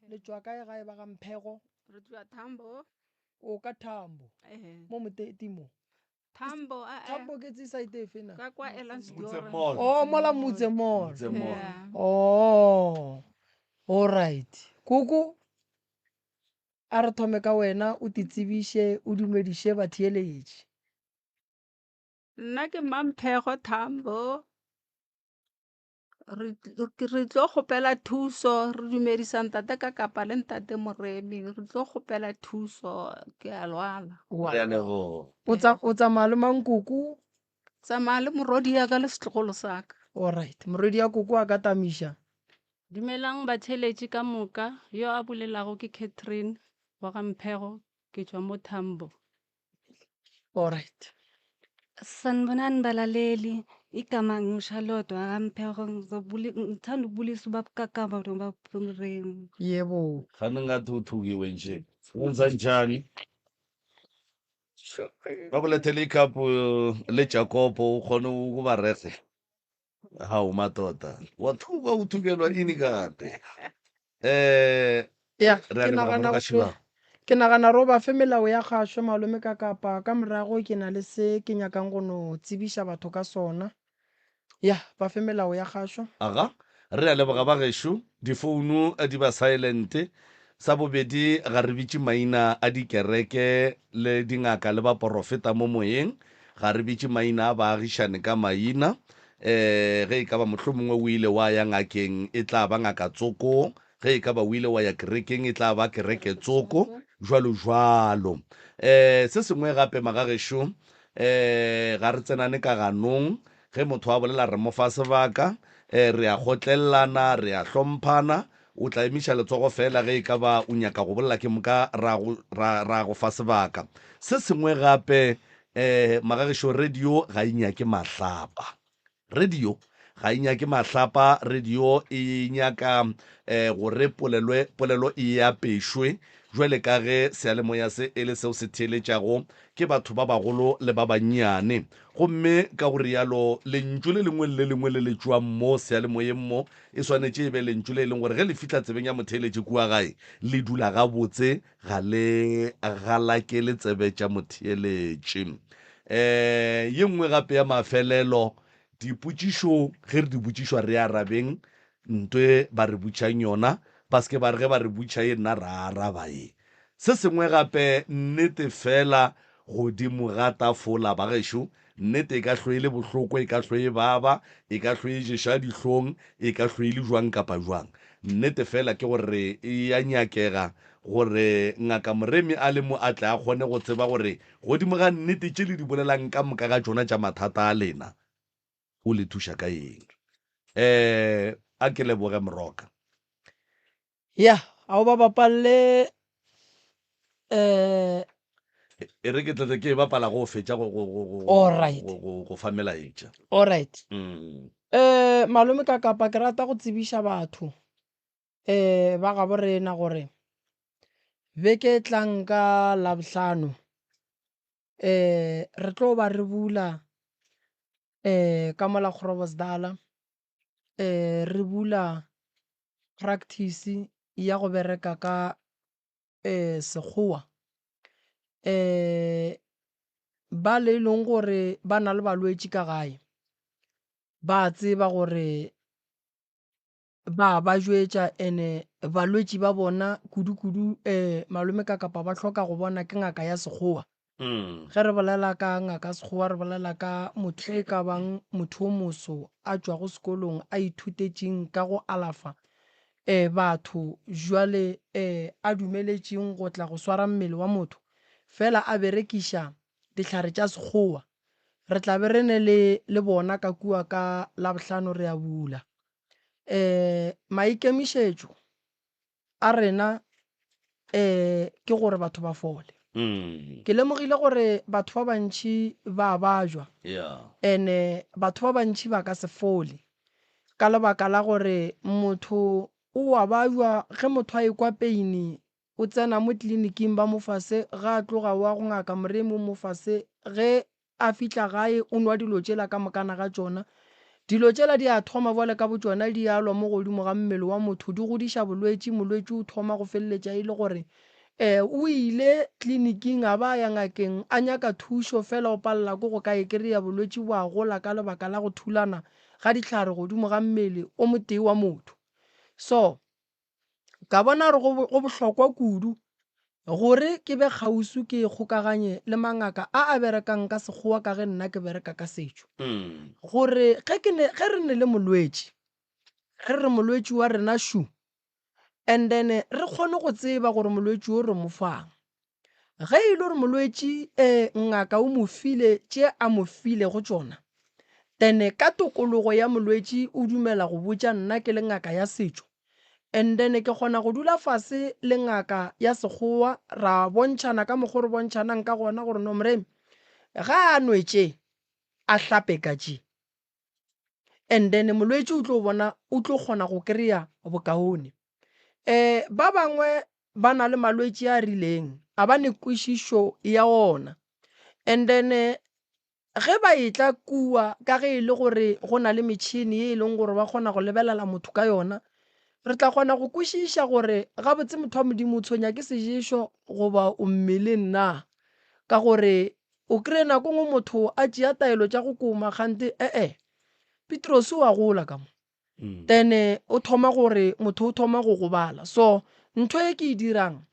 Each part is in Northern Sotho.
le tswa kae gae ba ga Mphego Re tswa Tambo. o ka Thambo mo Moteti mo Tambo Thambo ke tse site efe na ka kwa Elansdorp. oh mola Motse Mall Yeah. oh all right Kuku a re thome ka wena o titsebishe o dumedishe batheeletši Nna ke Mamphego Tambo. Re tlo gopela thuso, re dumedisa ntate ka kapa le ntate Moremi. Re tlo gopela thuso, ke a lwala. o tsamaya le mang Kuku Tsamaya le morodi ya ka le setlogolo sa ka. all right moredi ya Kuku a ka tamiša Dumelang batheeletši ka moka, yo a bolelago ke Catherine wa ga Mphego, ke tswa mo Tambo. all right Sanibonani balaleli, igama ngu-Charlotte wakamphego. Ngithanda ukubulisa ubabukakaba nobabumremu. yebo Khani ngathi uthukiwe nje. Wenza njani? Bakulethele ikhaphu leJakobo ukhona ukuba rehe. Hawu madoda. Wathuka uthukelwa ini kade? ya Re a leboga moroka Shibang. ke nagana ro ba fe melao ya kgašwe malome ka kapa ka morago ke na le se ke nyakang go no tsebiša batho ka sona ya ba fe melao ya kgašwe Aga re a leboga ba gešo difounu di ba silent sa bobedi ga re bitse maina a dikereke le dingaka le ba porofeta mo moyeng ga re bitse maina a baagišane ka maina ge e ka ba mohlomongwe o ile wa ya ngakeng e tla ba ngaka tsoko ge e ka ba o ile wa ya kerekeng e tla ba kereke tsoko jwalo jwalo se sengwe gape magagešo ga re tsenane ka ganong ge motho a bolela re mo fa sebaka re a gotlellana re a hlomphana o tla emiša letsogo fela ge e ka ba o nyaka go bolela ke moka ra go fa sebaka se sengwe gape magagešo radio ga e nyake mahlapa radio ga e nyake mahlapa radio e nyaka gore polelo e apešwe jwale ka ge sealemoya se e le seo se theeletšago ke batho ba bagolo le ba bannyane gomme ka go rialo lentšu le lengwe le lengwe le le tšwang mo sealemoyeng mo e swanetše e be lentšu le e leng gore ge le fitlha tsebeng ya motheeletši kua gae le dula gabotse ga le galake le tsebe tša motheeletši ye nngwe gape ya mafelelo dipotšišo ge re di botšišwa re arabeng ntwe ba re botšang yona paske ba re ge ba re botša ye nna ra araba ye se sengwe gape nnete fela godimo ga tafola ba gešo nnete e ka hlwe e le bohloko e ka hlwe e baba e ka hlwe e ješa dihlong e ka hlwe e le jwang kapa jwang nnete fela ke gore e ya nyakega gore ngaka Moremi a le mo a tla a kgone go tseba gore godimo ga nnete tše le di bolelang ka moka ga tšona tša mathata a lena o le thuša ka eng a ke leboge moroka ya a o ba bapalle e re ke tletse ke e bapala go fetša Alright. go fa melaetša all right malome ka kapa ke rata go tsebiša batho ba gabo rena gore beke tlang ka labohlano re tlo ba re bula ka mola Groblersdal re bula practice ya go bereka ka sekgowa ba le leng gore ba na le balwetši ka gae ba tseba gore ba jwetša ene balwetši ba bona kudu-kudu malome ka kapa ba hloka go bona ke ngaka ya sekgowa ge re bolela ka ngaka sekgowa re bolela ka motho e ka bang motho o moso a tšwa go sekolong a ithutetšeng ka go alafa batho jwale a dumeletšeng go tla go swara mmele wa motho fela a berekiša dihlare tša sekgowa re tla be re ne le bona ka kua ka labohlano re a bula maikemišetšo a rena ke gore batho ba fole ke lemogile gore batho ba bantši ba bajwa ene batho ba bantši ba ka se fole ka lebaka la gore motho o a bajwa ge motho a ekwa peini o tsena mo tleliniking ba mofase ga a tloga wa go ngaka Moremi o mofase ge a fitla gae o nwa dilo tšela ka mokana ga tšona dilo tsela di a thoma bole ka botsona di alwa mo godimo ga mmele wa motho di godiša bolwetse o thoma go feleletša e le gore o ile tleliniking a ba ya ngakeng a nyaka thušo fela o palela ko go ka e kry-a bolwetse bo a gola ka lebaka la go thulana ga ditlhare godimo ga mmele o motee wa motho. So ka bona re go bohlokwa kudu gore ke be kgausu ke kgokaganye le mangaka a berekang ka sekgowa ka ge nna ke bereka ka setšo gore ge re ne le molwetse ge re molwetse wa rena shu and then re kgone go tseba gore molwetse o re mofang ge e le gore molwetse ngaka o mo file tše a mo file go tšona then ka tokologo ya molwetse o dumela go botša nna ke le ngaka ya setšo and then ke kgona go dula fase le ngaka ya sekgowa ra bontšhana ka mokgwa re bontšhanang ka gona gore no moremi ga a nwetse a hlape ka tše and then molwetse o tlo kgona go kry-a bokaone. Ba bangwe ba na le malwetse a rileng a ba ne kwešišo ya ona and then ge ba etla kua ka ge e le gore go na le metšhini e leng gore ba kgona go lebelela motho ka yona re tla kgona go kwešiša gore gabotse motho wa modimo o tshwenya ke seješo goba o mmeleng na ka gore o kry-e nako ngwe motho a tšea taelo tša go koma kgante Petros o a gola ka mo then o thoma gore motho o thoma go gobala. So ntho e ke e dirang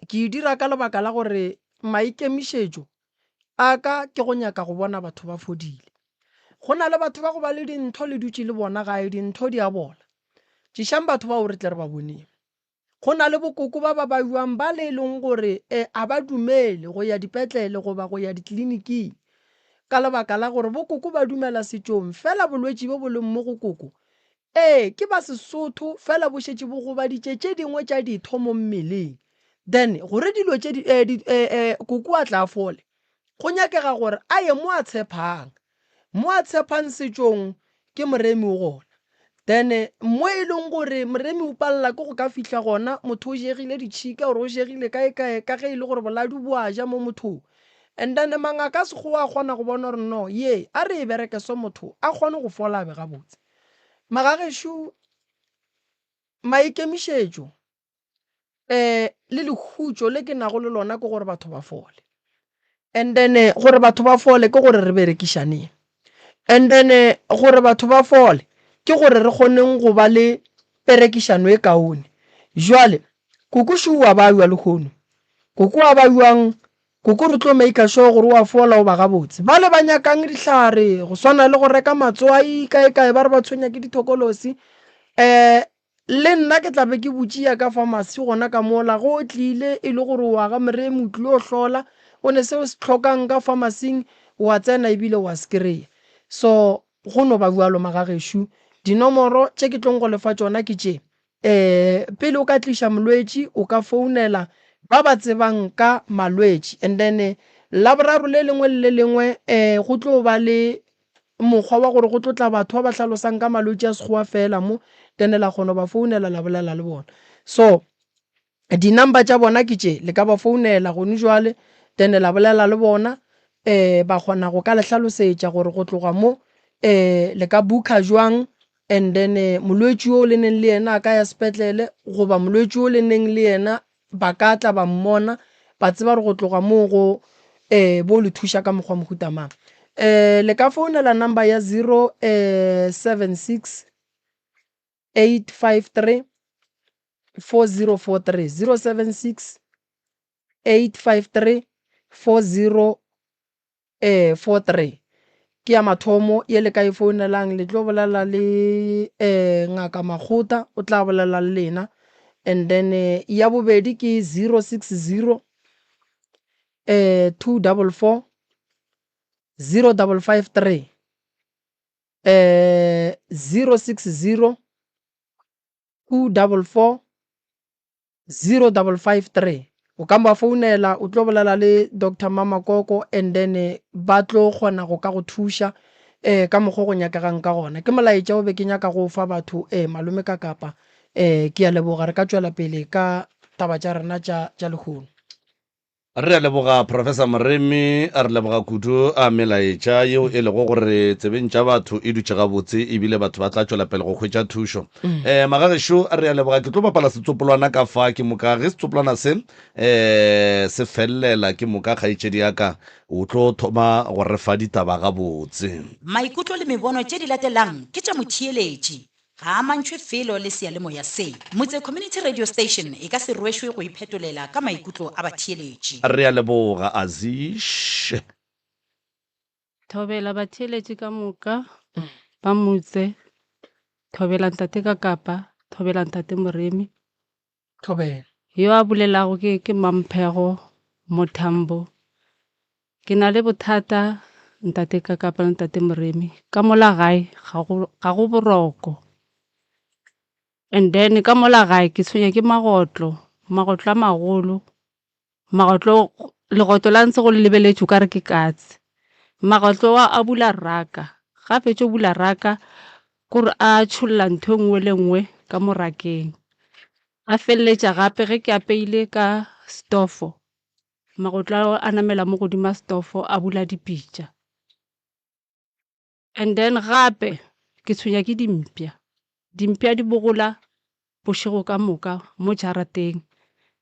ke e dira ka lebaka la gore maikemišetšo a ka ke go nyaka go bona batho ba fodile. Go na le batho ba go ba le dintho le dutše le bona gae dintho di a bola tšešang batho ba o re tle re ba boneng. Go na le bokoko ba ba buang ba le leng gore a ba dumele go ya dipetlele goba go ya ditleliniking ka lebaka la gore bokoko ba dumela setšong fela bolwetse bo bo leng mo go koko ke ba Sesotho fela bo šetše bo gobaditše tše dingwe tša ditho mo mmeleng then gore dilo tše koko a tla fole go nyakega gore a ye mo a tshepang setšong ke moremi o gona then mo e leng gore moremi o palela ke go ka fihla gona motho o jegile ditšhika gore o jegile kae ka ge e le gore boladu bo a ja mo mothong and then mangaka a sekgowa a kgona go bona gore no ye a re e bereke so motho a kgone go fola a be gabotse. Magagešo maikemišetšo le lehutšo le ke nago le lona ke gore batho ba fole and then gore batho ba fole ke gore re berekišaneng and then gore batho ba fole ke gore re kgoneng go ba le perekišano e kaone. Jwale koko shu wa ba ywa lehono koko wa ba ywang koko re tlo make sure gore wa fola o ba gabotse ba le ba nyakang dihlare go swana le go reka matswai kae ba re ba tshwenya ke dithokolosi le nna ke tlabe ke botšia ka pharmacy gona ka mola go tlile e le gore wa ga moremi o tlile o hlola o ne se o se tlhokang ka pharmacy wa tsena ebile wa se kry-a. So go no ba bualo magagešo dinomoro tše ke tlong go lefa tšona ke tše pele o ka tliša molwetse o ka founela ba ba tsebang ka malwetse and then laboraro le lengwe le lengwe go tlo ba le mokgwa wa gore go tlotla batho ba ba hlalosang ka malwetse a sekgowa fela mo then la kgona ba founela la bolela le bona. So di-number tša bona ke tše le ka ba founela gone jwale then la bolela le bona ba kgona go ka le hlalosetša gore go tloga mo le ka buka jwang and then molwetse o le neng le yena a ka ya sepetlele goba molwetse o le neng le yena ba ka tla ba mmona ba tseba re go tloga moo go bo le thuša ka mokgwa mohuta mang. Le ka founela number ya 076 853 4043 076 853 4043 ke ya mathomo ye le ka e founelang le tlo bolela le ngaka Makgotha o tla bolela le lena and then ya bobedi ke 060 244 0553 060 244 0553 o ka ba founela o tlo bolela le Dr. Mama Koko and then ba tlo kgona go ka go thuša ka mokgwa go nyakegang ka gona ke molaetša o be ke nyaka go fa batho malome ka kapa ke a leboga re ka tšwela pele ka taba tša rena tša lehono. re a leboga Professor Moremi, a re leboga kudu a melaetša yeo e lego gore tsebeng tša batho e dutše gabotse ebile batho ba tla tšwela pele go hwetša thušo. Magagešo a re a leboga, ke tlo bapala setsopolwana ka fa ke moka ge setsopolwana se se felelela ke moka kgaetšedi yaka o tlo thoma go re fa ditaba gabotse. Maikutlo le mebono tše di latelang ke tša motheeletši ga a mantšhwe felo le seyalemoya se. Motse Community Radio Station e ka se rwešwe go iphetolela ka maikutlo a batheeletši. Re a leboga Azish. Thobela batheeletši ka moka ba motse, thobela ntate ka kapa, thobela ntate Moremi Thobela. yo a bolelago ke Mamphego Mothambo. Ke na le bothata ntate ka kapa le ntate Moremi ka mola gae ga go boroko, and then ka mola gae ke tshwenya ke magotlo a magolo, legotlo la ntse go le lebeletšwe ka re ke katse. Magotlo a bula raka, ga fetše o bula raka kore a tšholla ntho nngwe le nngwe ka morakeng. A feleletša gape ge ke apeile ka stofo, magotlo a namela mo godimo stofo a bula dipitša. And then gape ke tshwenya ke dimpša di bogola bošego ka moka mo jarateng,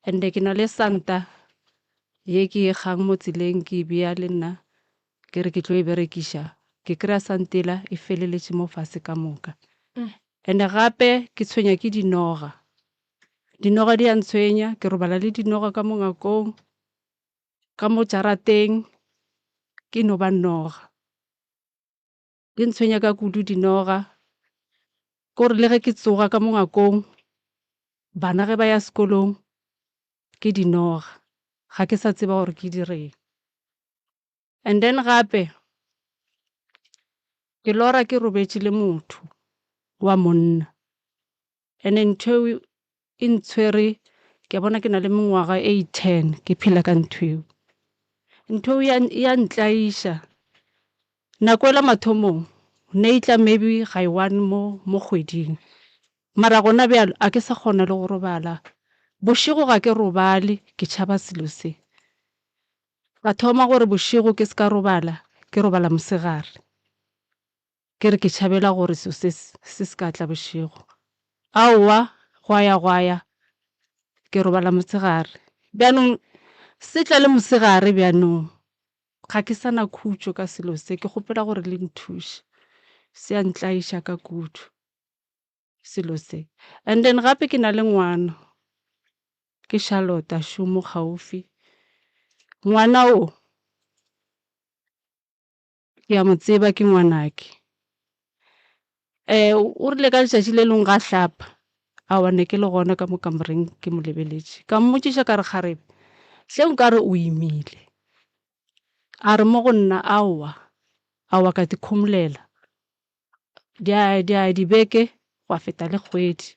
and ke na le santa ye ke e kgang mo tseleng ke e bea le nna ke re ke tlo e berekiša, ke kry-a santela e feleletše mo fase ka moka. And gape ke tshwenya ke dinoga di a ntshwenya, ke robala le dinoga ka mo ngakong, ka mo jarateng ke no ba noga di ntshwenya ka kudu dinoga. Kore le ge ke tsoga ka mo ngakong bana ge ba ya sekolong ke dinoga, ga ke sa tseba gore ke direng. And then gape ke lora ke robetše le motho wa monna, and ntho e ntshwere ke bona ke na le mengwaga 10 ke phela ka ntho ya ntlaiša. Nako ela mathomong ne itla maybe ga 1 mo kgweding, mara gona bjalo a ke sa kgona le go robala bošego, ga ke robale ke tšhaba selo se. Ka thoma gore bošego ke se ka robala, ke robala mosegare ke re ke tšhabela gore se se ka tla bošego. Aowa gwa ya ke robala mosegare, bjanong se tla le mosegare bjanong ga ke sana khutšo ka selo se. Ke kgopela gore le nthuše, se a ntlaiša ka kudu selo se. And then gape ke na le ngwana ke Charlotte Shumo gaufi. Ngwana o ke a mo tseba ke ngwanake, o rile ka letšatši le lengwe ga hlapa a wane ke le gona ka mo kamoreng ke mo lebeletše, ka mmotšiša ka re kgarebe hle nkare o imile, a re mo go nna aowa ka di khomolela dibeke gwa feta le kgwedi.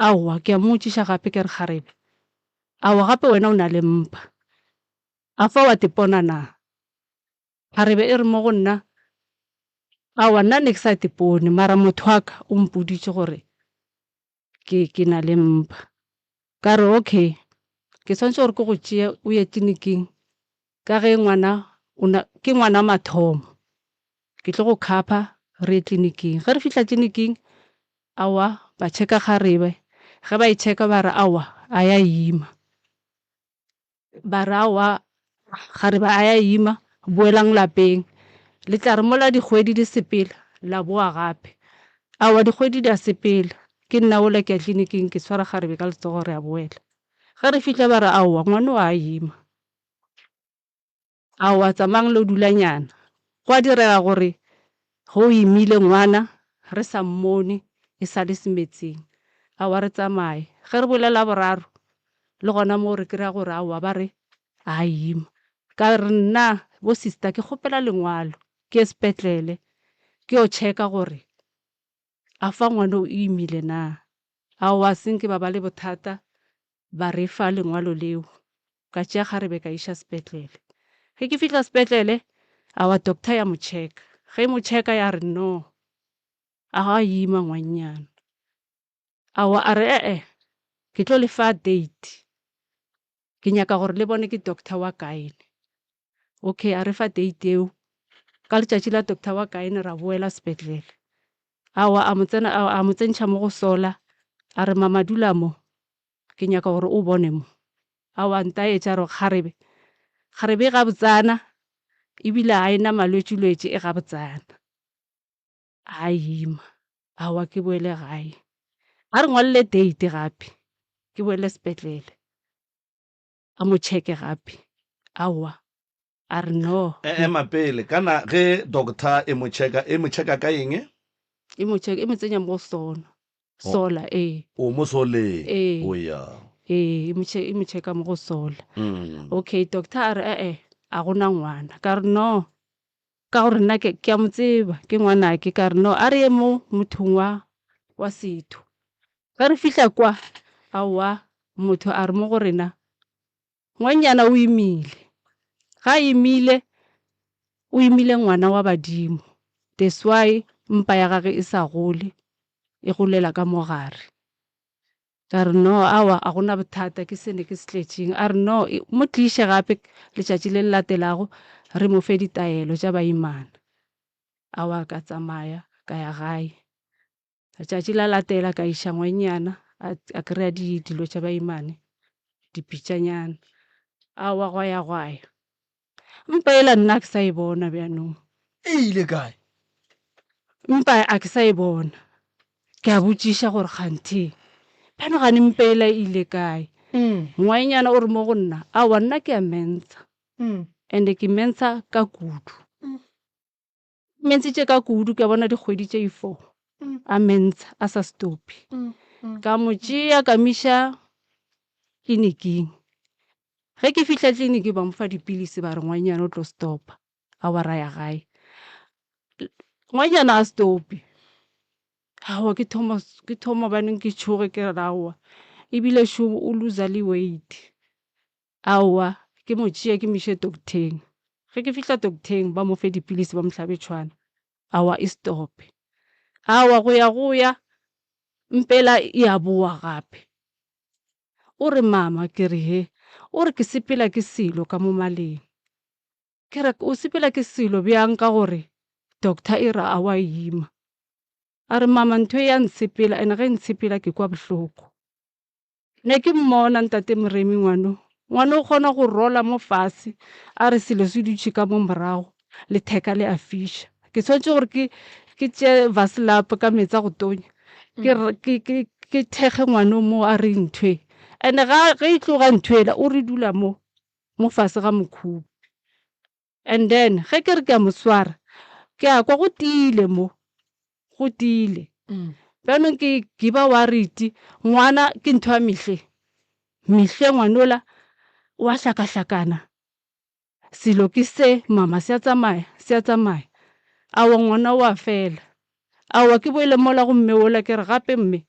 Aowa ke a mmotšiša gape ke re kgarebe aowa gape wena o na le mpa, a fa wa tipona na? Kgarebe e re mo go nna aowa nna ne ke sa tipone, mara motho wa ka o mpoditše gore ke na le mpa. Ka re okay ke swantse gore ke go tšea o ye tleliniking ka ge ke ngwana mathomo, ke tlo go khapa re ye tleliniking. Ge re fihla tleliniking aowa ba check-a kgarebe, ge ba e check-a ba re aowa a ya ima, ba re aowa kgarebe a ya ima, boelang lapeng le tla re mola dikgwedi di sepela la boa gape. Aowa dikgwedi di a sepela ke nna ola ke ya tleliniking ke swara kgarebe ka letsogo re a boela. Ge re fihla ba re aowa ngwana o a ima, aowa tsamayang le dulanyana. Go a direga gore go imile ngwana re sa mmone e sa le semetseng, aowa re tsamaye. Ge re bolela boraro le gona mo re kry-a gore aowa ba re a ima. Ka re nna bo sister ke kgopela lengwalo ke sepetlele ke yo check-a gore a fa ngwana o imile na. Aowa senke ba le bothata ba re fa lengwalo leo, ka tšea kgarebe ka iša sepetlele. Ge ke fihla sepetlele aowa doctor ya mo check-a, ge mo check-a ya re no a ga ima ngwannyana. Aowa a re ke tlo le fa date, ke ke nyaka gore le bone ke doctor wa kae. Okay, a re fa date eo ka letšatši la doctor wa kae ra boela sepetlele. Awa a mo tsentšha mo go sola a re mamadula mo ke nyaka gore o bone mo. Awa ntaetša re kgarebe ga botsana ebile a ena malwetši e ga botsana. A ima awa ke boele gae a re ngwalle date gape ke boele sepetlele a mo check gape. Awa a re no mapele kana ge doctor e mo checka ka eng e mo tsenya mo sola o mo soleng o ya e mo checka mo go sola. Okay, doctor a re a gona ngwana ka re no ka gore nna ke a mo tseba ke ngwanake ka re no a re mo mothong wa setho. Ka re fihla kwa awa motho a re mo go rena ngwanyana o imile ga imile o imile ngwana wa badimo. That's why mpa ya gage e sa gole e golela ka mogare. Ka re no awa a gona bothata ke sene ke setletšeng. A re no mo tliše gape letšatši le latelago re mo fe ditaelo tša baimana. Awa ka tsamaya ka ya gae letšatši la latela ka iša ngwanyana a kry-a dilo tša baimane dipitšanyana. Awa gwaya mpa ela nna ke sa e bona bjanong. E ile kae? Mpa a ke sa e bona ke a botšiša gore kganthe bjano gane mpa ela ile kae. Ngwanyana o re mo go nna awa nna ke a mensa and ke mensa ka kudu. Mensitše ka kudu ke bona dikgwedi tše 4 a mensa a sa stope. Ka mo tšea ka miša kliniking. Ge ke fihla kliniki ba mo fa dipilisi ba re ngwanyana o tlo stopa. Awa ra ya gae ngwanyana a stope. Awa ke thoma baneng ke tšhoge ke re awa ebile šo o loser le weight. Awa ke mo tšea ke miše docteng. Ge ke fihla docteng ba mo fe dipilisi ba mo hlabe tšhwana. Awa e stope. Awa go ya mpela e a boa gape. O re mama ke re he o re ke sepela ke selo ka mo maleng. Ke re o sepela ke selo bjang ka gore doctor e ra a wa ima. A re mama ntho ya nsepela ene ge nsepela ke kwa bohloko. Ne ke mmona ntate Moremi ngwano o kgona go rola mo fase a re selo se dutše ka mo morago le theka le a fiša. Ke tshwanetse gore ke tše vaselap ka metsa go tonya ke thekge ngwano mo a re ntwe ene ge e tloga ntwela o re dula mo fase ga mokhubu. And then ge ke re ke a mo swara ke a kwa go tile mo go tile. Bjanong ke giba wariti ngwana ke ntho ya mihle ngwanola wa hlakahlakana selo ke se mama se a tsamaya. Awa ngwana wa fela. Awa ke boele mola go mme ola ke re gape mme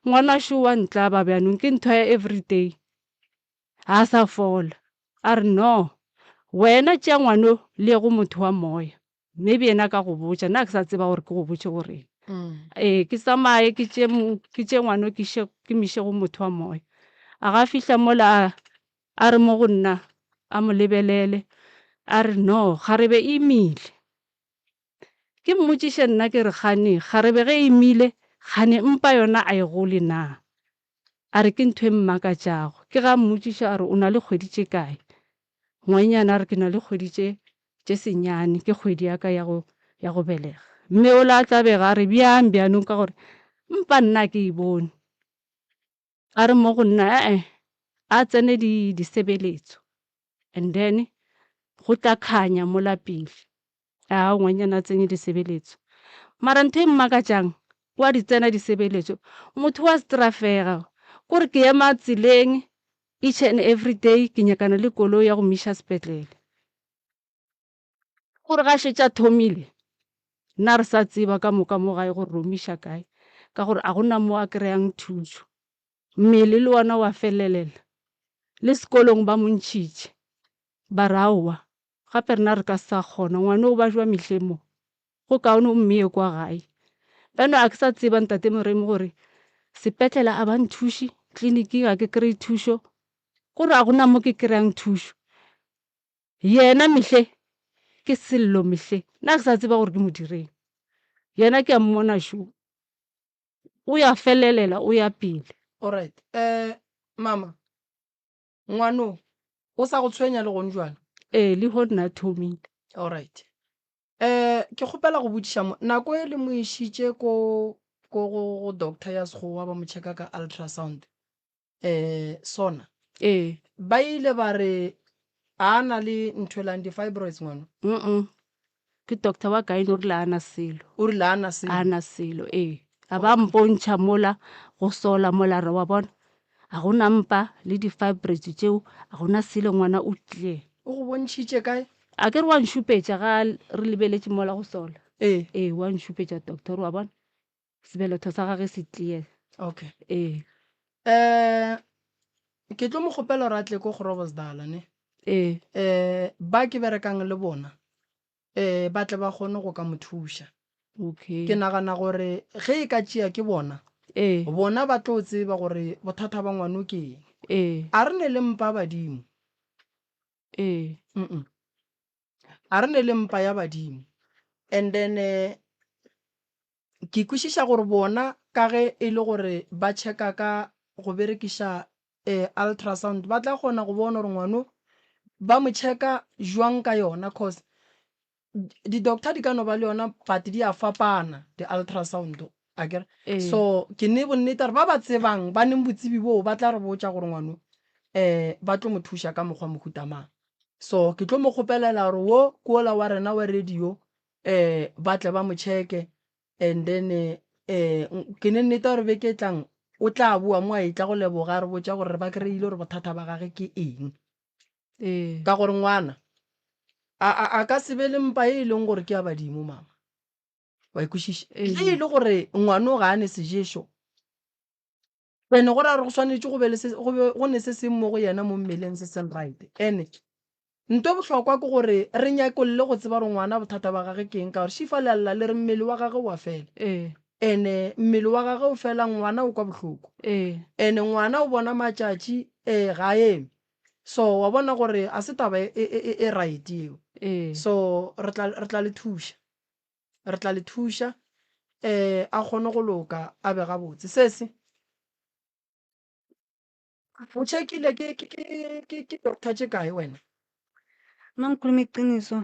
ngwana šo wa ntlaba bjanong ke ntho ya everyday ha sa fola. A re no wena tšea ngwano le go motho wa moya maybe yena ka go botša nna ke sa tseba gore ke go botše gore ke tsamaye ke tše ngwano ke miše go motho wa moya. A ga fihla mola a re mo go nna a mo lebelele a re no kgarebe e imile. Ke mmotšiše nna ke re kgarebe ge e imile gane mpa yona a e gole na. A re ke ntho e mmakatšago ke ga mmotšiša a re o na le kgwedi tše kae. Ngwanyana a re ke na le kgwedi tše senyane ke kgwedi ya ka ya go belega. Mme o la tlabega a re bjang bjanong ka gore mpa nna ke e bone. A re mo go nna a tsene disebeletso and then go tla khanya mo lapile. A ngwanyana a tsenye disebeletso mara ntho e mmakatšang wa di tsena disebeletso motho wa strafega kore ke ema tseleng each and every day ke nyakana le koloi ya go miša sepetlele. Gore ga šetša thomile nna re sa tseba ka moka mo gae gore romiša kae ka gore a gona mo a kry-ang thušo. Mmele le wona wa felelela le sekolong ba montšhitše ba re aowa gape rena re ka sa kgona ngwane o ba jwa mihle mo go kaone o mmeye kwa gae. Bjano a ke sa tseba ntate Moremi gore sepetlele a ba nthuši kliniki ga ke kry thušo gore a gona mo ke kry-ang thušo yena mehle ke sello mehle nna ke sa tseba gore ke mo direng yena ke a mmona sho o ya felelela o ya pele alright mama ngwano o sa go tshwenya le gone jwana le go nna thomile alright ke kgopela go bodiša nako e le mo išitše go doctor ya sekgowa ba mo check-a ka ultrasound sona ba ile ba re a na le ntho elang di-fibroids ngwana ke doctor wa kae o rile ana selo o rile ana selo a ba mpontšha mola go sola mola re wa bona a gona mpa le di-fibroids tšeo a gona selo ngwana o tlile o go bontšhitše kae a ke re wa nšupetša ga re lebeletše mola go sola wa nšupetša doctor wa bona sebeletho sa gage se tlie okay ke tlo mo kgopela gore a tle ko Groblersdal ne ba ke berekang le bona ba tle ba kgone go ka mo thuša ke nagana gore ge e ka tšea ke bona bona ba tlo tseba gore bothata ba ngwano ke eng a re ne le mpa badimo a re ne le mpa ya badimo and then ke kwešiša gore bona ka ge e le gore ba check-a ka go berekiša ultrasound ba tla kgona go bona gore ngwano ba mo check-a jwang ka yona cause di-doctor di ka no ba le yona but di a fapana di-ultrasound akere so ke ne bonnete gore ba ba tsebang ba neng botsebi boo ba tla re botša gore ngwano ba tlo mo thuša ka mokgwa mohutamang so ke tlo mo kgopelela gore wo kola wa rena wa radio ba tle ba mo check-e and then ke ne nnete gore be ke tlang o tla bua mo a itla go leboga re botša gore ba kry-ile gore bothata ba gage ke eng ka gore ngwana a ka se be le mpa e leng gore ke ya badimo mama wa ikwešiša ge e le gore ngwano ga a ne seješo ene gore a re go swanetše go ne se seng mo go yena mo mmeleng se seng right ene nto bohlokwa ke gore re nyakolle go tseba gore ngwana bothata ba gage ke eng ka gore šifa lealla le re mmele wa gage wa fela ene mmele wa gage o fela ngwana o kwa bohloko ene ngwana o bona matšatši ga eme so wa bona gore a se taba e right eo so re tla le thuša a kgone go loka a be gabotse se o checkile ke doctor tše kae wena mangikhuluma iqiniso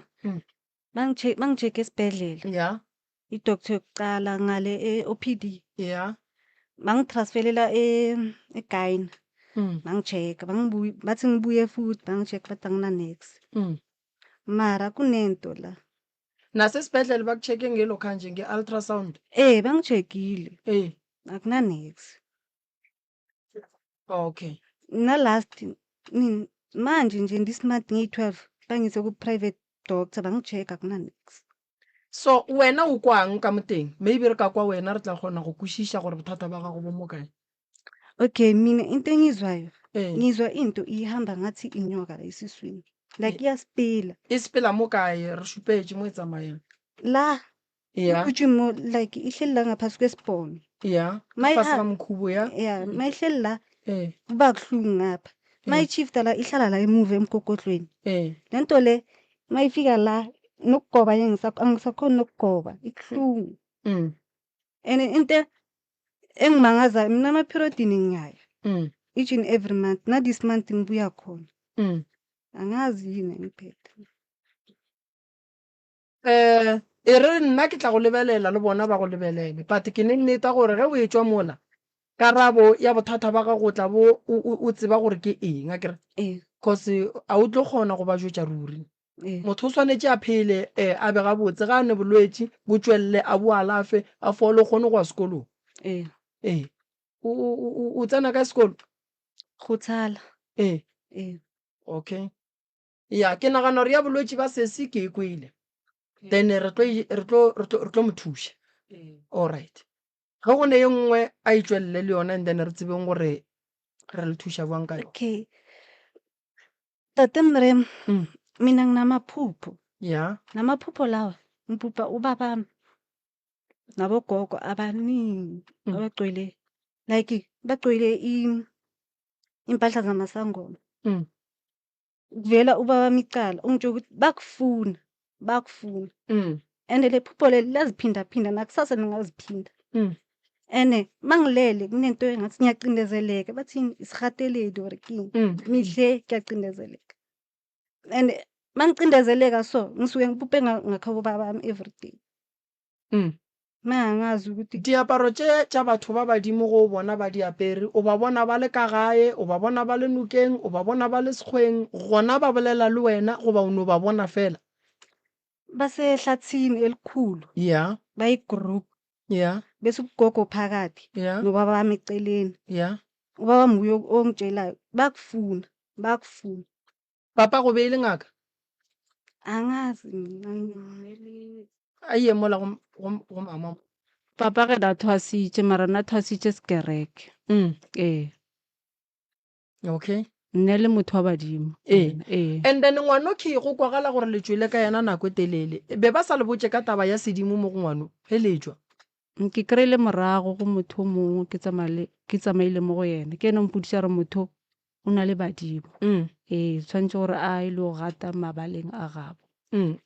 bangi-check esibhedlela i-doctor yokuqala ngale e-OPD bangitransferela eGyne bangi-check bathi ngibuye futhi bangi-check bathi angina-nex mara kunento la nasesibhedlela baku-check-e ngelo khanje nge-ultrasound bangi-checkile akuna-nex okay na-last manje nje ndi-smart ngiyi-12 bangise ku-private doctor bangi-check akuna-nex so wena o kwang ka moteng maybe re ka kwa wena re tla kgona go kwešiša gore bothata ba gago bo mo kae okay mina into engizwayo ngizwa into ihamba ngathi inyoka la esiswini like iyasipila isipila mo kae re šupetše mo e tsamayeng la mo like ihleli la ngaphasi kwesibhono fase ka mokhubo ma ihleli la kuba kuhlungu ngapha ma i-chifta la ihlala la emuva emgogodlweni le nto le ma ifika la nokugoba angisakhoni nokugoba ibuhlungu and into engimangazayo mina amaperiodini ngiyaya each and every month na this month ngibuya khona angazi yini ngiphethe e re nna ke tla go lebelela le bona ba go lebelele but ke ne nneta gore ge o e tswa mola karabo ya bothata ba gago tla bo o tseba gore ke eng a kere cause a o tlo kgona go ba jwetša ruri motho o swanetše a phele a be gabotse ga a ne bolwetši bo tswelele a bo alafe a fole o kgone go ya sekolong o tsena ka sekolo go tshala okay ke nagana gore ya bolwetši ba sesi ke e kwele then re tlo mo thuša alright ge go ne ye nngwe a itswelele le yona and then re tsebeng gore re le thuša bwang ka okay tate Mrem mina nginamaphupho namaphupho lawa ngiphupha ubabami nabogogo abaningi abagcwele like bagcwele impahla zamasangoma Vela ubaba micala ungitsho ukuthi bakufuna and le phupho leli laziphinda nakusasa ningaziphinda ene mangilele kunento engathi ngiyacindezeleka bathini isihateleli or kini midle kuyacindezeleka and mangicindezeleka so ngisuke ngiphupe ngakhabo bami everyday mangazi ukuthi diaparo tša batho ba badimo go bona ba diapere o ba bona ba le ka gae o ba bona ba le nokeng o ba bona ba le sekgweng gona ba bolela le wena goba o no ba bona fela basehlathini elikhulu ya bayigroup ya bese ugogo phakathi ya nobaba bami eceleni ya ubaba wami nguye ongitshelayo bakufuna papa go beile ngaka angazi mina aye mola go mama papa ge da thwasitše mara na thwasitše sekereke okay nne le motho wa badimo and then ngwano ke go kwagala gore le tswile ka yana nako e telele be ba sa le botse ka taba ya sedimo mo go ngwano heletswa ke kry-ile morago go motho o mongwe ke tsamaile mo go yena ke ene mpodiša re motho o na le badimo tshwanetse gore a ile go gata mabaleng a gabo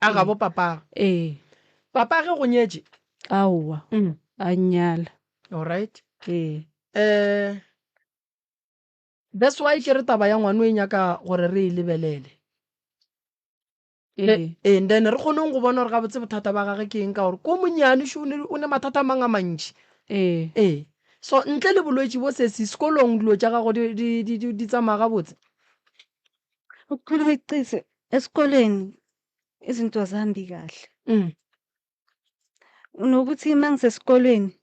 a gabo papa papa ge go nyetse aowa a nnyala alright that's why ke re taba ya ngwano e nyaka gore re e lebelele and then re kgoneng go bona gore ga botse bothata ba gage ke eng ka gore ko monnyane šo o ne mathata a mang a mantši so ntle le bolwetse bo sesi sekolong dilo tša gago di tsamaya ga botse ukukhuluma icise esikoleni izinto zahambi kahle unokuthi mangisesikolweni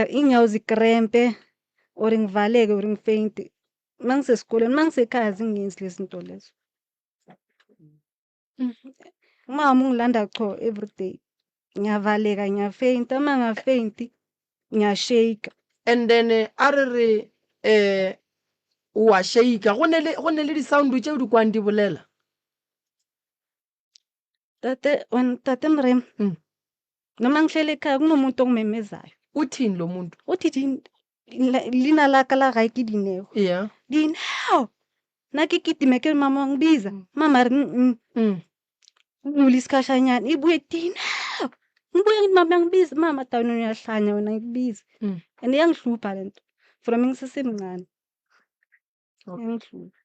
inyawo zikrempe or ngivaleke or ngifeyinte mangisesikolweni mangisekhaya zingenzi lezi zinto lezo umama ungilanda cho everyday ngiyavaleka ngiyafeyinta uma ngafeyinti ngiyashake and then a re wa shake go ne le di-sound tšeo di kwang di bolela tate mrem noma ngihlele ekhaya kunomuntu ongimemezayo uthini lo muntu uthi lina laka la gae ke Dineo Dineo nakigidime ke mama wangibiza mama ri nguli isikhashanyana ibuye Dineo ngibuye ngithi mama yangibiza mama tawona uyahlanya wena ngikubiza and yangihlupha lento from ngisesemncane yangihlupha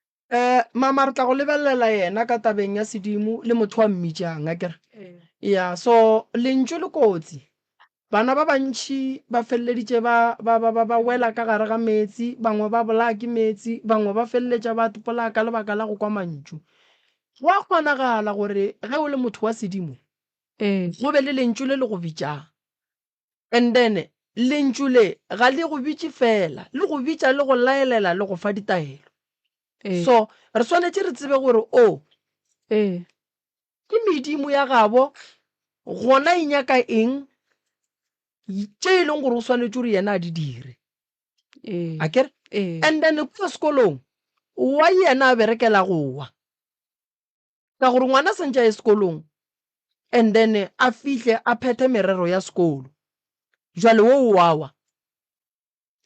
mama re tla go lebelela yena ka tabeng ya sedimo le motho wa mmitšang a kere ya so lentso le kotsi bana ba bantšhi ba feleleditše ba wela ka gare ga metsi bangwe ba bolaya ke metsi bangwe ba feleletša ba topola ka lebaka la go kwa mantšu go a kgonagala gore ge o le motho wa sedimo go be le lentšu le le go bitšang and then lentšu le ga le go bitše fela le go bitša le go laelela le go fa ditaelo so re swanetše re tsebe gore ke medimo ya gabo gona e nyaka eng tše e leng gore o swanetše gore yena a di dire akere and then kua sekolong wa yena a berekela gowa ka gore ngwana sentše a ye sekolong and then a fihle a phethe merero ya sekolo jwale wo wawa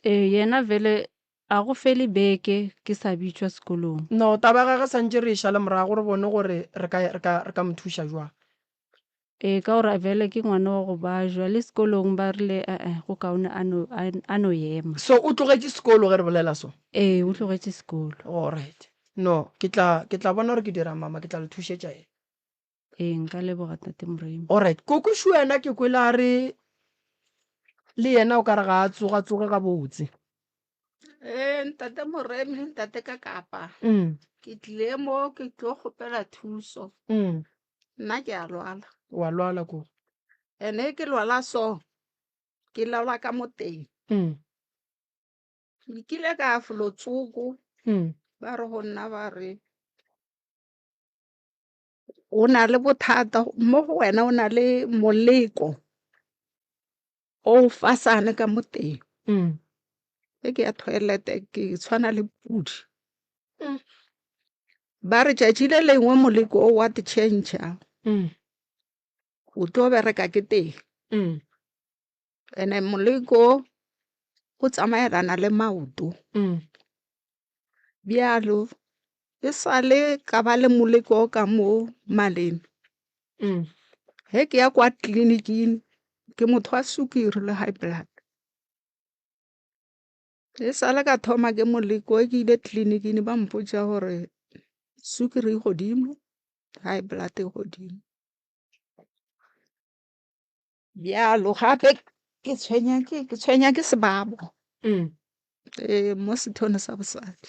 yena vele a go fele beke ke sa bitšwa sekolong no taba gage santše re ešale morago re bone gore re ka mothuša jwang ka gore vele ke ngwana wa go bajwa le sekolong ba rile go kaone a no ema so o tlogetše sekolo ge re bolela so o tlogetše sekolo alright no ke tla bona gore ke dira mama ke tla le thušetša ena nka leboga tate Moremi alright kokošu wena ke kwele a re le yena o ka re ga a tsogatsoge ga botse ntate Moremi ntate ka kapa ke tlile mo ke tlo kgopela thuso nna ke a lwala wa lwala ko ene ke lwala so ke lwala ka mo teng ke kile ka flotsoko ba re go nna ba re o na le bothata mo go wena o na le moleko o fasane ka mo teng ke ya toilet ke tshwana le pudi ba re tšatši le lengwe moleko o wa te change o tlo bereka ke teng ene moleko o tsamaelana le maoto bjalo e sale ka ba le moleko ka mo maleng he ke ya kwa tleliniking ke motho wa sukiri le high blood e sale ka thoma ke moleko ke ile tleliniking ba mpotsa gore sukiri e godimo high blood e godimo bjalo gape ke tshwenya ke sebabo mo sethone sa bosadi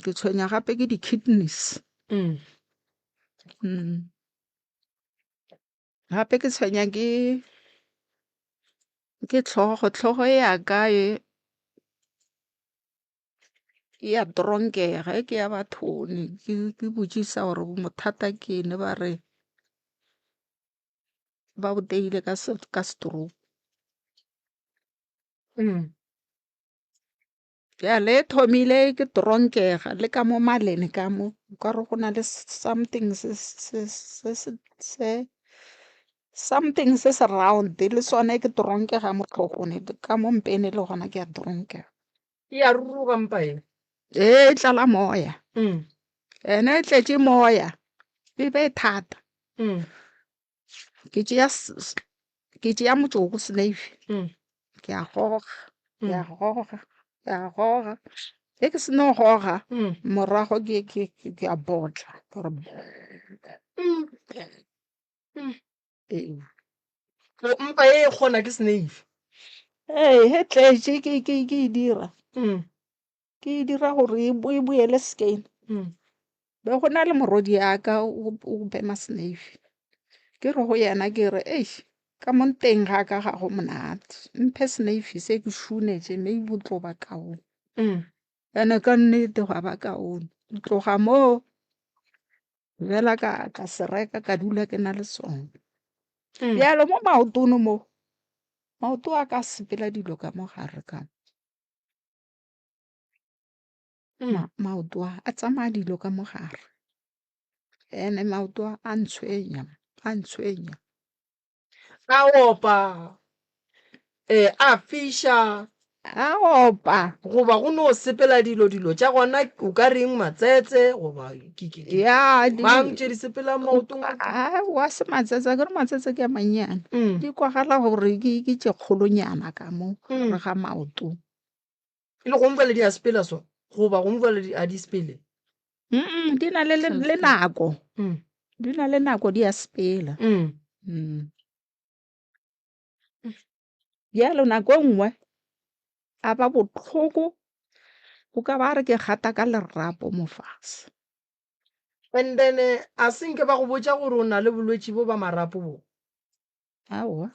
ke tshwenya gape ke di-kidneys gape ke tshwenya ke tlhogo ya ka e ya dronkega ke ya bathone ke botsisa gore mothata ke ene ba re ba boteile ka stroke bjale e thomile ke dronkega le ka mo malene ka mo ka re go na le something se se round le sone ke dronkega mo tlhogone ka mo mpene le gona ke ya dronkega ya ruruga mpa e e tlala moya ene e tletse moya e be thata ke tšea motsoko snave ke a goga e ke seno goga morago ke a botla mpa e kgona ke snave he tletse ke e dira ke dira gore e boele scan be go na le morodi yaka o bema snave ke re go yena ke re ka mo teng ga ka ga go monate mphe snave se ke šunetse mme e tlo ba kaone ene ka nnete ga ba kaone tloga mo fela ka se reka ka dula ke na le sone bjalo mo maotong mo maoto a ka sepela dilo ka mo gare ka maoto a tsamaya dilo ka mo gare ene maoto a ntshwenya a opa a fisha a opa goba go no sepela dilo tša gona o ka reng matsetse goba ya mang tše di sepela maotong wa se matsetse ke re matsetse ke a mannyane di kwagala gore ke tše kgolonyana ka mo re ga maotong e le gompa le di a sepela so goba gompa le a di sepele di na le nako di a sepela bjalo nako e nngwe a ba botlhoko o ka ba re ke gata ka lerapo mo fase and then a senke ba go botsa gore o na le bolwetse bo ba marapo bo aowa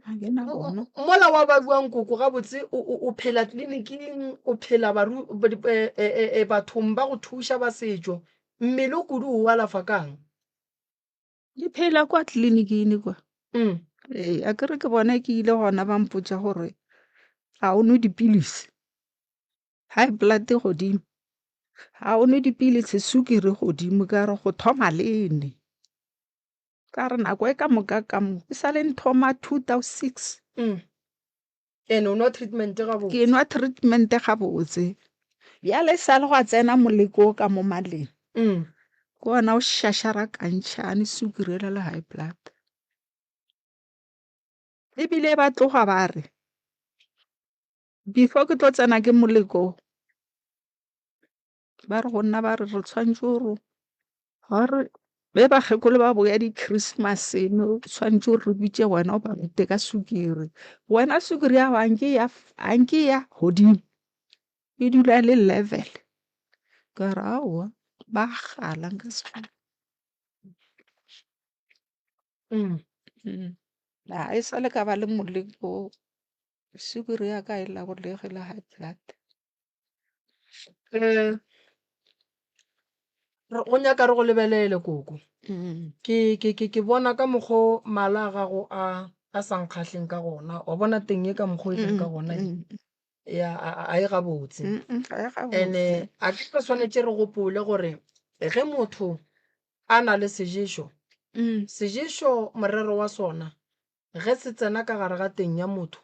a ke na bona mola wa ba buang koko gabotse o phela tleliniking o phela bathong ba go thuša ba setšo mmele o kudu o alafa kang di phela kwa tleliniking kwa a ke re ke bona ke ile gona ba mpotsa gore ga o nwe dipilisi high blood godimo ga o nwe dipilisi sukiri godimo ka re go thoma lene ka re nako e ka moka ka mo e sa le nthoma 2006 and o nwa treatment ke nwa treatment gabotse bjale e sa le go a tsena moleko ka mo maleng ke ona o šašara kantšhane sukiri le high blood ebile ba tloga ba re before ke tlo tsena ke moleko ba re go nna ba re tshwantse gore be bakgekolo ba boya di-christmaseng tshwantse gore re bitse wena o ba rute ka sukiri wena sukiri ya anke ya godimo e dula le level ka re aowa ba gala nka se e sa le ka ba le moleko sukiri ya ka e lagolegile high blood go nyaka re go lebelele koko ke bona ka mokgwa mala a gago a sankgatlheng ka gona wa bona teng e ka mokgwa e leng ka gona a e gabotse and-e a ke tshwanetse re gopole gore ge motho a na le sejeso morero wa sona ge se tsena ka gare ga teng ya motho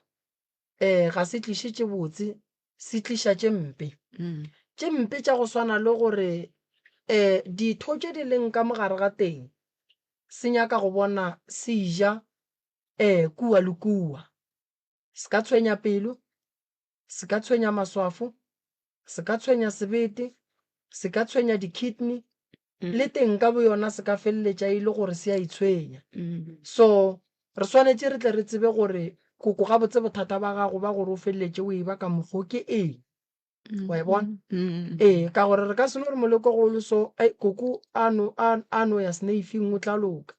ga se tlišitše botse se tliša tše mpe tše mpe tša go swana le gore ditho tše di leng ka mogare ga teng se nyaka go bona se ija kua le kua, se ka tshwenya pelo, se ka tshwenya maswafo, se ka tshwenya sebete, se ka tshwenya di-kidney le teng ka bo yona se ka feleletša e le gore se a itshwenya. So re swanetše re tle re tsebe gore koko ga botse bothata ba gago ba gore o feleletše o e ba ka mokgwa ke eng, wa e bona ka gore re ka se no re moleko go le so koko ano ya snaefing o tla loka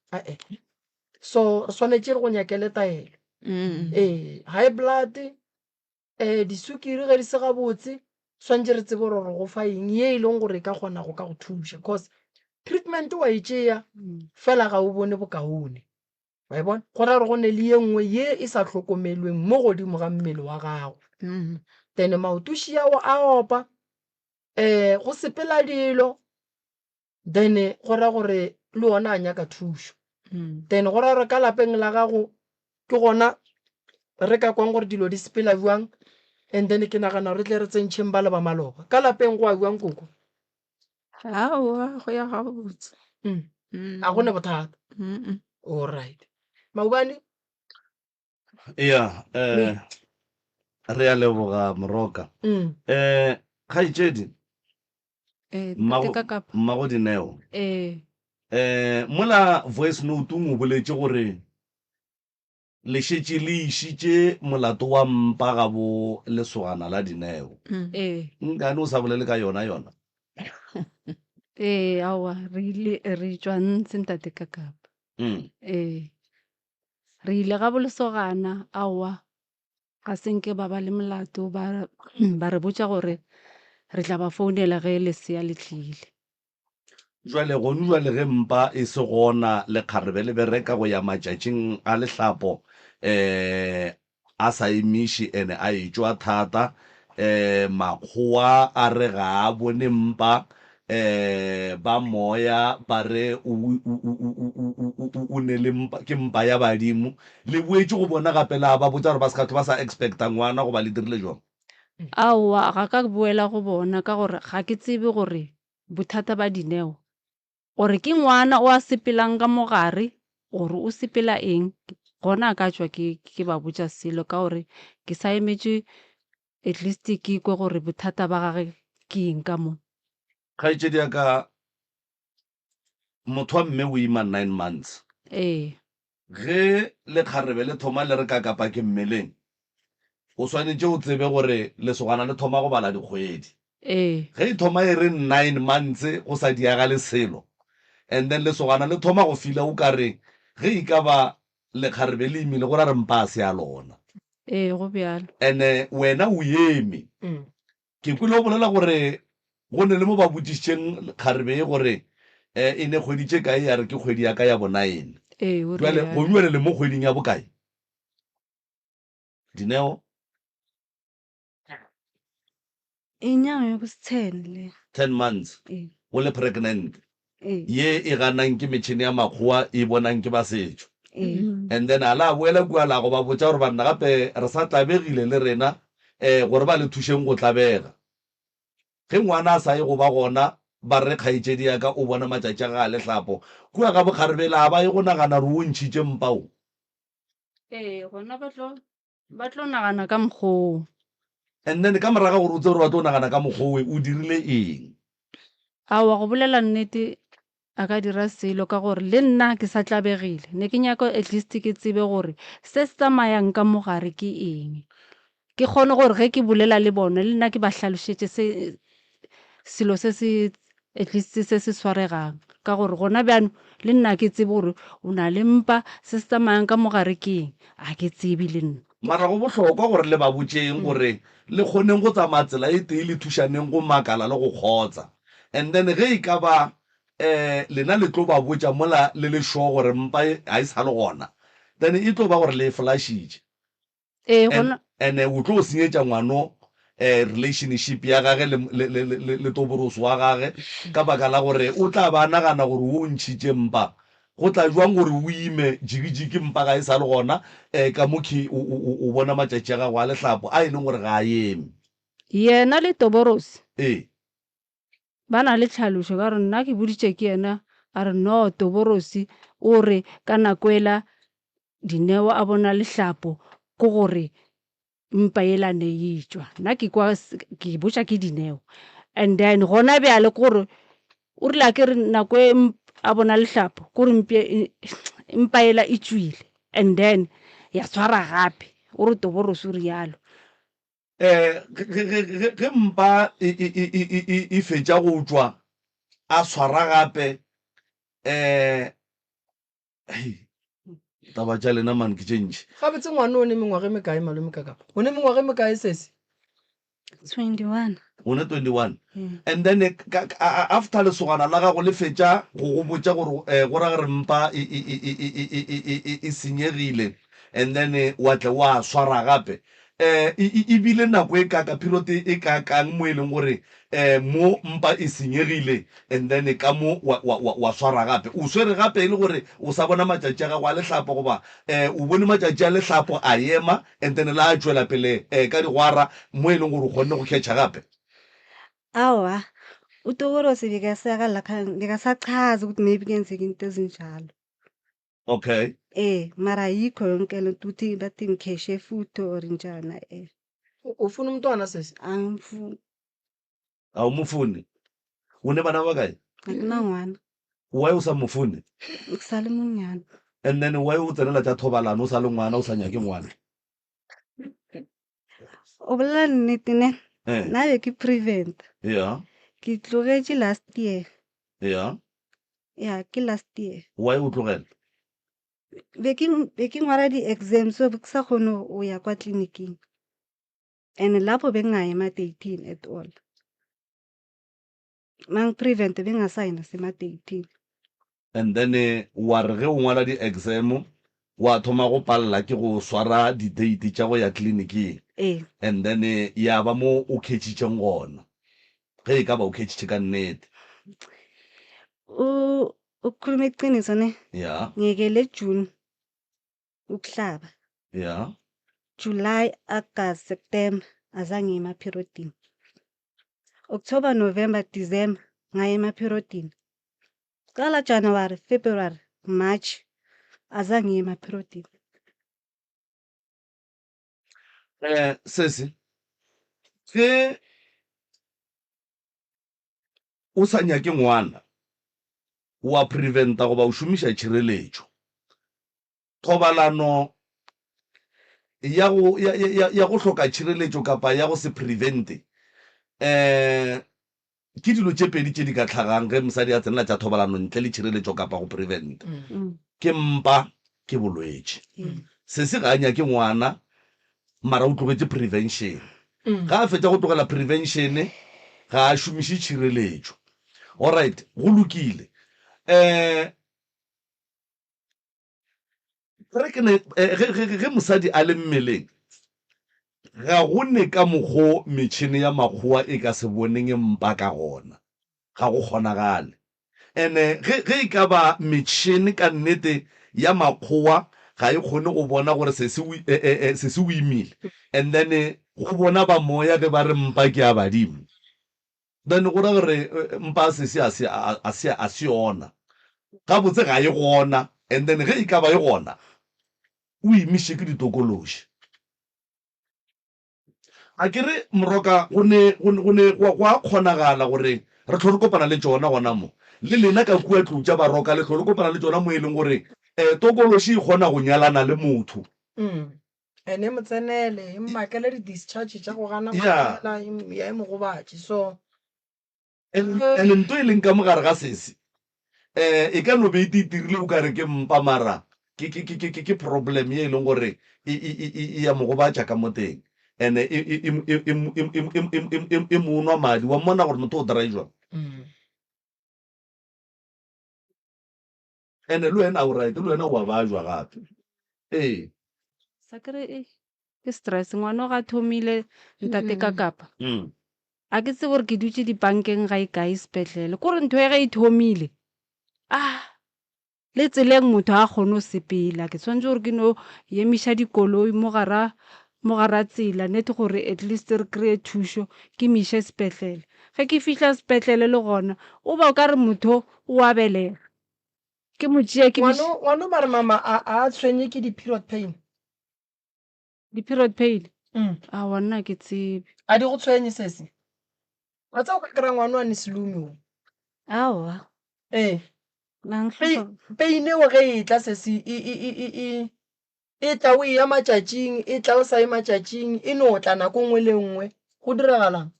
so re swanetše re go nyakele taelo high blood disukiri ge di se gabotse swantse re tsebe gore go fa eng ye e leng gore e ka kgona go ka go thuša because treatment wa e tšea fela ga o bone bokaone, wa e bona go ra gore go ne le ye nngwe ye e sa hlokomelweng mo godimo ga mmele wa gago then maotuši ao a opa go sepela dilo then go ra gore le ona a nyaka thušo then go ra gore ka lapeng la gago ke gona re ka kwang gore dilo di sepela jwang and then ke nagana re tle re tsentšheng ba le ba maloba ka lapeng go a jwang koko aowa go ya gabotse a gone bothata all right Maubane ya re a leboga Moroka kgaetšedi mmago Dineo mola voice note o boletše gore le šetše le išitše molato wa mpa gabo lesogana la Dineo nkane o sa bolele ka yona aowa re tšwa ntse ntate Kakapa re ile ga bolesogana aowa ga senke ba ba le molato ba re botša gore re tla ba founela ge lesea le tlile jwale gone jwale ge mpa e se gona le kgarebe le bereka go ya matšatšing a lehlapo a sa emiše ene a etšwa thata makgowa a re ga a bone mpa ba moya ba re o ne le mpa ke mpa ya badimo le boetse go bona gape la ba botsa gore ba se ba sa expecta ngwana go ba le dirile jwang aowa ga ka boela go bona ka gore ga ke tsebe gore bothata ba Dineo gore ke ngwana o a sepelang ka mogare gore o sepela eng gona a ka tšwa ke ba botša selo ka gore ke sa emetše at least ke ikwe gore bothata ba gage ke eng ka mo kgaetšedi ya ka motho wa mme o ima 9 months ge le kgarebe le thoma le re Kakapa ke mmeleng o swanetše o tsebe gore lesogana le thoma go bala dikgwedi ge e thoma e re 9 months go sa diaga le selo and then lesogana le thoma go fila o kare ge e ka ba lekgarebe le imile go ra re mpa a se a lona go bjalo and wena o eme ke kwile o bolela gore go ne le mo ba botšišitšeng kgarebe e gore e ne kgweditše kae ya re ke kgwedi ya ka ya bo9 jwale go jwele le mo kgweding ya bokae Dineo inyanga yo 10 months o le pregnant ye e ganang ke metšhini ya makgowa e bonang ke ba setšo and then ala boela kua la go ba botša gore banna gape re sa tlabegile le rena gore ba le thušeng go tlabega ge ngwana a sa ye go ba gona ba re kgaetšedi ya ka o bona matšatši a ga a lehlapo kua ga bokgarebela a ba ye go nagana re o ntšhitše mpao gona ba tlo nagana ka mokgoo and then ka moraga gore o tse gore ba tlo nagana ka mokgwa o dirile eng aowa go bolela nnete a ka dira selo ka gore le nna ke sa tlabegile ne ke nyaka at least ke tsebe gore se se tsamayang ka mogare ke eng ke kgone gore ge ke bolela le bone le nna ke ba hlalošetše selo se se at least se se swaregang ka gore gona bjano le nna ke tsebe gore o na le mpa se se tsamayang ka mogare ke eng a ke tsebe le nna mara go bohlokwa gore le ba botšeng gore le kgoneng go tsamaya tsela e tee le thušaneng go makala le go kgotsa and then ge e ka ba lena le tlo ba botša mola le le sure gore mpa a e sa le gona then e tlo ba gore le e flashitše and o tlo o senyetša ngwano relationship ya gage le toboroso wa gage ka baka la gore o tla ba nagana gore o ntšhitše mpa go tla jwang gore o ime jikijiki mpa ga e sa le gona ka mokhi o bona matšatši a gago a lehlapo a e leng gore ga a eme yena le Toborosi ba na le tlhaloso ka re nna ke boditse ke yena a re no Toborosi o re ka nakwela Dineo a bona lehlapo go gore mpa elane yitswa nna ke botša ke Dineo and then gona bjale gore o rile ke re nako a bona lehlapo gore mpa ela e tswile and then ya tshwara gape o re Toborosi o rialo ge mpa e fetša go tswa a tshwara gape taba tša lena man ke tšentši gabetse ngwane o ne mengwaga mekae malome ka kapa o ne mengwaga mekae sese 21 o ne 21 and then after lesogana la gago le fetša go botša gore go ra gore mpa e senyegile and then wa tle wa swara gape e bile nako e kaka period e kakang mo e leng gore mo mpa e senyegile and then ka mo wa swara gape o swere gape e le gore o sa bona matšatši a gago a lehlapo goba o bone matšatši a lehlapo a ema and then la a tšwela pele ka digwara mo e leng gore o kgonne go kgetša gape awa uToborosi bekasachazi ukuthi maybe kuyenzeka into ezinjalo okay mara ayikho yonke lento ukuthi bathi ngikheshe futhi or njana ufuna umntwana sesi angifuni awumufuni une bana ba kae akunangwana why o sa mofune kusale munyana and then why o tsenela tša thobalano o sa le ngwana o sa nyake ngwana o bolela nnete ne nna be ke prevent ke tlogetše last year ke last year why o tlogela be ke ngwala di-exam so ke sa kgone o ya kwa tleliniking and lapho bengayema 18 at all mang prevent bengasayina sema 18 and then wa re ge o ngwala di-exam wa thoma go palela ke go swara di-date tša go ya tleliniking and then ya ba mo o khetšitšeng gona ge e ka ba o khetšitše ka nnete ukhuluma iqiniso ne ngiyekele June ukuhlaba July, August, September azange ema-periodini October, November, December ngaye ema-periodini qala January, February, March azange ema-periodini sesi ge o sa nyake ngwana wa preventa goba o šomiša tšhireletšo thobalano ya go hloka tšhireletšo kapa ya go se prevente ke dilo tše pedi tše di ka tlhagang ge mosadi a tsenela tša thobalano ntle le tšhireletšo kapa go preventa ke mpa ke bolwetši se se ga a nyake ngwana mara o tlogetse prevention ga a fetša go tlogela prevention ga a šomiše tšhireletšo alright go lokile ge mosadi a le mmeleng ga go ne ka mokgo metšhini ya makgowa e ka se boneng mpa ka gona ga go kgonagale ene ge e ka ba metšhini ka nnete ya makgowa ga e kgone go bona gore se se o imile and then go bona ba moya ge ba re mpa ke a badimo then go ra gore mpa se a se ona ga botse ga e gona and then ge e ka ba e gona o imiše ke ditokološi a ke re moroka go a kgonagala gore re tlho re kopana le tsona gona mo le lena ka kua tlou tša baroka le tlho re kopana le tsona mo e leng gore tokološi e kgona go nyalana le motho ene mo tsenele e mmakele di-discharge tša go gana ya e mogobatši so ene nto e leng ka mogare ga sese e ka no be itirile o kare ke mpa mara ke problem ye e leng gore e ya mogobatša ka mo teng ene e monwa madi wa mmona gore motho o dry jwang ene le wena o right le wena o a bajwa gape sa kere ke stress ngwana o ga thomile ntate ka kapa a ke tse gore ke dutse dibankeng ga e kae sepetlele kore ntho ya ge e thomile le tseleng motho a kgone o sepela ke tshwanetse gore ke no emiša dikoloi mo gara mogara tsela nete gore at least re kry-e thušo ke miše sepetlele ge ke fihla sepetlele le gona o ba o ka re motho o a belega ke mo tšea ke ngwano ba re mama a tshwenye ke di-period pain di-period pain a wanna ke tsebe a di go tshwenye sese wa tsa o ka kry-a ngwano a ne selumi aowa pain eo ge e tla sese e tla o ya matšatšing e tla o sa ye matšatšing e no tla nako nngwe le nngwe go diragalang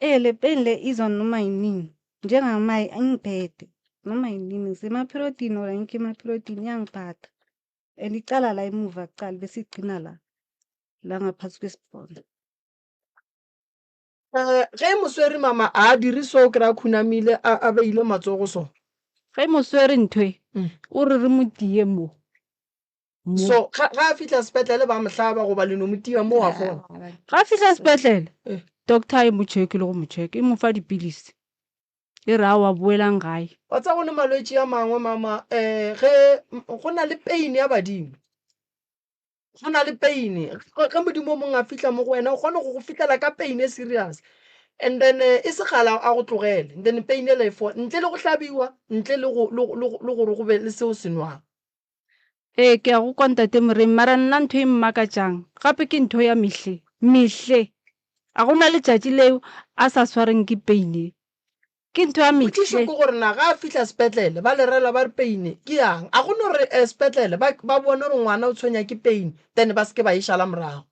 le pain le izwa noma yinini njengamaye angiphethe noma yinini semaphirodini or angikho emaphirodini iyangiphatha and icala la emuva kucala bese igcina la ngaphansi kwesibhono ge moswere mama a dire so o kry-a khunamile a beile matsogo so ge moswere nthwe o re motie mo so ga a fitlha sepetlele ba mohlaba goba le no motia mo wa fona ga a fitlha sepetlele doctor e mo check le go mo check e mo fa dipilisi e re a wa boelang gae wa tsa go le malwetse ya mangwe mama ge go na le pain ya badimo go na le pain ge modimo mongwe a fitlha mo go wena o kgone go go fitlhela ka pain e serious and then e se gala a go tlogele and then pain e le fo ntle le go hlabiwa ntle le gore go be le seo senwang ke a go kontate moreng mara nna ntho e mmakatšang gape ke ntho ya mehle a gona letšatši leo a sa swareng ke pain ke ntho ya mehle ko gore na ga a fitlha sepetlele ba lerela ba re pain ke yang a gone gore sepetlele ba bone gore ngwana o tshwenya ke pain then ba seke ba e šala morago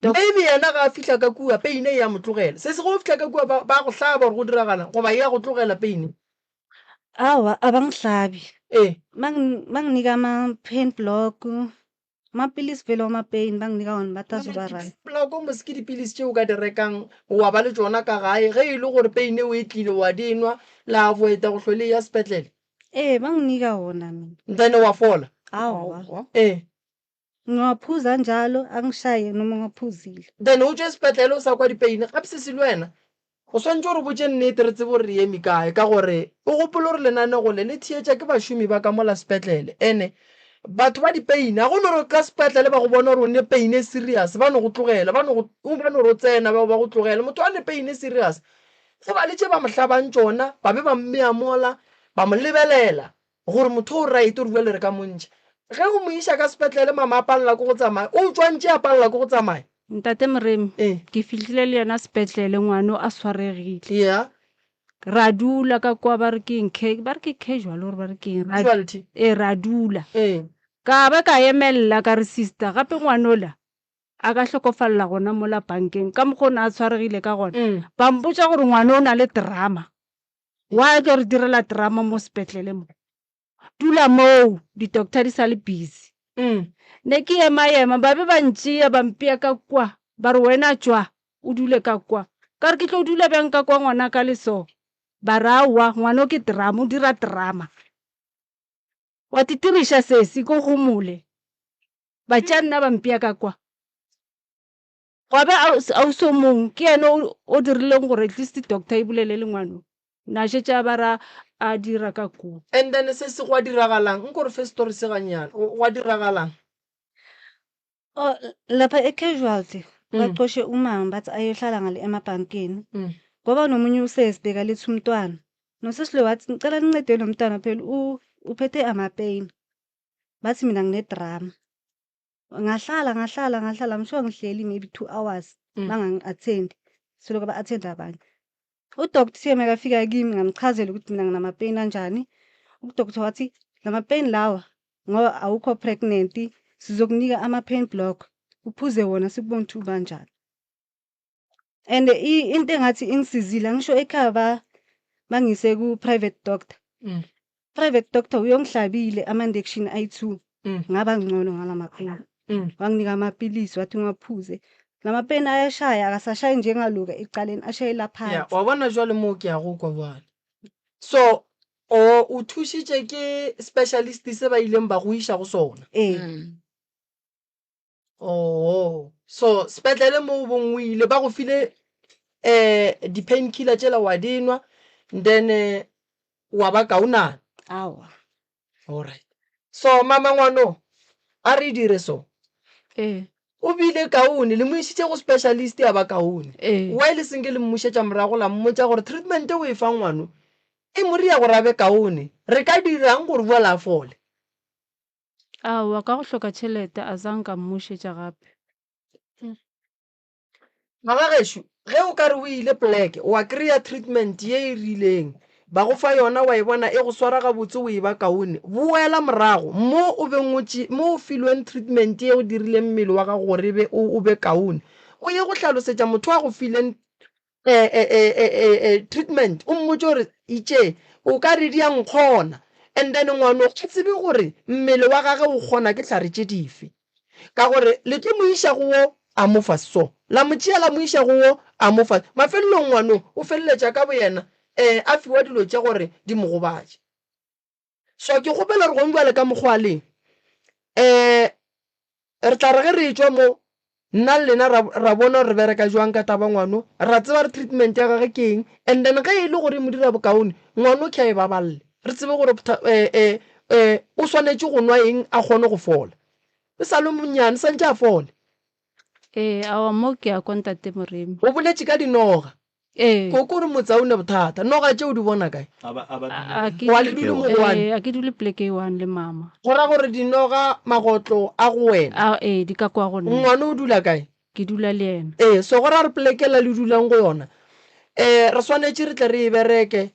maybe yena ga a fitlha ka kua pain e ya motlogela se se go fitlha ka kua ba go hlaba gore go diragalang goba e ya go tlogela pain awa abangihlabi banginika ama-pain block mapilisi vele wama-pain banginika wona batazoba right block mose ke dipilisi tšeo o ka di rekang wa ba le tsona ka gae ge e le gore pain o e tlile wa dinwa la avoida go hlole ya sepetlele banginika wona mina then wa fola awa ngaphuza njalo angishaye noma ngaphuzile then o tswe sepetlele o sa kwa dipain gape se se le wena go swantse gore botse nnete re tsebe gore re eme kae ka gore o gopole gore lenanego le le thietša ke bašomi ba ka mola sepetlele ene batho ba dipain a gone gore ka sepetlele ba go bona gore o ne pain e serious ba no go tlogela ba no gore o tsena ba go tlogela motho a ne pain e serious ge ba letse ba mohlabang tsona ba be ba mmea mola ba mo lebelela gore motho o right o re bua le re ka montšha ge go mo iša ka sepetlele mama a palela ko go tsamaya o tswantse a palela ko go tsamaya ntate moremi ke fihlile le yena sepetlele ngwano a swaregile ra dula ka kwa ba re ke casual gore ba re ke ra dula ka ba ka emelela ka re sister gape ngwanola a ka hlokofalela gona mola bankeng ka mokgona a tshwaregile ka gona ba mpotsa gore ngwana o na le drama wa ke re direla drama mo sepetlele mo dula moo di-doctor di sa le busy ne ke ema ba be ba ntšea ba mpea ka kwa ba re wena tswa o dule ka kwa ka re ke tlo dula bjang ka kwa ngwana ka leso ba re aowa ngwana o ke drama o dira drama wa titiriša sesi ko gomole ba tša nna ba mpea ka kwa gobe auso mong ke ene o dirileng gore at least doctor e bolele le ngwano na šetša ba ra a dira ka kuo and then se se go a diragalang nkore fe story se ganyana go a diragalang lapha e-casualty baqoshe umama bathi ayohlala ngale emabhankeni ngoba nomunye usesi bekaletha umntwana nosesi lo wathi ngicela nincede lo mntwana phela uphethe ama-pain bathi mina ngine-drama ngahlala msho ngihleli maybe 2 hours bangangi-attend seloko ba-attenda abanye udoktor siyeme kafika kimi ngamchazela ukuthi mina nginama-pain anjani udoktor wathi lama-pain lawa ngoba awukho pregnant sizokunika ama-pain block uphuze wona sikubona ukuthi ubanjani and into engathi ingisizile ngisho ekhaya bangise ku-private doctor private doctor uyongihlabile ama-injection ayi-2 ngaba ngcono ngalama-pain wanginika amapilisi wathi ngaphuze lama-pain ayashaya akasashayi njengaluka ecaleni ashayela phansi wa bona jwale moo ke ya go kwa bjale so o thušitše ke specialist se ba ileng ba go iša go sona so sepetlele moo bongwe ile ba go file di-pain killer tšela wa dinwa then wa ba kaonana awa alright so mama ngwano a re dire so o bile kaone le mo isitse go specialist ya ba kaone wa le seng ke le mmušetša morago la mmotša gore treatment o e fa ngwano e mo ria gore a be kaone re ka dirang gore bola a fole wa ka go hloka tšhelete a zanka mmušetša gape magagešo ge o ka re o ile pleke wa kry-a treatment ye e rileng ba go fa yona wa e bona e go swara gabotse o e ba kaone boela morago mo o filweng treatment ye go dirileng mmele wa gago gore o be kaone o ye go hlalosetša motho wa go fileng treatment o mmotse gore itše o ka re di a nkgona and then ngwane o tsebe gore mmele wa gage o kgona ke tlhare tše dife ka gore le tlo mo iša go wo a mofa so la motšea la mo iša go wo a mofa mafelelong ngwane o feleletša ka bo yena a fiwa dilo tša gore di mo gobatše so ke kgopela re gomba le ka mokgwa leng re tla re ge re tšwa mo nna le lena ra bona re bereka jwang ka taba ngwano ra tseba re treatment ya gage ke eng and then ge e le gore mo dira bokaone ngwano ke a e baballe re tsebe gore o swanetše go nwa eng a kgone go fola e sa le monnyane santše a fole awa mo ke a kontate Moremi o boletše ka dinoga ko gore motsaone bothata noga tšeo di bona kae wa le dule mo go wane a ke dule pleke e one le mama go ra gore dinoga magotlo a go wena di ka kwa go nna ngwane o dula kae ke dula le ena so go ra re plekela le dulang go yona re swanetše re tle re e bereke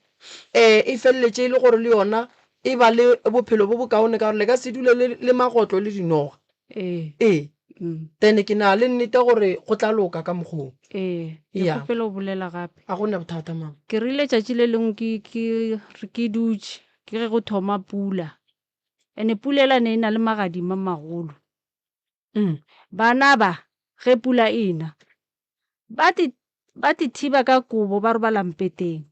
e feleletše e le gore le yona e ba le bophelo bo bokaone ka gore le ka se dule le magotlo le dinoga then ke na le nnete gore go tla loka ka mokgong kgopela o bolela gape a gona bothata mang ke rile tšatši le lengwe ke dutše ke ge go thoma pula ene pula ne e na le magadima magolo bana ba ge pula ena ba ti thiba ka kobo ba robala mpeteng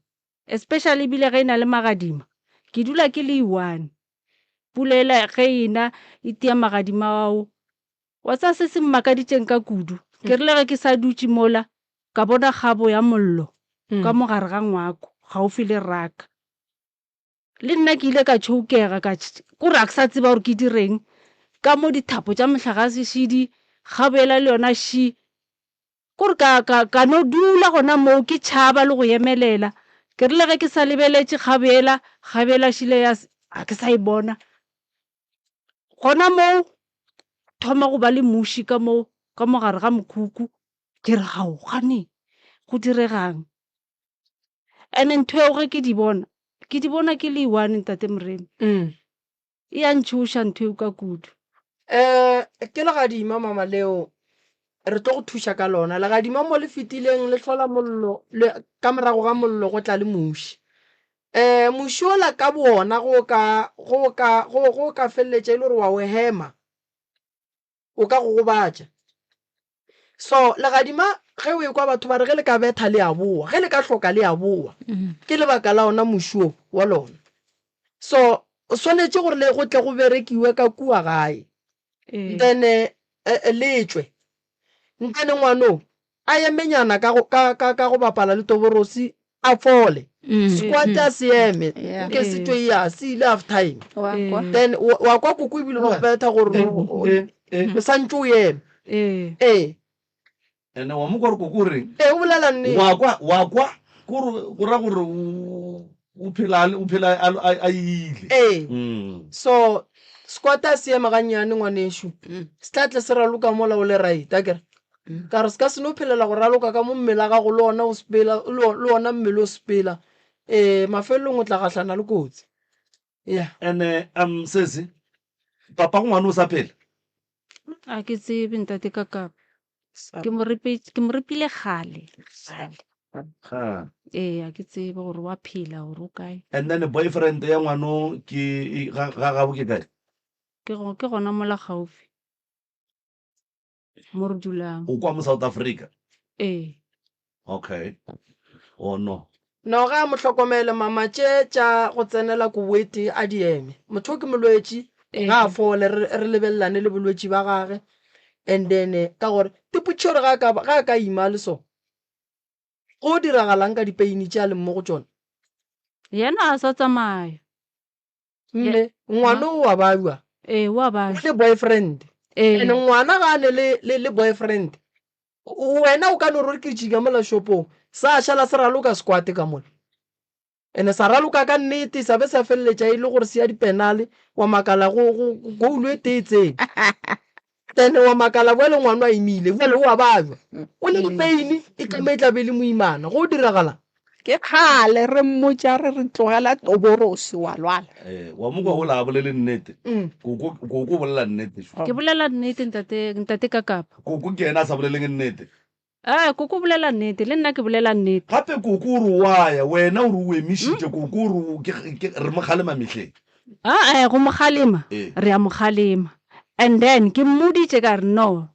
especially bile ge e na le magadima ke dula ke le one pulela ge ena e tia magadima ao wa tsa se mmakaditšeng ka kudu ke rile ge ke sa dutše mola ka bona kgabo ya mollo ka mogare ga ngwako gaufi le raka le nna ke ile ka tšhoukega kore a ke sa tseba gore ke direng ka mo dithapo tša mohlagasešidi kgabela le yona shi kore ka no dula gona moo ke tšhaba le go emelela ke rile ge ke sa lebeletše kgabela šile a ke sa e bona gona moo thoma go ba le muši ka mogare ga mokhukhu ke re gao gane go diregang ene ntho eo ge ke di bona ke le one ntate Moremi e ya ntšhoša ntho eo ka kudu ke legadima mama leo re tlo go thuša ka lona legadima mo le fetileng le tlhola mollo ka morago ga mollo go tla le muši muši ola ka bona go ka feleletša e le gore wa o hema o ka go gobatša so legadima ge o e kwa batho ba re ge le ka betha le a boa ge le ka hloka le a boa ke lebaka la ona mušo wa lona so o swanetše gore le go tle go berekiwe ka kua gae then letswe ntene ngwano a emenyana ka go bapala le toborosi a fole squat a seeme ke se tšwe ya se ile half time then wa kwa koko ebile go betha gore santse o eme ene wa mo gore kokore o bolela nnete wa kwa go ra gore o phela a ile so squat a seeme gannyane ngwanesho se tlatle se raloka mola o le right akere ka re se ka se no phelela go raloka ka mo mmele ga go le ona mmele o sepela mafelelong o tla gahlana le kotsi ene sese papa go ngwane o sa phela a ke tsebe ntate kakapa ke mo repile gale a ke tsebe gore wa phela gore o kae and then boyfriend ya ngwano ke ga bo ke kae ke gona mola gaufi mo re dulang o kwa mo South Africa okay no ga mo hlokomele mama tša go tsenela Kuwait a dieme motho ke molwetši ga a fole re lebellane le bolwetši ba gage and then ka gore tiputšhore ga ka ima le so go diragalang ka dipeini tša le mo go tšona yena a sa tsamaya mme ngwana o wa bawa wa ba le boyfriend and ngwana ga ane le boyfriend wena o ka no re ke tšika mola shopong sa šala se raloka squate ka mola ene sa raloka ka nnete sa be sa feleletša e le gore se ya dipenale wa makala goulu e teetseng then wa makala boele ngwana a imile boele o a bajwa o le dipeini e tlame e tlabe le moimana go diragala ke kgale re mmotsa re tlogela toborosi wa lwala wa mo kwa go la bolele nnete koko bolela nnete ke bolela nnete ntate ka kapa koko ke ena a sa boleleng nnete koko bolela nnete le nna ke bolela nnete gape koko o re waya wena o re o emišitše koko o re re mogalema metlheng go mogalema re a mogalema and then ke mmoditše ka re no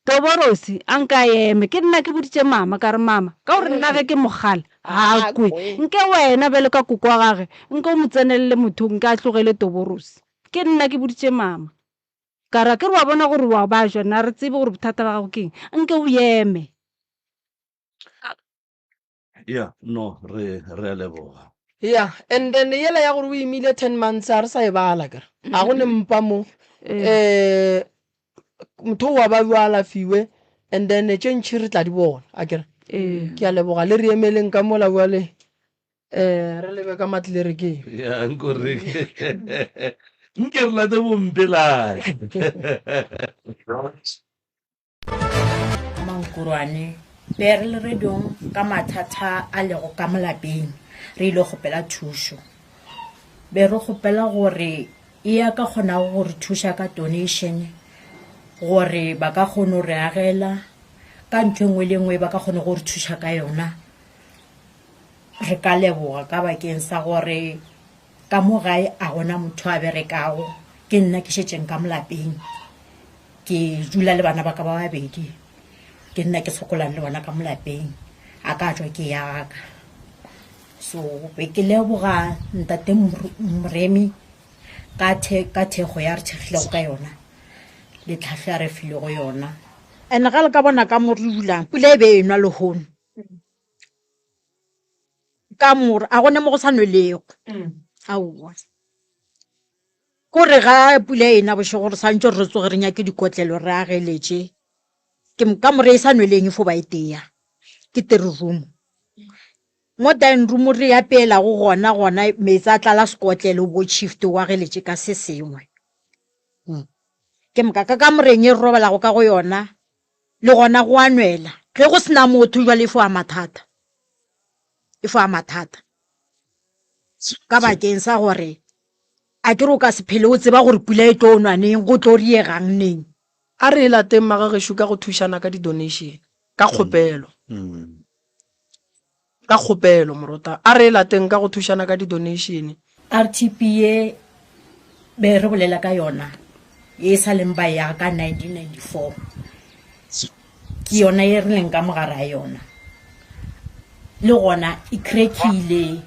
toborosi a nka eme ke nna ke boditše mama ka re mama ka gore nna ge ke mogala hakwe nke wena bele ka koko wa gage nke o mo tsenelele mothong ke a tlogele toborosi ke nna ke boditše mama ka ra ke re wa bona gore wa bajwa nna re tsebe gore bothata ba gago keng nke o eme no re a leboga and then yela ya gore o imile 10 months a re sa e bala kere a go ne mpa mo motho wa ba bua alafiwe and then tše ntšhi re tla di bona a kere ke a leboga le re emeleng ka mola bjale re lebe ka matlile re ke nke re late bompelane mankurwane be re le rediong ka mathata a lego ka molapeng re ile gopela thušo be re gopela gore e ya ka kgona gore thuša ka donation gore ba ka kgone go re agela ka ntho engwe le engwe ba ka kgone go re thuša ka yona re ka leboga ka bakeng sa gore ka mo gae a gona motho a berekago ke nna ke šetšeng ka molapeng ke dula le bana ba ka ba babedi ke nna ke sokolang le bona ka molapeng a ka tswa ke yaga so be ke leboga ntate Moremi ka thekgo ya re thekgilego ka yona le tlhatlho ya re filego yona ene ga le ka bona ka mo re dulang pula e be e nwa lehono ka more a gone mo go sa nwelego aowa kore ga pula e na bošego gore santse re tsoge re nyake dikotlelo re ageletše ka more e sa nweleng e fo ba e teya ke 3 room mo dining room re ya peelago gona meetse a tlala sekotlele bo shift wa ageletše ka se sengwe ke mokaka ka moreng e re robalago ka go yona le gona go a nwela ge go sena motho jwa le fo a mathata ka bakeng sa gore a ke re o ka se phele o tseba gore pula e tlo nwa neng go tlo riegang neng a re lateng magagesho ka go thušana ka di-donation ka kgopelo morota a re lateng ka go thušana ka di-donation RTP ye be re bolela ka yona e sa leng ba ya ka 1994 ke yona e re leng ka mogara yona le gona e crackile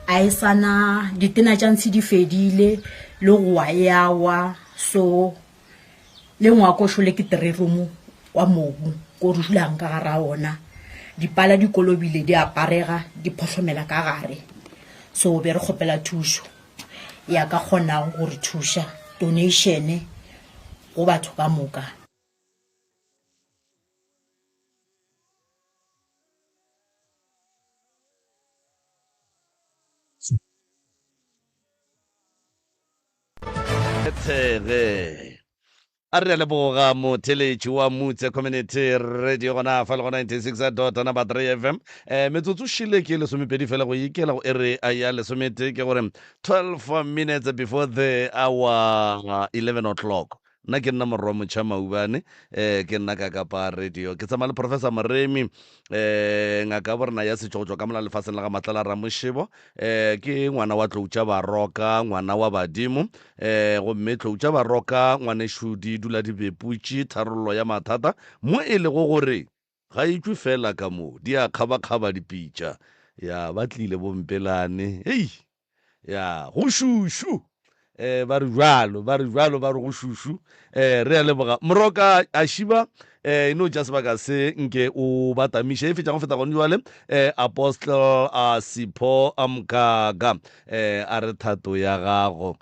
a e sana ditena tša ntse di fedile le go wa yawa so le ngwakošo le ke 3 room wa mobu ko re dulang ka gara ona dipala di kolobile di aparega di photlhomela ka gare so be re kgopela thušo ya ka kgonang gore thuša donation go batho ka moka a re leboga motheletši wa Mutse Community Radio gona fa le go 96.3 FM metsotso šile ke lesomepedi fela go ikela go ere a ya lesomete ke gore 12 minutes before the hour 11 o'clock nna ke nna morwa motšha maubane ke nna ka kapa radio ke tsama le Professor Moremi ngaka borena ya setšotšo ka mola lefaseng la ga Matlala Ramošebo ke ngwana wa Tloutša Baroka ngwana wa badimo gomme Tloutša Baroka ngwane šudi dula di beputše tharollo ya mathata mo e lego gore ga itšwe fela ka mo di a kgaba-kgaba dipitša ya ba tlile bompelane ya go šušu ba re jalo ba re go šušu re a leboga Moroka a šiba ino ja sebaka se nke o batamiše e fetša go feta gone jale apostle Sipho Mgaga a re thato ya gago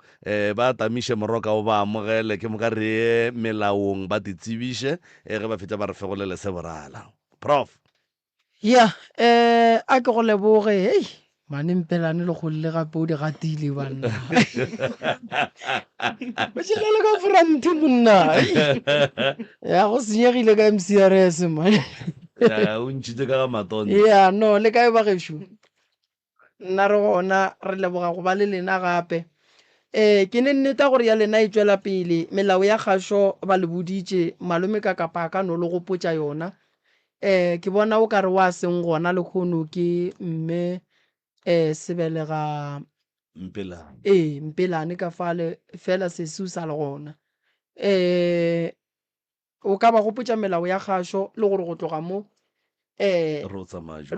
ba tamiše moroka o ba amogele ke moka reye melaong ba ditsebiše ge ba fetša ba re fegolele se borala prof ya a ke go leboge hei mane mpelane le golile gape o di gatile banna o šegele ka front monna ya go senyegile ka MCRS man o ntšhitse ka ga matonne ya no le kae ba gešo nna re gona re leboga go ba le lena gape ke ne nneta gore ya lena e tswela pele melao ya kgašo ba le boditše malome ka kapa ka no le go potša yona ke bona o ka re wa seng gona le kgono ke mme sebelega mpelane ka fale fela seseo sa le gona o ka ba gopotša melao ya kgašo le gore go tloga mo re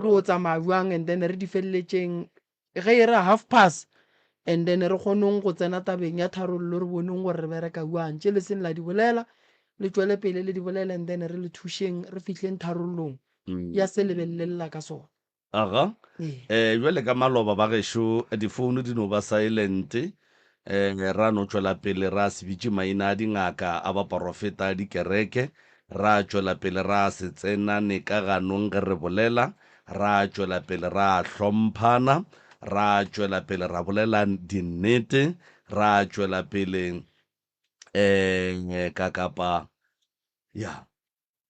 o tsamaya jwang and then re di feleletšeng ge e re half pass and then re kgonong go tsena tabeng ya tharollo re boneng gore re bereka jwang tše le seng la di bolela le tšwele pele le di bolela and then re le thušeng re fihleng tharollong ya se lebelelela ka sona aga jwale ka maloba ba gešo difounu di no ba silent ra no tšwela pele ra se bitše maina a dingaka a baporofeta a dikereke ra tšwela pele ra se tsenane ka ganong ge re bolela ra tšwela pele ra hlomphana ra tšwela pele ra bolela dinnete ra tšwela pele ka kapa ya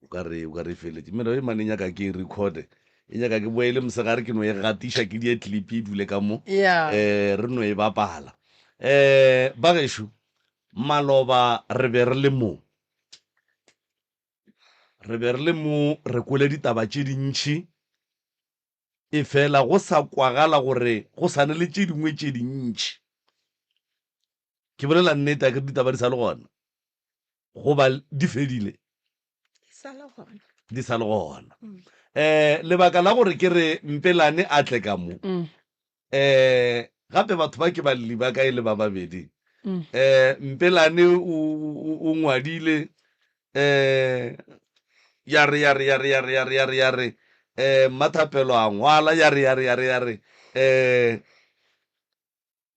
o ka re feletse melo e mane nyaka ke recorde e nyaka ke boele mosegare ke no e gatiša ke die clip e dule ka mo re no e bapala ba gešo maloba re be re le mo re kwele ditaba tše dintšhi e fela go sa kwagala gore go sa ne le tše dingwe tše dintšhi ke bolela nnete ke ditaba di sa le gona goba di fedile di sa le gona lebaka la gore ke re mpelane a tle ka mo gape batho ba ke balli ba kae le ba babedi mpelane o ngwadile yare mathapelo a ngwala yare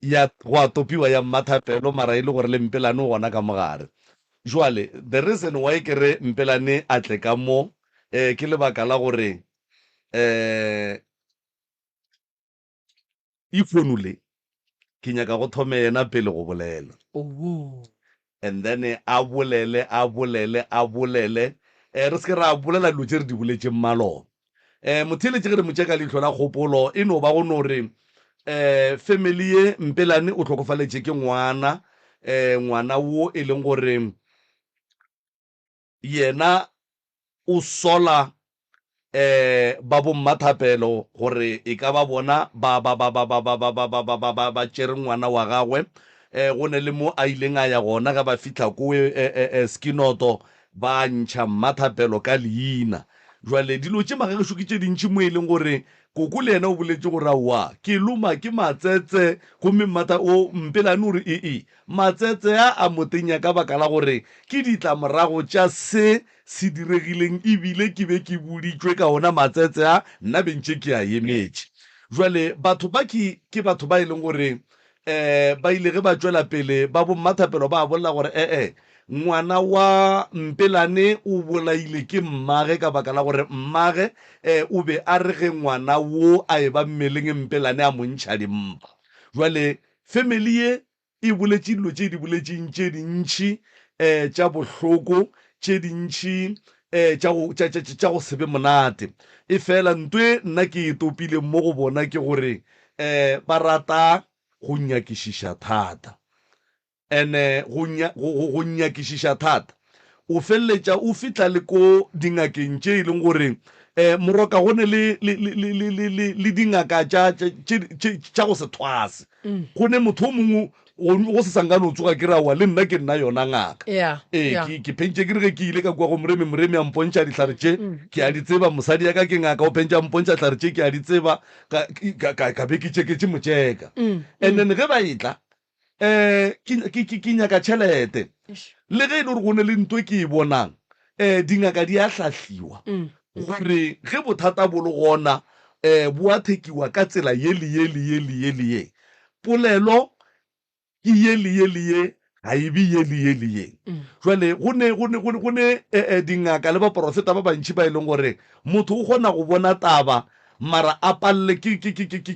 ya go a topiwa ya mathapelo mara e le gore le mpelane o gona ka mogare jwale the reason why ke re mpelane a tle ka mo ke lebaka la gore ifonule ke nyaka go thome yena pele go bolela and then a bolele re se ke ra bolela dilo tse re di boletse mmaloba motheletše ge re motšeka leitlho la kgopolo e no ba go no re family ye mpelane o tlhokofaletše ke ngwana wo e leng gore yena o sola ba bommathapelo gore e ka ba bona ba tšere ngwana wa gagwe go ne le mo a ileng a ya gona ga ba fitlha ko skinoto ba ntšha mmathapelo ka leina jwale dilo tše magagešo ke tše dintšhi mo e leng gore koko le yena o boletse gore aowa ke loma ke matsetse gomme mpelane ore matsetse a motenya ka baka la gore ke ditlamorago tša se diregileng ebile ke be ke boditšwe ka ona matsetse a nna bentše ke a emetše jwale batho ba ke batho ba e leng gore ba ile ge ba tšwela pele ba bommathapelo ba bolela gore ngwana wa mpelane o bolaile ke mmage ka baka la gore mmage o be a re ge ngwana wo a e ba mmeleng mpelane a montšha dimpa jwale family ye e boletše dilo tše di boletšeng tše dintšhi tša bohloko tše dintšhi tša go sebe monate e fela ntwe nna ke e topile mo go bona ke gore ba rata go nyakišiša thata ene go nyakišiša thata o feleletša o fitla le ko dingakeng tše e leng gore moroka gone le dingaka tša go se thwase gone motho o mongwe go se sankane o tsoga ke rawa le nna ke nna yona ngaka ke phentše ke re ge ke ile ka kwa go moremi a mpontšha dihlare tše ke a di tseba mosadi ya ka ke ngaka o phentša mpontšha hlare tše ke a di tseba ka be ke tšeketše motšeka and then ge ba etla ke nyaka tšhelete le ge e le gore go ne le ntwe ke e bonang dingaka di a hlahliwa gore ge bothata bo le gona bo a thekiwa ka tsela ye polelo ke ye ga ebe ye jwale go ne dingaka le baporofeta ba bantši ba e leng gore motho o kgona go bona taba mara a palele ke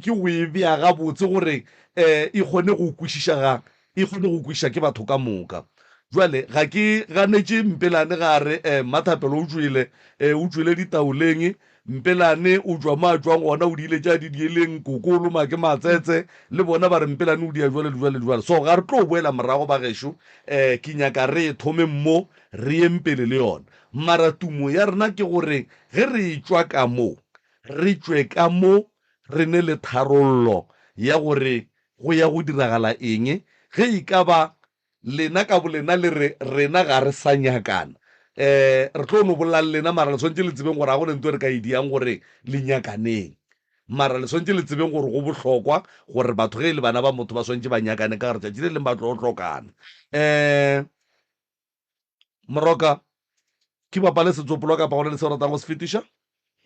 go e bea gabotse gore e kgone go kwešiša ke batho ka moka. Jwale ga ke ganetše Mpelane ga re Mathapelo o tswile ditaoleng, Mpelane o jwa matswang gona o diile tša didieleng kokolo make matsetse le bona ba re Mpelane o dia jwale. So ga re tlo boela morago ba gešo ke nyaka re e thome mmo re ye mpele le yona, mara tumo ya rena ke gore ge re e tswa ka mo re tswe ka mo re ne le tharollo ya gore go ya go diragala eng ge e ka ba lena ka bolena le rena ga re sa nyakana. Re tlo no bolla lena mara le swantse le tsebeng gore ga go le ntwe re ka idiang gore le nyakaneng, mara le swantse le tsebeng gore go bohlokwa gore batho ge le bana ba motho ba swantse ba nyakane ka gore tšatši le leng ba tlo hlokana. Moroka ke bapale setsopolo kapa gone le se ratang go se fetiša?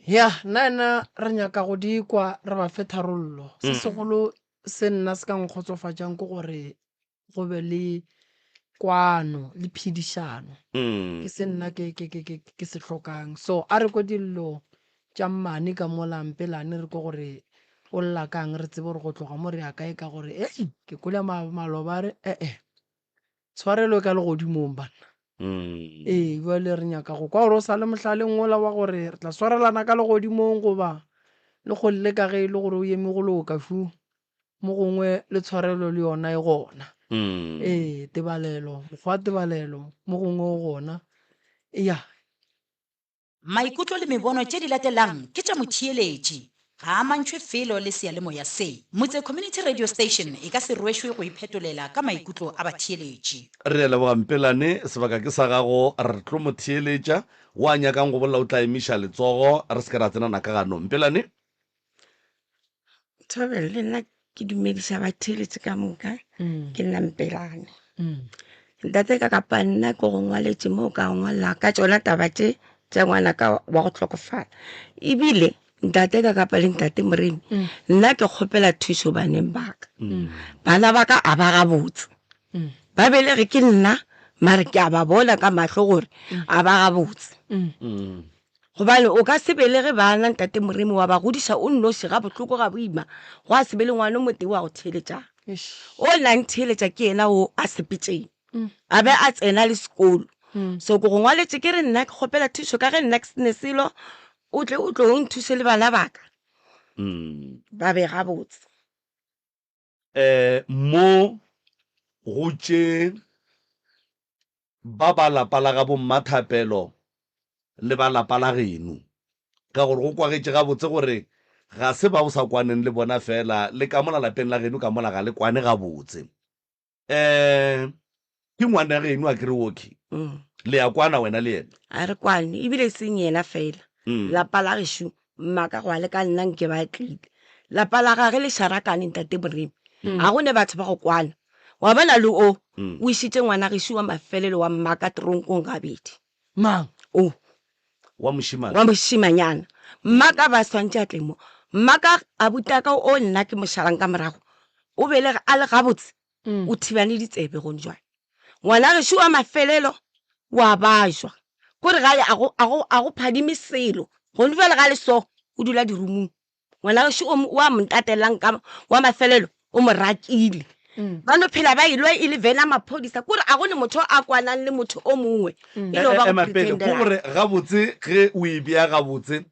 ya nna re nyaka go di kwa re ba fe tharollo. Se segolo se nna se ka nkgotsofatšang ke gore go be le kwano le phedišano, ke se nna ke se tlhokang. So a re ko dillo tša mmane ka mola Mpelane re ko gore o lla kang re tsebe gore go tloga mo re ya kae ka gore ke kole maloba re tshwarelo ka le godimong bana. Jwale re nyaka go kwa gore o sa le mohlaleng ola wa gore re tla swarelana ka legodimong goba le go leka ge e le gore o eme go loka fu mo gongwe le tshwarelo le yona e gona. Tebalelo mokgwa tebalelo mo gongwe o gona. Maikutlo le mebono tše di latelang ke tša motheeletši ga a mantšhwe felo le sealemoya se. Motse Community Radio Station e ka se rwešwe go iphetolela ka maikutlo a batheeletši. Re leboga Mpelane, sebaka ke sa gago, re tlo motheeletša wa nyakang go bolla o tla emiša letsogo re se ke ra tsenana ka gano. Mpelane Thobela le nna ke dumediša batheeletši ka moka, ke nna Mpelane. Ntate ka kapa nna ko go ngwaletše mo ka ngwala ka tšona taba tše tša ngwana ka wa go hlokofala. Ebile ntate ka kapa le ntate Moremi, nna ke kgopela thušo baneng baka. Bana baka a ba gabotse, ba belege ke nna mare ke a ba bona ka mahlo gore a ba gabotse. Gobane o ka se belege bana ntate Moremi wa ba godiša o nnoši ga bohloko ga boima, go a se be le ngwana mote wa go theeletša. O nang theeletša ke yena o a sepetšeng, a be a tsena le sekolo. So ko go ngwaletše ke re nna ke kgopela thušo ka ge nna ke sene selo o tle o tlo o nthuse le bana baka ba be gabotse. Mo go tše ba lapa la ga bo Mmathapelo le ba lapa la geno, ka gore go kwagetše gabotse gore ga se ba o sa kwaneng le bona fela le ka mola lapeng la geno ka mola ga le kwane gabotse. Ke ngwana geno a kere woki le ya kwana wena le yena? A re kwane, ebile seng yena fela, lapa la gešo mmaka go a le ka nna nke ba tlile. Lapa la gage le Sharakane ntate Moremi, ga gone batho ba go kwana. Wa bona le o išitše ngwana gešo wa mafelelo wa mmaka tronkong gabedi. Mang? Wa mošimane? Wa mošimanyana. Mmaka ba swantše a tle mo. Mmaka a butaka o nna ke mošalang ka morago, o belega a le gabotse, o thibane ditsebe gone jwale. Ngwana gešo wa mafelelo wa bajwa kore gale a go phadime selo gone fela ga le so o dula dirumong. Ngwana gešo wa montatelang ka wa mafelelo o mo rakile. Ba no phela ba ilwa e le vena maphodisa kore a gone motho a kwanang le motho o mongwe e le ba go pretendela. Gore gabotse ge o e bea gabotse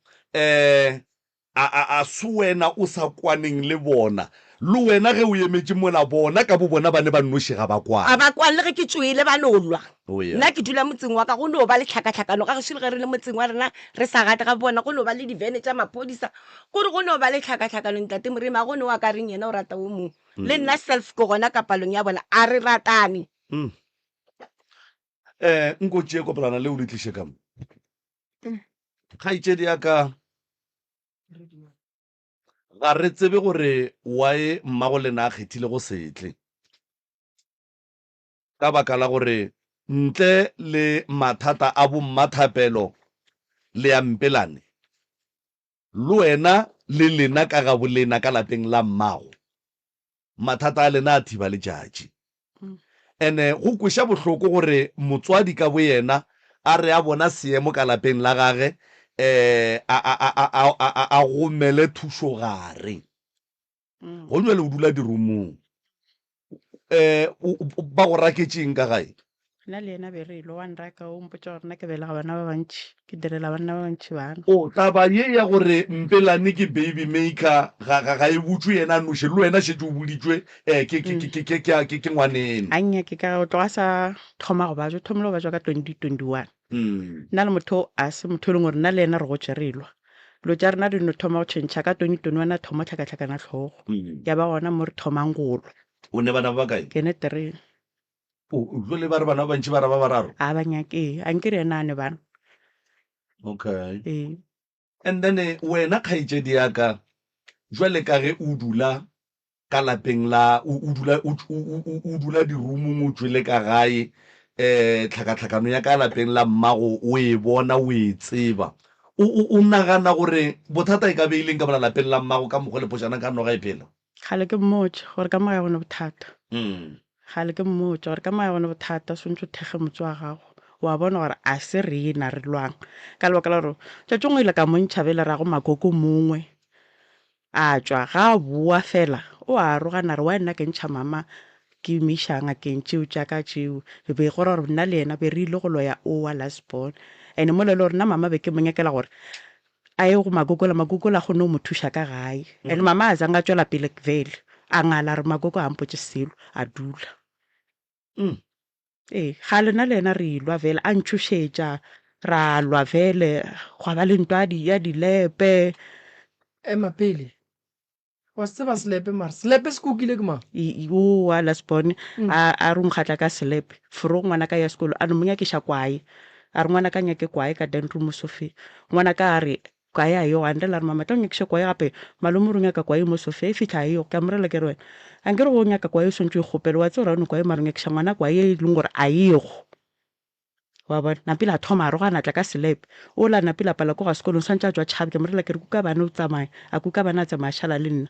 a se wena o sa kwaneng le bona, le wena ge o emetše mola bona ka bo bona ba ne ba nnoši ga ba kwane. A ba kwane le ge ke tswele ba no lwa. Nna ke dula motseng wa ka go no ba le tlhakatlhakano ga gešo le ge re le motseng wa rena re sa gate ga bona go no ba le divene tša maphodisa kore go no ba le tlhakatlhakano ntate Moremi a gone wa ka reng yena o rata o mongwe. Le nna self ko gona ka palong ya bona a re ratane. Nko tšee kopelana le o le tliše ka mo kgaitšedi ya ka ga re tsebe gore wae mmago lena a kgethile go setle ka baka la gore ntle le mathata a bommathapelo le ya Mpelane, le wena le lena ka ga bolena ka lapeng la mmago mathata a lena a thiba letšatši. Ene go kweša bohloko gore motswadi ka bo yena a re a bona seemo ka lapeng la gage a gomele thušo gare go nwe le o dula dirumong ba go raketšeng ka gae. nna le ena be re ilo wa nraka o mpotsa gore nna ke belega bana ba bantšhi ke direla banna ba bantšhi bana. O taba ye ya gore Mpelane ke baby maker ga e butswe yena noše le wena šetse o boditšwe ke ngwaneno. Anya ke ka go tloga sa thoma go bajwa thomile go bajwa ka 2021 nna le motho a se motho e leng gore nna le ena re go tšerilwa lo tša rena di no thoma go tšhentšha ka 2021 a thoma tlhakatlhakana tlhogo ya ba gona mo re thomang golo. O ne bana ba kae? Ke ne 3. O le ba re bana ba bantši ba ra ba bararo? A banyake a nkere ena ane bana. Okay. And then wena kgaetšedi yaka jwale ka ge o dula ka lapeng la o dula dirumong o tswele ka gae tlhakatlhakano ya ka lapeng la mmago o e bona o e tseba o nagana gore bothata e ka beileng ka bona lapeng la mmago ka mokgwa lepošana ka noga e phela? Gale ke mmotse gore ka moya gone bothata. Gale ke mmotse gore ka moya gone bothata swantse o thege motse wa gago wa bona gore a se rena re lwang ka lebaka la gore tšatšongwe ile ka montšhabele ra go makoko mongwe a tswa ga boa fela o a rogana re wa nna ke ntšha mama ke mešanga ke ntšeo tšaka tšeo be gore gore nna le ena be re ile go loya owa lasbon ene mo le gore nna mama be ke monyakela gore a ye go makokola kgone o mo thuša ka gae ene mama a zanga tswela pele vele a ngala re makoko a mpotse selo a dula. Ga lena le ena re ilwa vele a ntšhošetša ra lwa vele gwa ba le ntwa ya dilepe Mapele wa se ba slepe mara slepe se kukile ke mang wa lasbon a re nkgatla ka slepe foro ngwana ka ya sekolo a no monyakeša kwae a re ngwana ka nyake kwae ka den room sofe ngwana ka a re kwae a yo a ndela re mama tla nyakeša kwae gape malome o nyaka kwae mo sofe e fitlha yo ka morela ke re wena a nkere go nyaka kwae o swantse o kgopele wa tse gore one kwae maro nyakeša ngwana kwae e leng gore a ego wa bona napile a thoma a rogana tla ka slepe o la napile a pala ko ga sekolong swantse a tswa tšhabe ke morela ke re kuka bana o tsamaya a kuka bana a tsamaya šala le nna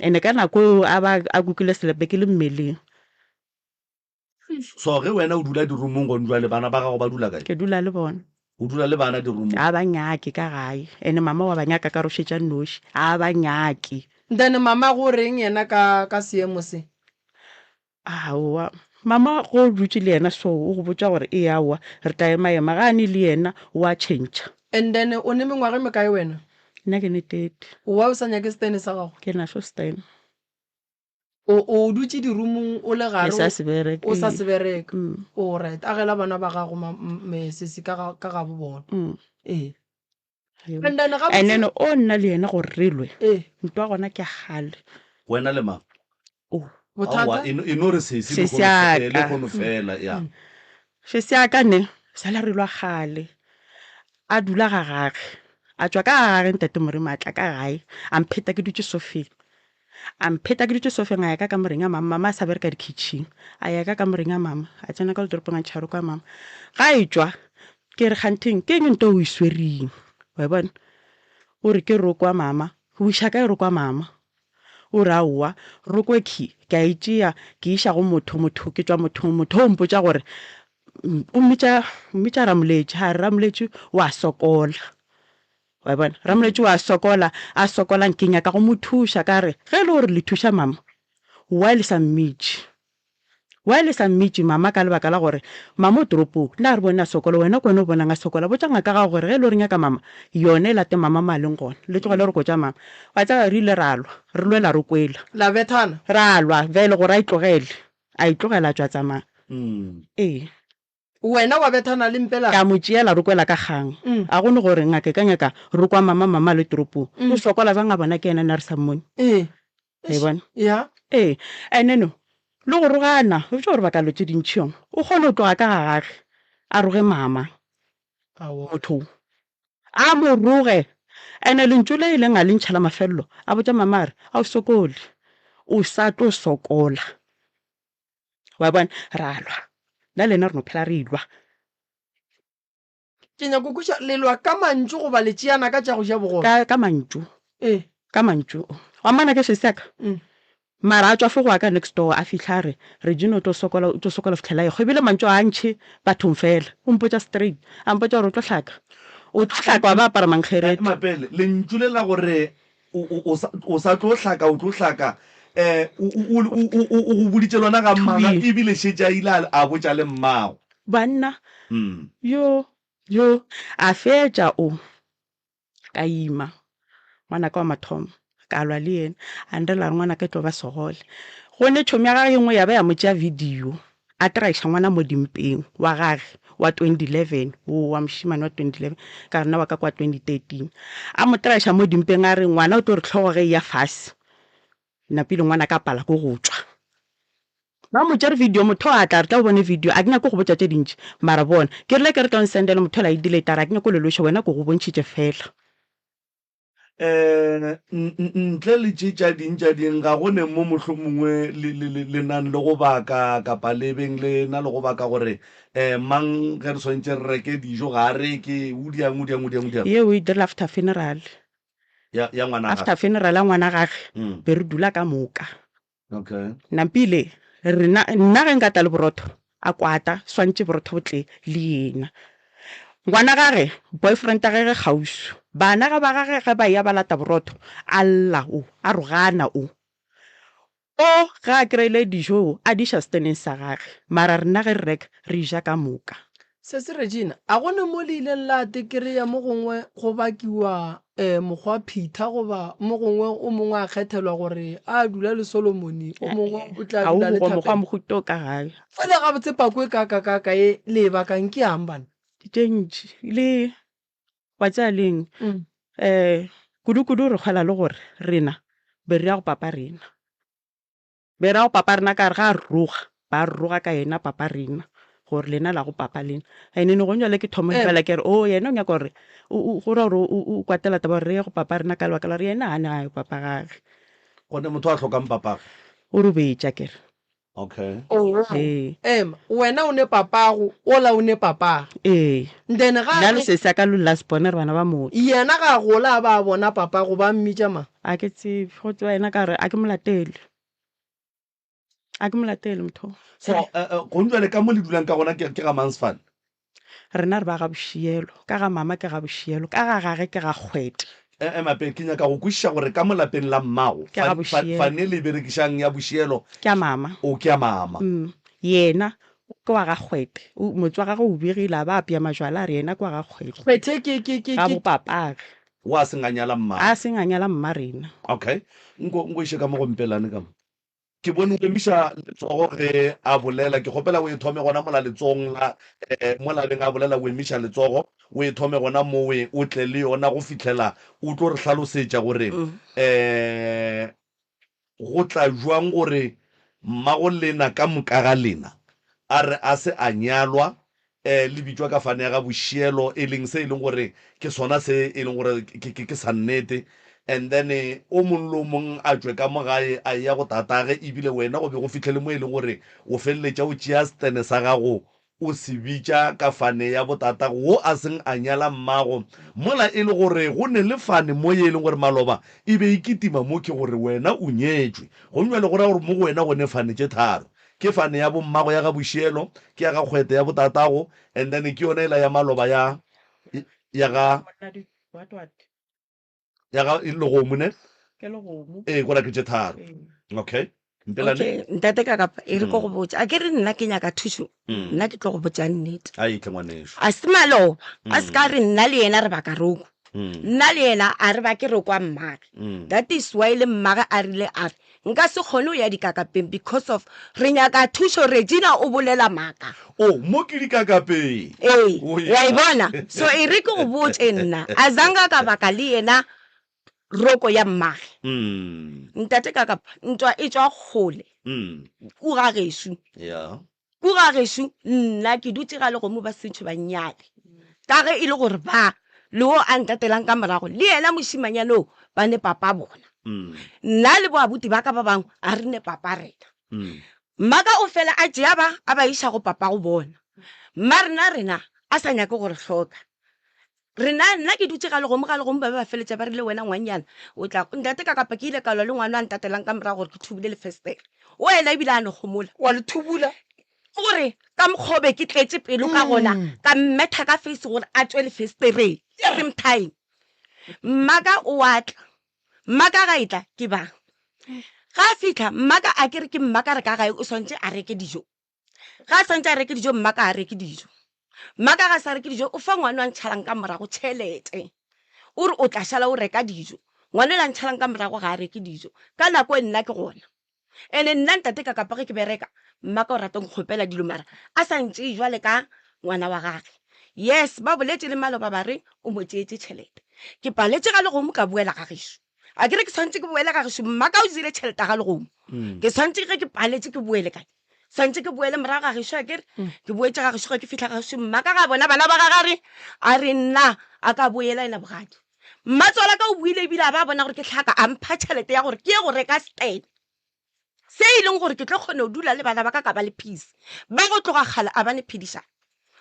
ene ka nako a kukile slepe ke le mmeleng. So ge wena o dula dirumong go ndwa le bana ba gago ba dula kae? Ke dula le bona. O dula le bana dirumong? A banyake ka gae ene mama wa banyaka ka rošetša noši a banyake. Then mama go reng yena ka seemo se? Aowa mama go dutse le yena so o go botsa gore e aowa re tla ema ema ga ne le yena wa tšhentšha. And then o ne mengwaga me kae wena? Nna ke ne 30. Wa o sa nyake stene sa gago? Ke na so stene. O dutse dirumong o le gare o sa se bereka? O right a gela bana ba gago mesese ka ga bo bona. And then o nna le yena gore re lwe ntwa gona ke gale wena le mang? Bothata e no re sese le gono fela ya se se ka ne sala re lwa gale a dula ga gage a tswa ka gage ntate more matla ka gae a mpheta ke dutse sofeng a ya ka moreng a mama a sa bereka di kitchen a ya ka moreng a mama a tsena ka letoropong a tšharo ka mama ga e tswa ke re kganteng ke eng nto o iswering wa bona o re ke rokwa mama go iša ka e rokwa mama o re aowa rokwe ke a itšea ke iša go motho ke tswa motho o mpotsa gore o mmitša ramoletši ga re ramoletši wa sokola wa bona ramoletši wa sokola a sokolang ke nyaka go mo thuša ka re ge e le gore le thuša mama wa le sa mmitši mama ka lebaka la gore mama o toropong nna re bone a sokola wena kone o bonang a sokola botsa ngaka ga gore ge e le gore nyaka mama yone e late mama maleng gona le tlogele re ko tša mama wa tsa re ile ra lwa re lwela re kwela la bethana ra lwa vele gore a itlogela tswa tsamaya wena wa bethana le Mpelane ka mo tšeela re kwela ka kgang a gone gore ngake ka nyaka re kwa mama le toropong o sokola bang a bona ke ena na re sa mmone e bona and le go rogana o tse gore ba ka lotse dintšhiong o kgone o tloga ka gagage a roge mama motho a mo roge ene lentso le ileng a le ntšhala mafelelo a botsa mama re a o sokole o sa tlo sokola wa bona ra lwa nna le ena re no phela re ilwa ke nyako kuša lelwa ka mantšu goba le tšeana ka tša go ja bogobe ka mantšu ka mantšu wa mana ke seseka mara a tswa fo go aka next door a fitlha re Regina o tlo sokola fitlhela go ebile mantšu a ntšhe bathong fela o mpotsa straight a mpotsa gore o tlo tlhaka wa ba apara mankgerete mapele le ntšulela gore o sa tlo tlhaka o tlo tlhaka o go boditse lona ga mmaga ebile šetša ile a botša le mmago banna yo a fetša o ka ima ngwana ka wa mathomo ka lwa le yena a ndrela re ngwana ka tlo ba segole gone tšhomi ya gage nngwe ya ba ya mo tšea video a traiša ngwana mo dimpeng wa gage wa 2011 wa mošimane wa 2011 ka rena wa ka kwa 2013 a mo traiša mo dimpeng a re ngwana o tlo re tlhogo ge ya fase napile ngwana ka pala ko go tswa ba mo tšere video motho a tla re tla o bone video a ke nyako go botša tše dintši mara bona ke rile ke re tla nsendele motho la idilator a ke nyako leloša wena ko go bontšhitše fela ntle le tšetša dintša ding ga gone mo motlho mongwe le nang le go baka kapa lebeng le na le go baka gore mang ge re swantse re reke dijo ga re ke o diang ye o e direla after funeral ya ngwana after funeral ya ngwana gage be re dula ka moka nampile nna ge nka tla le borotho a kwata swantse borotho botle le yena ngwana gage boyfriend a gage gausu bana ga ba gage ge ba ya ba lata borotho a lla o a rogana o ga a kry-ile dijo a diša steneng sa gage mara rena ge re reka re ija ka moka se Regina a gone mo le ileng la tekereya mo gongwe go bakiwa mokgwa phitha goba mo gongwe o mongwe a kgethelwa gore a dula le Solomoni o mongwe o tla dula le Thapelo mokgwa mohuto ka gae fela ga botse pako e kaka e le bakang ke yang bana tšentši le wa tša leng kudu-kudu re kgwela le gore rena be re ya go papa rena ka re ga roga ba roga ka yena papa rena gore lena la go papa lena ene ne go nyale ke thomo fela ke re yena o nyaka gore gore o kwatela taba re ya go papa rena ka lebaka la re yena a ne a papa gage gone motho a tlhokang papa o robetša ke re okay wena o ne papago ola o ne papa then ga nna le sese ka lo last bone re bana ba motho yena ga gola ba bona papago ba mmitša ma a ke tsebe go tswa yena ka re a ke molatele motho go ntšwale ka mo le dulang ka gona ke ga Mansfield rena re ba ga bošielo ka ga mama ke ga bošielo ka ga gage ke ga kgwete mape ke nyaka go kwešiša gore ka mo lapeng la mmago fane le berekišang ya bošielo ke a mama ke a mama yena ke wa ga kgwete motse wa gage o begile a ba apea majwala a re yena ke wa ga kgwete ga bopapage wa senganyala mma a senganyala mma rena okay nko iše ka mo gompelane ka mo ke bone o emiša letsogo ge a bolela ke kgopela o e thome gona mola letsogong la mo labeng a bolela o emiša letsogo o e thome gona mo o tle le yona go fitlhela o tlo re hlalosetša gore go tla jwang gore mmago lena ka moka ga lena a re a se a nyalwa le bitswa ka fane ga bošielo e leng se e leng gore ke sona se e leng gore ke sa nnete and then o mong le o mong a tswe ka mogae a ya go tatage ebile wena go be go fitlhele mo e leng gore o feleletša o tšea stene sa gago o se bitša ka fane ya botatago wo a seng a nyala mmago mola e le gore go ne le fane mo ye e leng gore maloba e be e kitima mo ke gore wena o nyetšwe go nywele gore gore mo go wena go ne fane tše tharo ke fane ya bommago ya ga bošielo ke ya ga kgwete ya botatago and then ke yona e la ya maloba ya ga legomo ne kora ke tše tharo okay ntate ka kapa e re ko go botsa a ke re nna ke nyaka thuso nna ke tlo go botsa nnete a se maloba a se ka re nna le yena re baka roko nna le yena a re ba ke rokwa mmage that is why le mmage a rile a re nka se kgone o ya dikakapeng because of re nyaka thuso Regina o bolela maka mo ke dikakapeng wa e bona so e re ke go botse nna a zanga ka baka le yena roko ya mmage ntate ka kapa ntwa e tswa kgole ku ga gesu nna ke dutse ga le go mo ba sentšho ba nyale ka ge e le gore ba le o a ntatelang ka morago le yena mošimanyano ba ne papa bona nna le boabuti ba ka ba bangwe a re ne papa rena Mmaka o fela a tšea ba a ba isa go papa go bona rena a sa nyake gore hloka nna ke dutse ga legomo ba ba feletša ba rile wena ngwanyana o tla ntate ka kapa ke ile ka lwa le ngwana a ntatelang ka morago gore ke thubile le festere wena ebile a ne gomola wa le thubula gore ka mokgobe ke tletse pelo ka gona ka mmetha ka face gore a tswe le festereng same time mmaka o atla mmaka ga itla ke ba ga fitlha mmaka a kere ke mmaka re ka gae o swantse a reke dijo ga a swantse a reke dijo mmaka a reke dijo mmaka ga sa reke dijo o fa ngwana wa ntšhalang ka morago tšhelete o re o tla šala o reka dijo ngwana la ntšhalang ka morago ga a reke dijo ka nako e nna ke gona ene nna ntate ka kapa ge ke bereka mmaka o rata go kgopela dilo mara a sa ntse jwale ka ngwana wa gage yes ba boletse le maloba ba re o mo tšeetse tšhelete ke paletse ga legomo ka buela gageso a kere ke tshwantse ke boele gageso mmaka o zile tšhelete ga legomo ke tshwantse ge ke paletse ke boele kae santse ke boele morago gageso a kere ke boetse gageso ge ke fitlha gageso mmaka ga bona bana ba gagare a re nna a ka boela ena bogadi mmatswala ka o buile ebile a ba bona gore ke tlhaka a mpha tšhelete ya gore ke ye go reka stene se e leng gore ke tlo kgone go dula le bana ba ka ba le peace ba go tloga gale a bane phedisa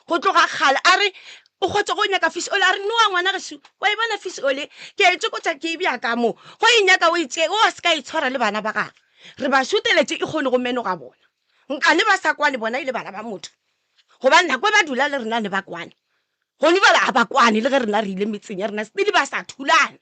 go tloga gale a re o gotse go nyaka fish ole a re noa ngwana geso wa e bona fish ole ke etse go tsa ke bia ka mo go e nyaka o itse o ska e tshwara le bana ba ga re ba shuteletse e kgone go meno ga bona nkane ba sa kwane bona ile bana ba motho go ba nna go ba dula le rena ne ba kwane go ni bala ba kwane le ge rena re ile metseng ya rena stili ba sa thulana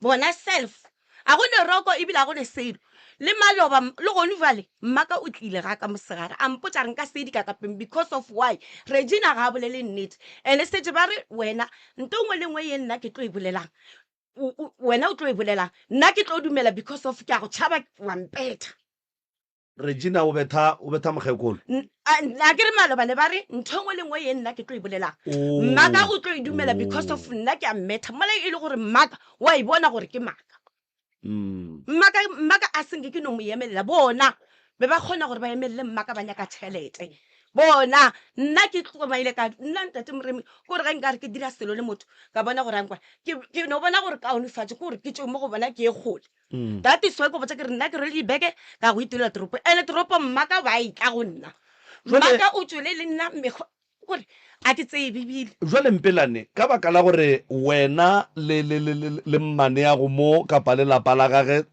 bona self a go ne roko e bila go ne selo le maloba le gone vale mmaka o tlile ga ka mosegare a mpotsa reng ka sedi ka kapeng because of why Regina ga bolele nnete ene setse ba re wena ntongwe le ngwe ye nna ke tlo e bolelang wena o tlo e bolelang nna ke tlo dumela because of ke a go tšhaba wa mpetha Regina o betha mogekolo a ke re maloba ne ba re ntongwe le ngwe ye nna ke tlo e bolelang mmaka o tlo e dumela because of nna ke a mmetha mola e le gore mmaka wa e bona gore ke maka mmaka a senge ke no mo emelela bona be ba kgona gore ba emelele mmaka ba nyaka tšhelete bona nna ke tlomaile ka nna ntate moremi gore ga nka re ke dira selo le motho ka bona gore ankwa ke no bona gore ka onefatse gore ke tšwe mo go bona ke e gole that is why go botsa ke re nna ke re le ibeke ka go itelela toropo ene toropo mmaka ba itla go nna mmaka o tswele le nna mmego gore a ke tseye bibile jwale mpelane ka baka la gore wena le mmane ya go mo kapa le lapa la gage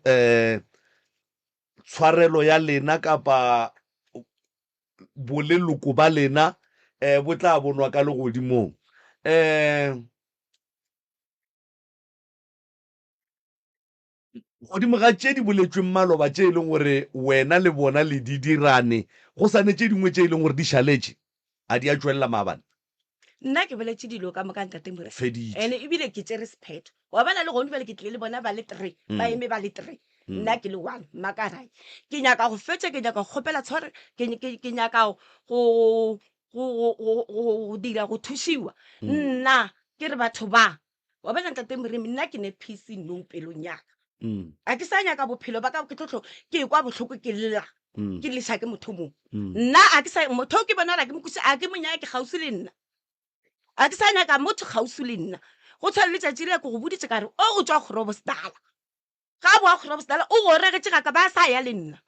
tshwarelo ya lena kapa boleloko ba lena bo tla bonwa ka legodimong godimo ga tše di boletsweng maloba tše e leng gore wena le bona le di dirane go sane tše dingwe tše e leng gore di šaletše a di a tšwelela maabane nna ke boletse dilo ka moka ntate more ene ebile ke tse respect wa bana le gone bale ke tlile le bona ba le 3 ba eme ba le 3 nna ke le 1 makarai ke nyaka go fetsa ke nyaka go kgopela tshware ke nyaka go dira go thusiwa nna ke re batho ba wa bana ntate more nna ke ne peace no pelong yaka a ke sa nyaka bophelo ba ka ke tlotlo ke kwa bohloko ke lla ke lesa ke motho mo nna a ke sa motho ke bona ra ke mokuse a ke monya ke gausi le nna a ke sa nyaka motho gausi le nna go tshwana le tšatši le go go boditse ka re o tswa Groblersdal ga boa Groblersdal o go regetse ga ka ba sa ya le nna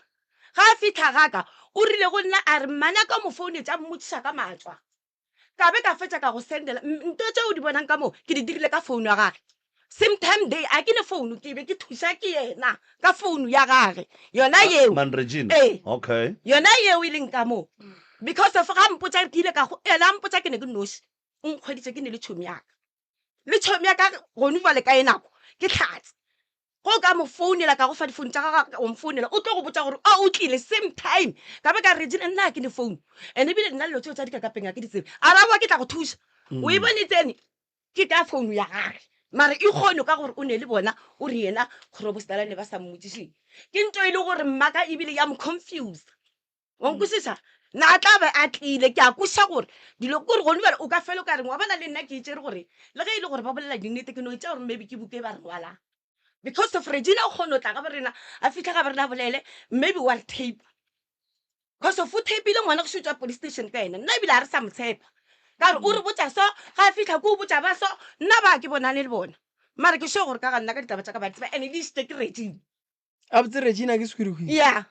ga fitha ga ka o rile go nna a re mmana ka mo phone tša mmotšiša ka matswa ka be ka fetša ka go sendela nto tše o di bonang ka mo ke di dirile ka phone ya gage same time day a ke ne phone ke be ke thuša ke yena ka phone ya gage yona yeo okay yona yeo e leng ka mo because of ga mpotsa ke ile ka go ela mpotsa ke ne ke noši nkgweditse ke ne le tšhomi yaka gone vale ka enako ke tlhatse go ka mo founela ka go fa difounu tša gaga o mfounela o tlo go botsa gore o tlile same time ka be ka Regina nna ke ne phone ene ebile nna dilo tseo tša di ka kapeng ya ke di tsebe a raboa ke tla go thuša o e bone tsene ke ka phone ya gage mara e kgone ka gore o ne le bona o re yena Groblersdal ne ba sa mmotšiše ke ntho e le gore mmaka ebile ya mo confuse wa nkwisisa na tla be a tlile ke a kuša gore dilo gore gone bale o ka fela o ka reng wa bona le nna ke itsere gore le ge e le gore ba bolela dinnete ke no itša gore maybe ke buke ba re ngwalang because of Regina o kgone o tla ka borena a fitlha ga borena bolele maybe wa tape because of o tapeile ngwana go šutša police station ka ena nna ebile a re sa motshepa ka re o re botša so ga a fitlha ko o botša ba so nna ba ke bonane le bona mara ke sure gore ka ga nna ka ditaba tša ka ba tseba ene di šite ke Regina a botse Regina ke sekhurukhuru yeah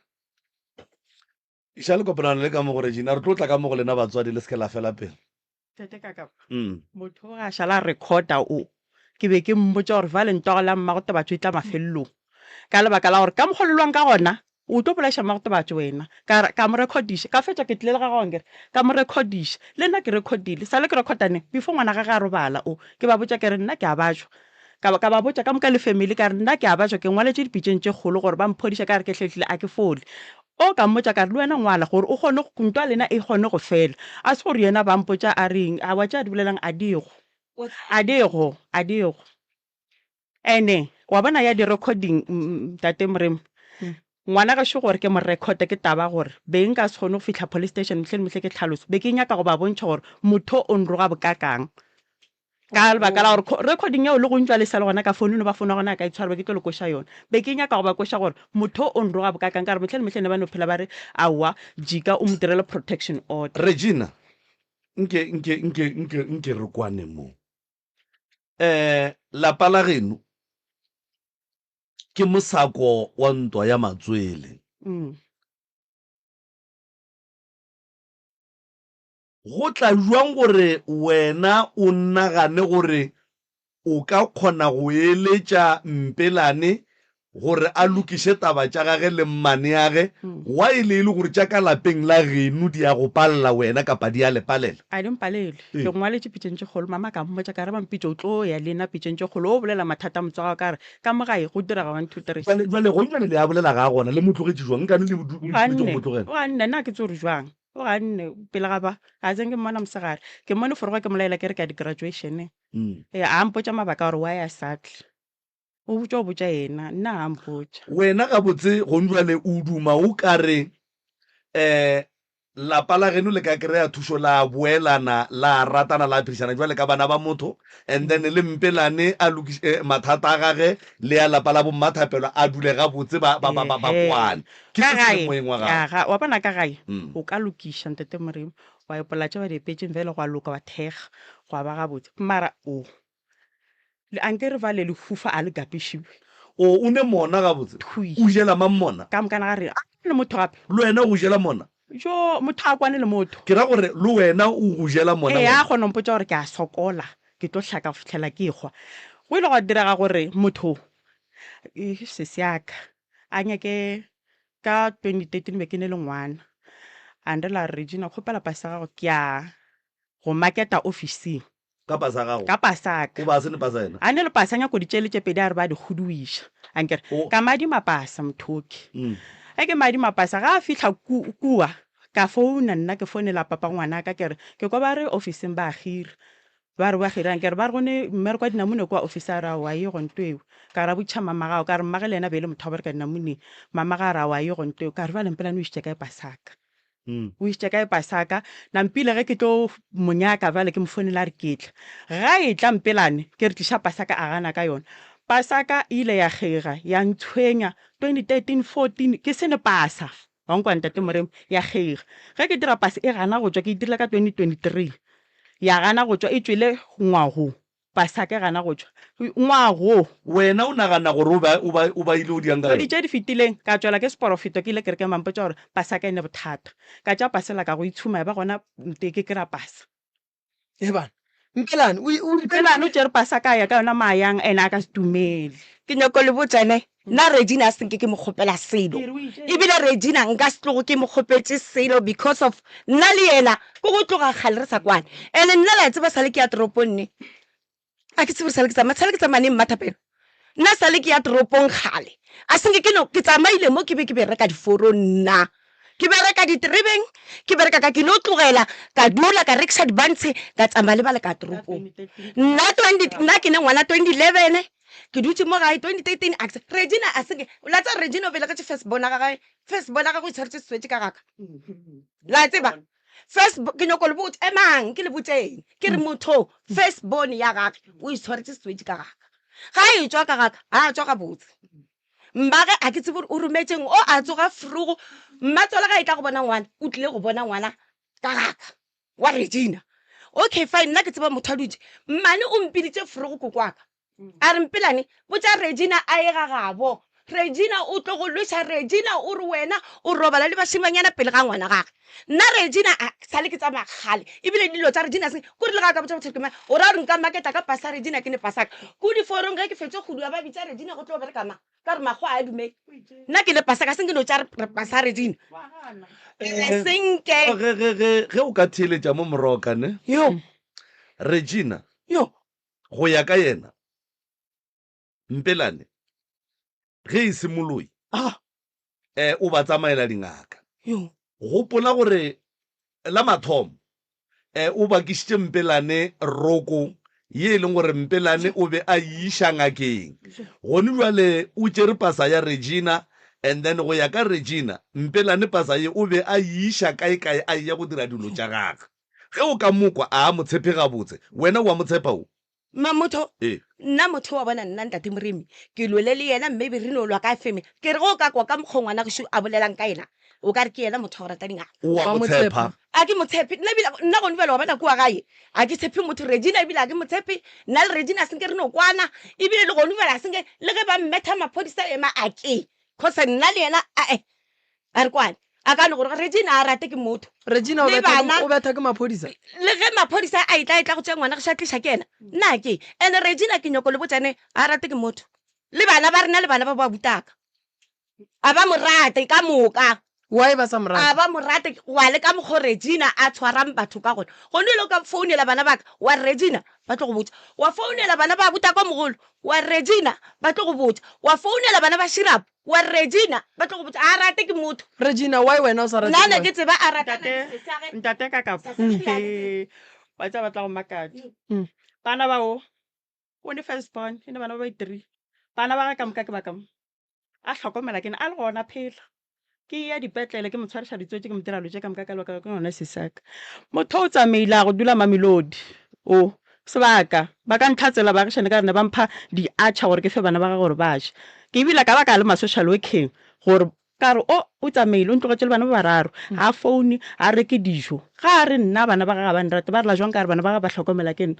Isha le kopanano le ka mo gore Regina re tlo tla ka mo go lena batswadi le se ke la fela pele. Tete Kaka. Motho ga shala recorder o. Ke be ke mmotsa gore vale ntogela mmago taba tshwetla mafellong. Ka lebaka la gore ka mogololwang ka gona o tlo polasha mmago taba tse wena. Ka mo recordisha ka fetsa ke tlile ga gongere ka mo recordisha. Le nna ke recordile. Sale ke recordane before ngwana ga ga robala o. Ke ba botsa ke re nna ke a bajwa. Ka ba botsa ka moka le family ka re nna ke a bajwa ke ngwaletse dipitseng tse kgolo gore ba mphodisha ka re ke hlehlile a ke fole. O ka mmotsa ka re le wena ngwala gore o gone go ntwa lena e gone go fela a se gore yena ba mpotsa a reng a wa tša di bolelang adego ene wa bona ya di recording tate Moremo ngwana ga se gore ke mo record ke taba gore be nka se gone go fihla police station mehle ke tlhaloso be ke nyaka go ba bontšha gore motho o nroga bokakang ka lebaka la gore recording ya o le go ntšwa le sa le gona ka phone no ba fona gona ka itshwara ke tlo le koša yona be ke nyaka go ba koša gore motho o nroga bokakang ka re mehle ne ba no phela ba re awa jika o mo direla protection order. Regina nke re kwane mo lapa la geno ke mosako wa ntwa ya Matswele. Go tla jwang gore wena o nnagane gore o ka kgona go eletša Mpelane gore a lokiše taba tša gage le mmane yage wa ile gore tša ka lapeng la geno di a go palela wena kapa di a le palela? A di mpalele ke ngwaletše pitšeng tše kgolo mama ka mmotša ka re ba mpitša o tlo ya lena pitšeng tše kgolo o bolela mathata motswaga ka re ka mogae go direga 1 2 3 jale go nne le a bolela ga gona le motlogetse jwang nkane le motlogela ga nne nna ke tse gore jwang o ga nne pele ga ba a tseng ke mmona mosegare ke mmone foroga ke molaela ke re ka di-graduation a mpotša mabaka gore wa ya satle o botša o botša yena nna a mpotša wena ga botse go njwale o duma o ka re lapa la geno le ka kry-a thušo la boelana la ratana la phedišana jwale ka bana ba motho and then le Mpelane a lokise mathata a gage le ya lapa la bommathapelo a dule ga botse ba kwane ke se moeng wa gaga wa bona ka gae o ka lokiša ntete Moremo wa epolatša ba dipetseng fela go a loka wa thega go a ba ga botse mara o le anke re va le hufa a le gapišiwe o ne mona ga botse o jela mang mona ka mokana ga re le motho gape le wena o jela mona jo motho a kwane le motho ke ra gore le wena o go jela mona a kgona mpotsa gore ke a sokola ke tlo tlhaka go fitlhela ke ekgwa go ile go direga gore motho se seaka a nyake ka 2013 be ke ne le ngwana and la Regina kgopela pasa gago ke a go marketa officing ka pasa gago ka pasaka o ba se ne pasa ena a ne le pasanya ko ditšhelete pedi a re ba di huduisha ankere ka madi mapasa mothoki ke madi mapasa ga a fihla kua ka founa nna ke founela papa ngwana ka kere ke kwa ba re officing ba agire ba re ba gira ankere ba re gone mme re kwa dinamune kwa officera wa ye go ntweo ka ra botšha mama gao ka re mmage le ena be le motho wa re ka dinamune mama ga ra wa ye go ntweo ka re ba lempelane o išitše ka e pasaka o išitše ka e pasaka nampile ge ke tlo monyaka vale ke mofonela re ketla ga e tla Mpelane ke re tliša pasaka a gana ka yona pasaka ile ya gega ya ntshwenya 2013 14 ke se ne pasa wa nkwa ntate Moremo ya gega ge ke dira pasa e gana go tswa ke direla ka 2023 ya gana go tswa e tswile ngwago pasaka e gana go tswa ngwago wena o nagana gore o ba ile o dianga di tše di fetileng ka tswela ke seporofeto ke ile ke re ke mampotsa gore pasaka e ne bothata ka tša pasela ka go itshuma ba gona ke kry-a pasa bana Mpelane o tšere pasaka ya ka yona mayang ene a ka se tumele ke nyako le botsene nna Regina a senke ke mo kgopela selo ebile Regina nka se tlogo ke mo kgopetse selo because of nna le yena ko go tloga kgale re sa kwane and nna la tseba sale ke ya toropong ne a ke tsebe sale ke tsamaneng Mmathapelo nna sale ke ya toropong kgale a senke ke tsamaile mo ke be reka diforo nna ke bereka diterebeng ke bereka ka ke no tlogela ka dula ka rekisa dibantshe ka tsamaya le bale ka toropong nna ke ne ngwana 2011 ke dutse mo gae 2013 Regina a seke la tsa Regina o belegetse first bona ga go itshwaretse swetse ka gaka la tseba first ke nyoko le botse emang ke le botseng ke re motho first born ya gaka o itshwaretse swetse ka gaka ga e tswa ka gaka a tswa ka botse mbage a ke tsebe o rumetseng o a tsoga frugo mmatsola ga e tla go bona ngwana o tlile go bona ngwana ka gaka wa Regina okay fine nna ke tseba motho a dutse mmane o mpiditse frugo ko kwaka a re Mpelane botsa Regina a e gagabo Regina o tlo go lwesa Regina o re wena o robala le bashimanyana pele ga ngwana gagwe nna Regina sa le ke tsa magale ebile dilo tsa Regina se go re ga ka botsa ke o ra re nka marketa ka pasa Regina ke ne pasaka go di forong ga ke fetse go dua ba bitsa Regina go tlo bereka ma ka re magwa a dume nna ke ne pasaka seng ke no tsa pasa Regina senke ge o ka theeletša mo moroka ne yo Regina yo go ya ka yena Mpelane ge e simoloi o ba tsamaela dingaka yo gopola gore la mathomo o bakisitše Mpelane roko ye e leng gore Mpelane o be a iša ngakeng gone jwale o tšere pasa ya Regina and then go ya ka Regina Mpelane pasa ye o be a iša kae a ya go dira dilo tša gagwe ge o ka mokwa a motshepe gabotse wena wa motshepa o motho nna motho wa bona nna ntate Moremi ke lwele le yena mme be re no lwa ka feme ke re go ka kwa ka mokgongwana go a bolelang ka ena o ka re ke yena motho wa rata dinga wa motshepa a ke motshepi nna go nbela wa bona kwa gae a ke tshepi motho Regina ebile a ke motshepi nna le Regina senke re no kwana ebile le go nbela senke le ge ba mmetha maphodisa ema a ke khosa nna le yena a re kwane a ka no gore Regina a rate ke motho Regina o betha ke maphodisa le ge maphodisa a itla go tsa ngwana go shatlisha ke ena nna ke ene Regina ke nyoko le botsane a rate ke motho le bana ba rena le bana ba ba butaka a ba morate ka moka why ba sa morate a ba morate wa le ka mo Regina a tshwarang batho ka gone go ne le ka founela bana baka wa Regina ba tlo go botsa wa founela bana ba butaka mogolo wa Regina ba tlo go botsa wa founela bana ba shirapo wa Regina ba tlo go botsa a rate ke motho Regina why wena o sa rate nna ke tseba a rata ntate ka ba tsa batla go makatsa bana ba o ne first born ene bana ba 3 bana ba ka moka ke ba kam a tlhokomela ke a le gona phela ke ya dipetlele ke motshwarisa ditswetse ke motira lo je ka moka ka lo ka ngwana sesaka motho o tsamaila go dula mamelodi o sebaka ba ka ntlhatsela ba re shene ka rena ba mpha di acha gore ke fe bana ba ga gore ba je ke bila ka ba ka le ma social working gore ka re o tsamaile o ntlogetse le bana ba bararo a phone a reke dijo ga re nna bana ba ga ba nrate ba re la jwang ka re bana ba ga ba tlhokomela ke nna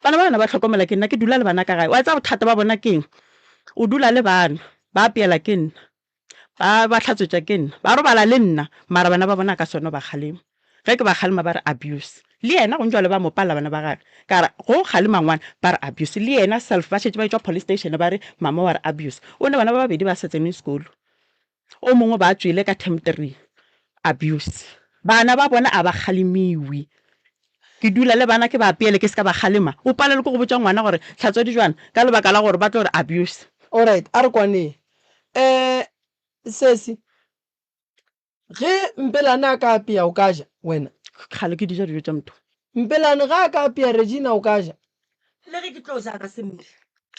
bana ba ba tlhokomela ke nna ke dula le bana ka gae wa tsa bothata ba bona keng o dula le bana ba apeela ke nna ba tlhatswetša ke nna ba robala le nna mara bana ba bona ka sona ba kgalema ge ke ba kgalema ba re abuse le yena go njwa le ba mo palla bana ba gagwe ka re go kgalema ngwana ba re abuse le yena self ba šetse ba etswa police station ba re mama wa re abuse o ne bana ba babedi ba sa tsene sekolo o mongwe ba tswile ka term 3 abuse bana ba bona a ba kgalemiwe ke dula le bana ke ba apeele ke se ka ba kgalema o palele go botsa ngwana gore tlhatswa dijwana ka lebaka la gore ba tlo re abuse alright a re kwane sesi ge Mpelane a ka apea o ka ja wena kgale ke dija dijo tša motho Mpelane ga a ka apea Regina o ka ja le ge ke tlo ja ka semela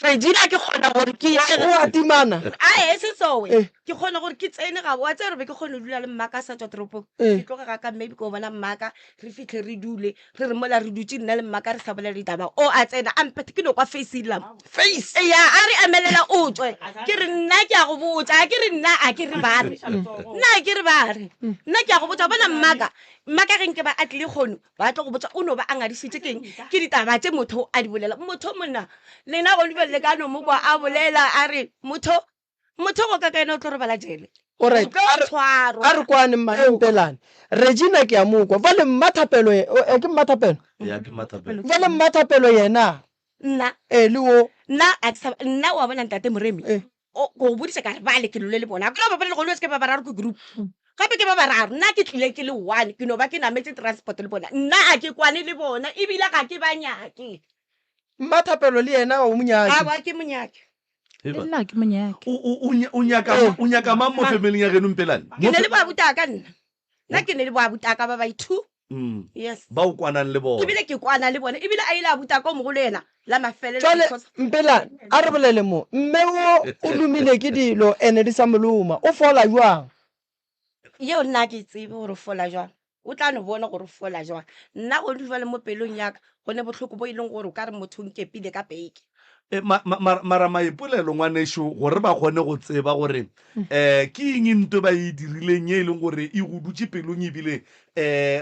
Regina ke kgona gore ke o atimana a se sowe ke kgona gore ke tsene ga wa tsere be ke kgona dula le mmaka sa tswa tropo ke tlo ga ka maybe go bona mmaka re fitlhe re dule re re mola re dutse nna le mmaka re sa bolela ditaba o a tsena a mpete ke no kwa face lam face ya a re emelela o tswe ke re nna ke a go botsa ke re nna a ke re ba re nna ke re ba re nna ke a go botsa bona mmaka ge nke ba atle kgono ba tlo go botsa o no ba a ngadisitse keng ke ditaba tse motho a di bolela motho monna lena go le ka no mo kwa a bolela a re motho go ka ena o tlo re bala jele alright a re kwane Mpelane Regina ke ya mokwa va le mmathapelo ke mmathapelo ya ke mathapelo va le mmathapelo yena nna le wo nna wa bona ntate Moremi go bodisa ka re ba le ke le bona ka ba le go le se ke ba bararo ke group gape ke ba bararo nna ke tlile ke le one ke no ba ke nametse transport le bona nna a ke kwane le bona ebile ga ke ba nyake mmathapelo le yena o monyaki a ba ke monyaki nna ke monyaki o nyaka mang mo family ya geno Mpelane ke ne le ba butaka nna ke ne le ba butaka ba ba ithu yes ba o kwanang le bona ebile ke kwana le bona ebile a ile a butaka o mogolo yena la mafele jwale Mpelane a re bolele mo mme o lumile ke dilo ene di sa moloma o fola jwang yeo nna ke tsebe gore fola jwang o tla no bona gore fola jwang nna go di jwale mo pelong yaka go ne botlhoko bo e leng gore o ka re motho nkepile ka peke mara maipolelo ngwaneso gore ba kgone go tseba gore ke eng ntwe ba e dirileng e leng gore e go dutse pelong ebile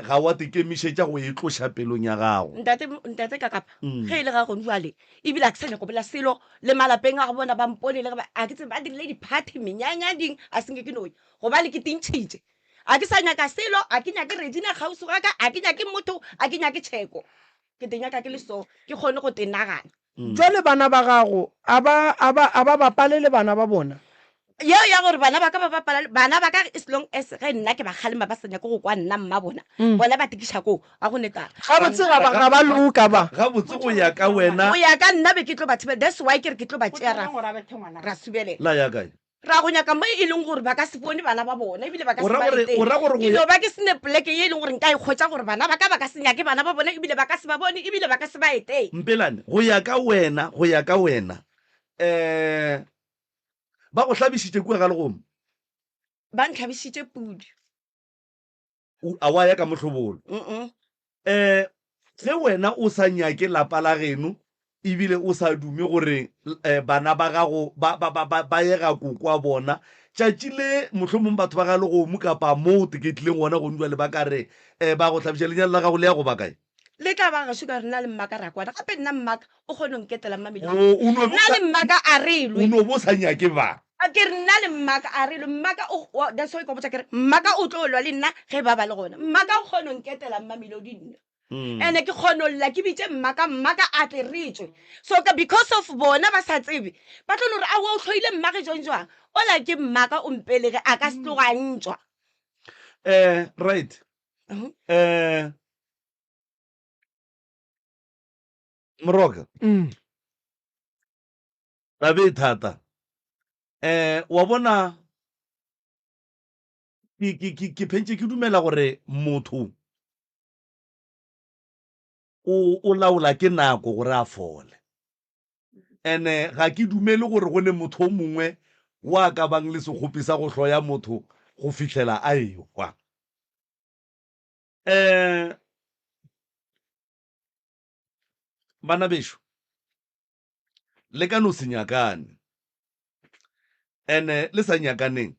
ga wa tekemišetša go e tloša pelong ya gago. Ntate ka kapa ge e le ga gone jale ebile a ke sa nyako bola selo le malapeng a go bona ba mpone le a ke tse ba dirile di-party menyanya ding a senke ke noe go ba le ke tintšhitše a ke sa nyaka selo a ke nyake Regina kgausi ga ka a ke nyake motho a ke nyake tšheko ke te nyaka ke le so ke kgone go tenagana. Jwale bana ba gago a ba bapale le bana ba bona yeo ya gore bana ba ka ba bapala bana ba ka as long as ge nna ke ba kgalema ba senya go kwa nna mma bona bona ba tikiša ko a go neta ga botse ga ba luka ba ga botse go ya ka wena go ya ka nna be ke tlo ba thibela that's why ke re ke tlo ba tšea ra subelela la ya kae ra go nyaka mo e leng gore ba ka se bone bana ba bona ebile ba ka se ba ke sene poleke ye e leng gore nka e kgotsa gore bana ba ka se nyake bana ba bona ebile ba ka se ba bone ebile ba ka se ba eteng Mpelane go ya ka wena ba go hlabišitše kua ga legomo ba ntlhabišitše pudi a wa ya ka mohlobolo ge wena o sa nyake lapa la geno ebile o sa dume gore bana ba gago ba ye ga kokwa bona tšatši le mohlomong batho ba ga legomo kapa mo teketlileng gona go ndwa le ba ka re ba go hlabiša lenyalo la gago le ya go bakae le tla ba gašo ka rena le mmaka ra kwana gape nna mmaka o kgone go nketela nna le mmaka a relwe o no bo sa nyake ba a ke re nna le mmaka a relwe mmaka that's why ko botsa ke re mmaka o tlo lwa le nna ge ba le gona mmaka o kgone go nketela mmamelodi nna ene ke kgone lla ke bitse mmaka a tle retswe so because of bona ba sa tsebe ba tlo no re a o tlhoile mmaka jwang ola ke mmaka o mpelege a ka se tloga ntšwa right Moroka tabe thata wa bona ke phentse ke dumela gore motho o laola ke nako gore a fole ene ga ke dumele gore go ne motho o mongwe wa ka bang le sekgopi sa go hloya motho go fitlhela a ekwa bana besho le ka no se nyakane ene le sa nyakaneng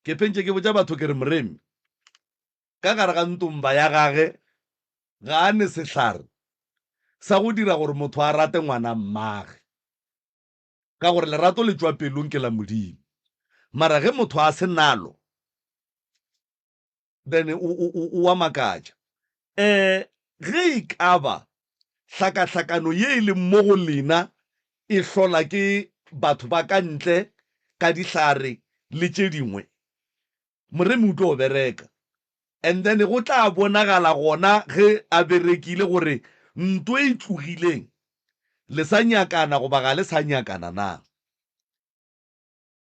ke phentse ke botsa batho ke re moremi ka gare ga ntomba ya gage ga a ne sehlare sa go dira gore motho a rate ngwana mmage ka gore lerato le tswa pelong ke la Modimo mara ge motho a se nalo then o wa makatša ge e ka ba hlakahlakano ye e leng mo go lena e hlola ke batho ba ka ntle ka dihlare le tše dingwe moremi o tlo bereka and then go tla bonagala gona ge a berekile gore ntwe e tlogileng le sa nyakana goba ga le sa nyakana na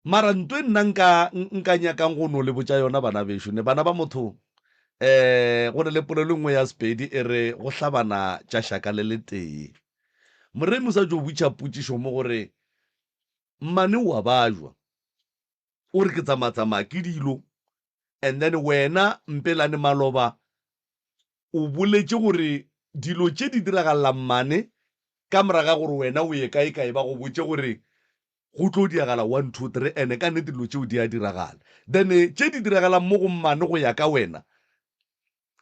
mara ntwe nna nka nyakang go no le botša yona bana bešo ne bana ba motho go ne le polelo nngwe ya Sepedi e re go hlabana tša šaka le le tee moremi o sa jo botša potšišo mo gore mmane wa bajwa o re ke tsamatsamaya ke dilo and then wena Mpelane Maloba o boletše gore dilo tše di diragalela mmane ka moraga gore wena o ye kae ba go botše gore go tlo diagala 1 2 3 ene ka nnete dilo tšeo di a diragala then tše di diragalang mo go mmane go ya ka wena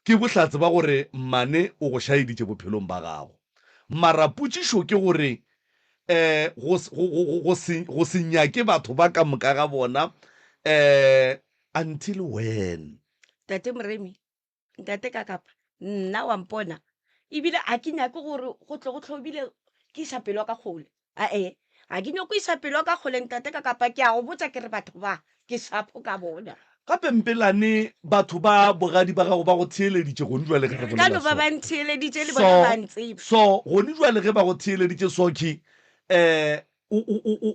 ke bohlatse ba gore mmane o go šaeditše bophelong ba gago mara potšišo ke gore go se nyake batho ba ka moka ga bona until when tate moremi ntate ka kapa nna wa mpona ebile a ke nyake gore go tle go tlhobile ke isa pelo ka kgole a ke nyako isa pelo ka kgole ntate ka kapa ke a go botsa ke re batho ba ke sapo ka bona gape Mpelane batho ba bogadi ba gago ba go theeleditše gone jwale ge ka no ba ba ntheeleditše le bona ba ntsebe so gone jwale ge ba go theeleditše soki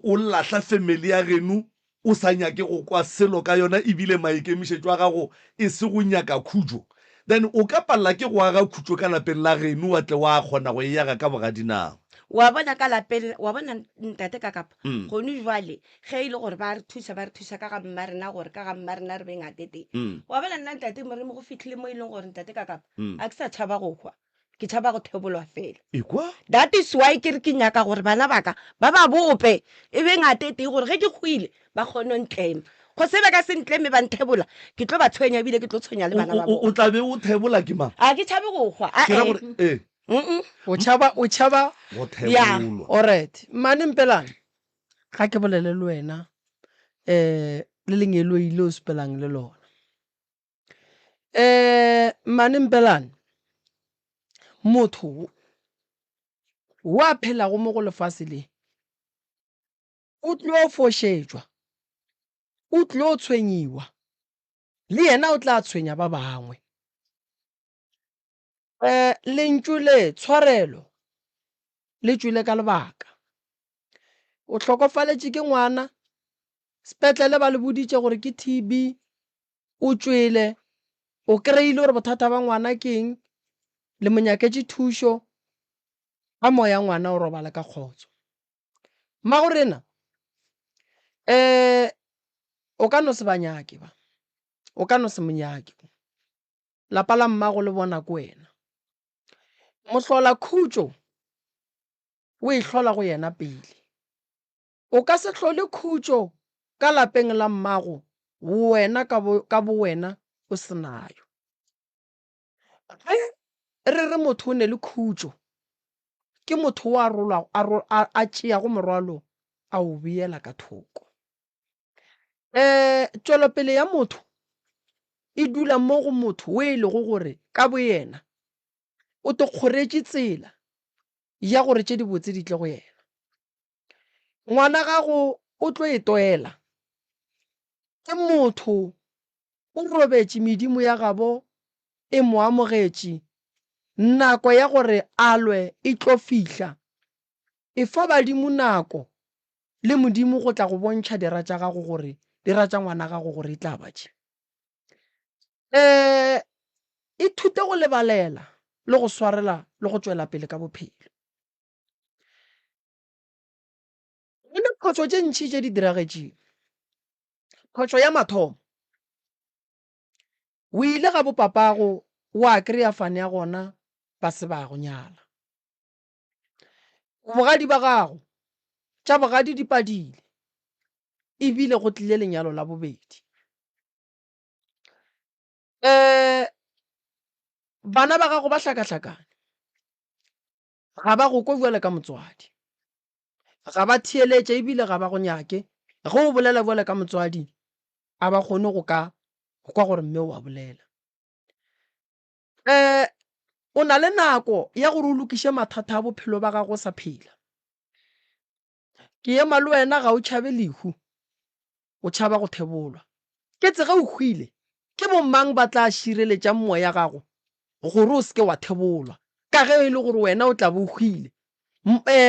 o lahla family ya genu o sa nyake go kwa selo ka yona ebile maikemišetšo a gago e se go nyaka khutšo then o ka palela ke go aga khutšo ka lapeng la genu wa tle wa kgona go e yaga ka bogadinao wa bona ka lapeng wa bona ntate ka kapa gone jwale ge e le gore ba re thusa ka ga mma rena gore ka ga mma rena re beng atete wa bona nna ntate moremi go fitlhile mo e leng gore ntate ka kapa a ke sa tšhaba go kwa ke tšhaba go thebolwa fela ekwa that is why ke re ke nyaka gore bana baka ba ba bope e be ngate tee gore ge ke kgoile ba kgone ntlema go sebe ka se ntleme ba nthebola ke tlo ba tshwenya ebile ke tlo tshwenya le bana ba o tla be o thebola ke mang a ke tšhabe go gwa ke ra gore o tšhaba go thebolwa alright mane mpelane ga ke bolele le wena le leng elo ile o sepelang le lona mane mpelane motho wa phelago mo go lefase le o tlo fošetšwa o tlo tshwenyiwa le yena o tla tshwenya ba bangwe lentšu le tshwarelo le tšwile ka lebaka o hlokofaletše ke ngwana sepetlele ba le boditše gore ke TB o tšwele o kry-ile gore bothata ba ngwana keng le monyaketse thušo ga moya ngwana o robala ka kgotso mma gorena o ka no se banyake ba o ka no se monyake lapa la mmago le bona ko wena mohlola khutšo o e hlola go yena pele o ka se hlole khutšo ka lapeng la mmago wena ka bo wena o senayo re re motho o ne le khutšo ke motho wa a tšeago morwalo a o beela ka thoko tšwelopele ya motho e dula mo go motho o e lego gore ka bo yena o te kgoretše tsela ya gore tše di botse di tle go yena ngwana gago o tlo e toela ke motho o robetše medimo ya gabo e mo amogetše nako ya gore alwe e tlo fihla e fa badimo nako le modimo go tla go bontšha dira tša gago gore dira tša ngwana gago gore e tla batše ithute go lebalela le go swarela le go tšwela pele ka bophelo go le phošo tše ntšhi tše di diragetšeng phošo ya mathomo o ile ga bopapago wa kry-a fane ya gona ba se ba go nyala bogadi ba gago tša bogadi di padile ebile go tlile lenyalo la bobedi bana ba gago ba hlakahlakane ga ba go ko bjale ka motswadi ga ba theeletše ebile ga ba go nyake ge o bolela bjale ka motswadi a ba kgone go kwa gore mme wa bolela o na le nako ya gore o lokiše mathata a bophelo ba gago sa phela ke ema le wena ga o tšhabe lehu o tšhaba go thebolwa ke tsege o hwile ke bomang ba tla šireletša moya ya gago gore o seke wa thebolwa ka ge e le gore wena o tla bo hwile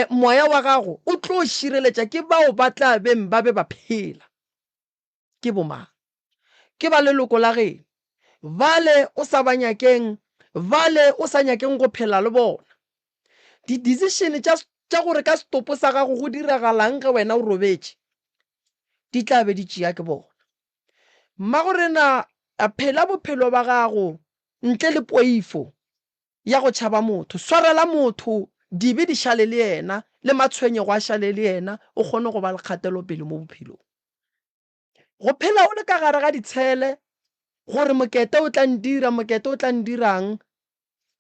moya wa gago o tlo šireletša ke bao ba tla beng ba be ba phela ke bomang ke ba leloko la geno vale o sa banyakeng vale o sa nyakeng go phela le bona di-decision tša gore ka stopo sa gago go diragalang ge wena o robetše di tla be di tšea ke bona mma gorena phela bophelo ba gago ntle le poifo ya go tšhaba motho swarela motho di be di šale le yena le matshwenyego a šale le yena o kgone go ba le kgatelopele mo bophelong go phela o le ka gare ga ditshele gore mokete o tla ndira mokete o tla ndirang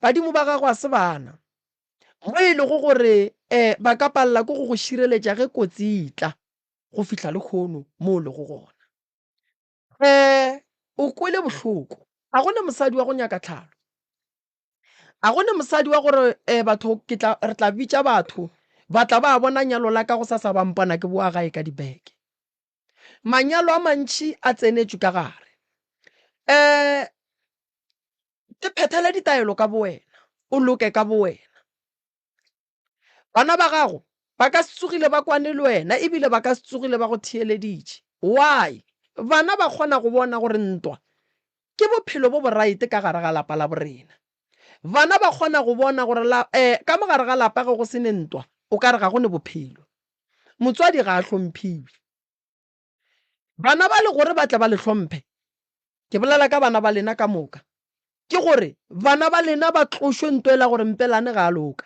badimo ba gago a se bana mo e lego gore ba ka palela ke go go šireletša ge kotsi itla go fihla le kgono mo o lego gona o kwele bohloko ga gone mosadi wa go nyaka tlhalo ga gone mosadi wa gore batho re tla bitša batho ba tla ba bona nyalo la ka go sa bampana ke boa gae ka dibeke manyalo a mantši a tsenetšwe ka gare ke phethele ditaelo ka bo wena o loke ka bo wena bana ba gago ba ka se tsogile ba kwane le wena ebile ba ka se tsogile ba go theeleditše why bana ba kgona go bona gore ntwa ke bophelo bo boraete ka gare ga lapa la borena bana ba kgona go bona gore ka mogare ga lapa ge go se ne ntwa o ka re ga go ne bophelo motswadi ga a hlomphiwe bana ba le gore ba tle ba le hlomphe ke bolela ka bana ba lena ka moka ke gore bana ba lena ba tlošwe ntwela gore Mpelane ga a loka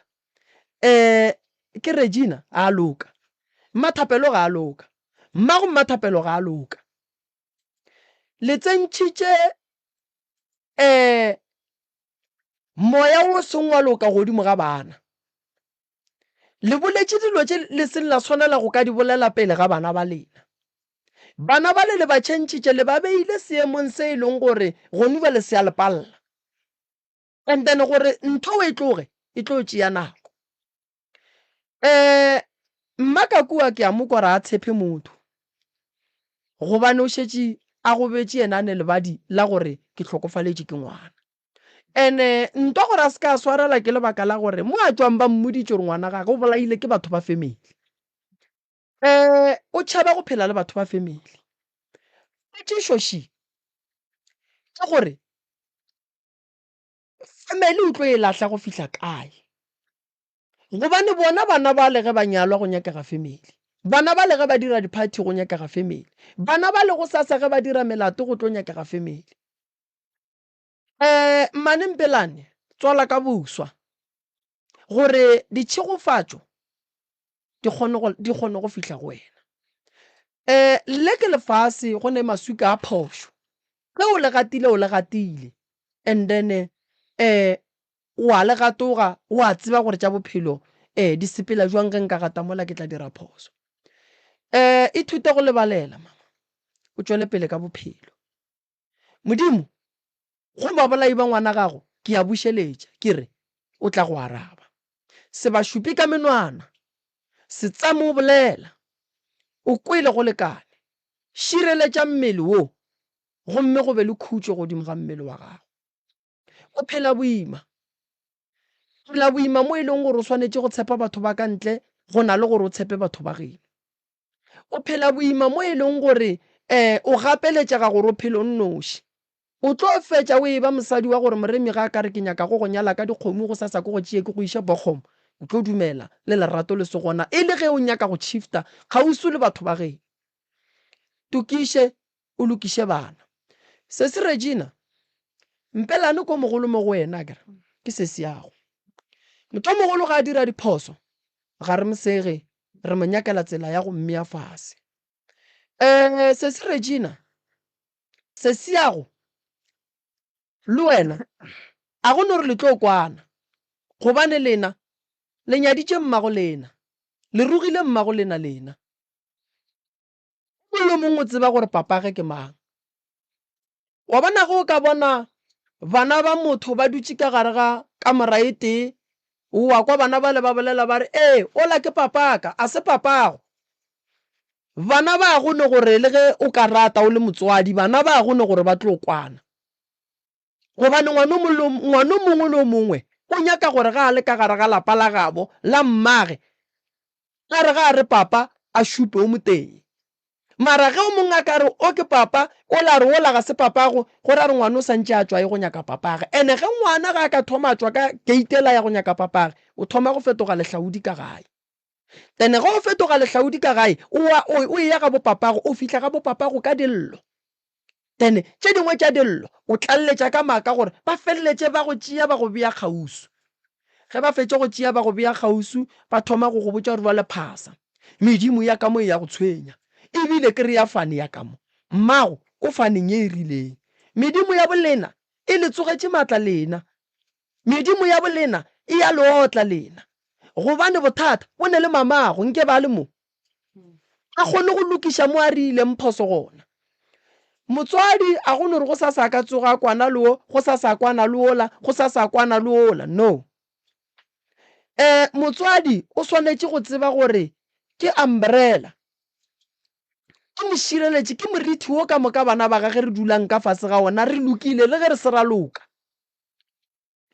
ke Regina a loka Mmathapelo ga a loka mmago Mmathapelo ga a loka le tsentšitše moya o seng wa loka godimo ga bana le boletše dilo tše le seng la tshwanela go ka di bolela pele ga bana ba lena bana ba le ba tšhentšitše le ba beile seemong se e leng gore gone ba le se a lepalla and then gore ntho e tloge e tlo tšea nako mmaka kua ke a mo kwa ra a tshepe motho gobane o šetše a go betše yena ne lebadi la gore ke tlhokofaletše ke ngwana ntwa gore a se ka swarela ke lebaka la gore mo a tswang ba mmoditše gore ngwana gage o bolaile ke batho ba family o tšhaba go phela le batho ba family petišoši ke gore family o tlo e lahla go fihla kae gobane bona bana ba le ge ba nyalwa go nyakega family bana ba le ge ba dira di-party go nyakega family bana ba le go sasa ge ba dira melato go tlo nyakega family Mmane Mpelane tswala ka boswa gore ditšhegofatšo di kgone go fihla go wena le ke lefase go ne masuka a phošo ge o le gatile and then wa le gatoga o a tseba gore tša bophelo di sepela jwang ge nka gata mola ke tla dira phoso ithute go lebalela mama o tšwele pele ka bophelo Modimo go ba bolai ba ngwana gago ke a bušeletša ke re o tla go araba se ba šupe ka menwana se tsamo o bolela o kwele go lekane šireletša mmele wo gomme go be le khutšo godimo ga mmele wa gago o phela boima mo e leng gore o swanetše go tshepa batho ba ka ntle go na le gore o tshepe batho ba geno o phela boima mo e leng gore o gapeletšega gore o phelo nnoši o tlo fetša o e ba mosadi wa gore moremi ga a ka re ke nyaka go nyala ka dikgomo go sasa ko go tšee ke go iša bokgomo o tlo dumela le lerato le se gona e le ge o nyaka go shifta kgausu le batho ba geno tukiše o lokiše bana se se Regina Mpelane ko mogolo mo go wena ke se seago motho mogolo ga a dira diphoso ga re mosege re mo nyakela tsela ya go mmea fase se se Regina se seago le wena a go no re le tlo kwana gobane lena le nyaditše mmago lena le rugile mmago lena le mongwe tseba gore papa ge ke mang wa bona go ka bona bana ba motho ba dutše ka gare ga kamera e tee wa kwa bana ba le ba bolela ba re ola ke papaka a se papago bana ba gone gore le ge o ka rata o le motswadi bana ba gone gore ba tlo kwana gobane ngwana mongwe le mongwe o nyaka gore ga a le ka gare ga lapa la gabo la mmage ga re ga a re papa a šupe o moteng mara ge o mongwe a ka re o ke papa o la re o la ga se papago gore a re ngwana o santše a tswa go nyaka papage ene ge ngwana ga a ka thoma tswa ka keitela ya go nyaka papage o thoma go fetoga lehlaodi ka gae tene ge o fetoga lehlaodi ka gae o ya ga bopapago o fitlha ga bopapago ka dillo tene tše dingwe tša dillo o tlalletša ka maaka gore ba feleletše ba go tšea ba go bea kgausu ge ba fetše go tšea ba go bea kgausu ba thoma go go botša gore ba le phasa medimo ya ka mo ya go tshwenya ebile ke re ya fane ya ka mo mmago o faneng ye e rileng medimo ya bolena e le tsogetše maatla lena medimo ya bolena e ya le otla lena gobane bothata bo ne le mamago nke ba le mo a kgone go lokiša mo a rileng phoso gona motswadi a go no re go sasa ka tsoga kwana le o go sasa kwana le ola go sasa kwana le ola no motswadi o swanetše go tseba gore ke umbrella ke mošireletši ke morithi wo ka moka bana ba gage re dulang ka fase ga ona re lokile le ge re se ra loka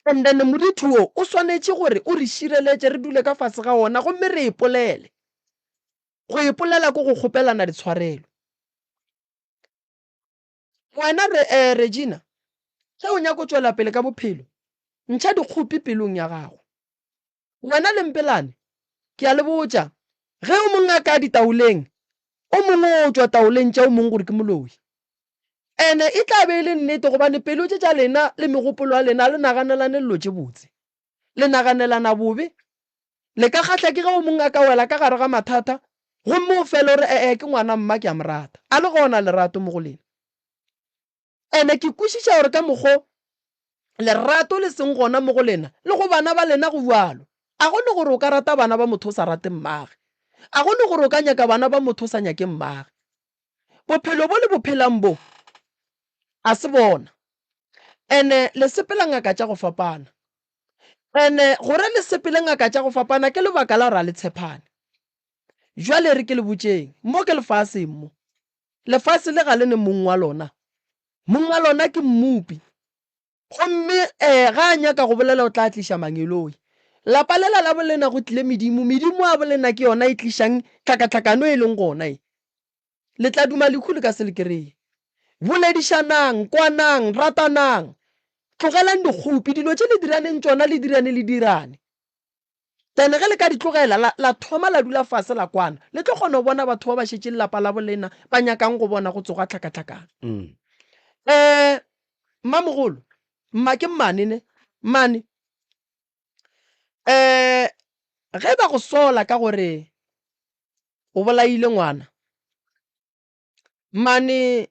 and then morithi wo o swanetše gore o re šireletše re dule ka fase ga ona gomme re ipolele go ipolela ko go kgopelana ditshwarelo wena Regina ge o nyaka go tšwela pele ka bophelo ntšha dikgopi pelong ya gago wena le Mpelane ke a le botša ge o mongwe a ka ditaoleng o mongwe o tšwa taoleng tša o mongwe gore ke moloi ene e tla be le nnete gobane pelo tša lena le megopolo ya lena le naganelane lelo tše botse le naganelana bobe le ka kgatlha ke ge o mongwe a ka wela ka gare ga mathata gomme o fela gore ke ngwana mma ke a morata a le gona lerato mo go lena ene ke kwešiša gore ka mokgo lerato le seng gona mo go lena le go bana ba lena go bualo a gone gore o ka rata bana ba motho o sa rate mmage a gone gore o ka nyaka bana ba motho o sa nyake mmage bophelo bo le bophelang bo a se bona ene le sepela ngaka tša go fapana ene gore le sepele ngaka tša go fapana ke lebaka la gore a le tshepane jwale re ke le botšeng mo ke lefaseng mo lefase le ga le ne mong wa lona ke mmupi gomme ga a nyaka go bolela o tla tliša mangeloi lapa lela la bolena go tlile medimo a bolena ke yona e tlišang tlhakatlhakano e leng gona le tla duma lekhulu ka se le kereye boledišanang kwanang ratanang tlogelang dikgopi dilo tše le diraneng tšona le dirane tene ge le ka di tlogela la thoma la dula fase la kwana le tlo kgona go bona batho ba ba šetše lelapa la bolena ba nyakang go bona go tsoga tlhakatlhakana mmamogolo mma ke mane ge ba go sola ka gore o bolaile ngwana mane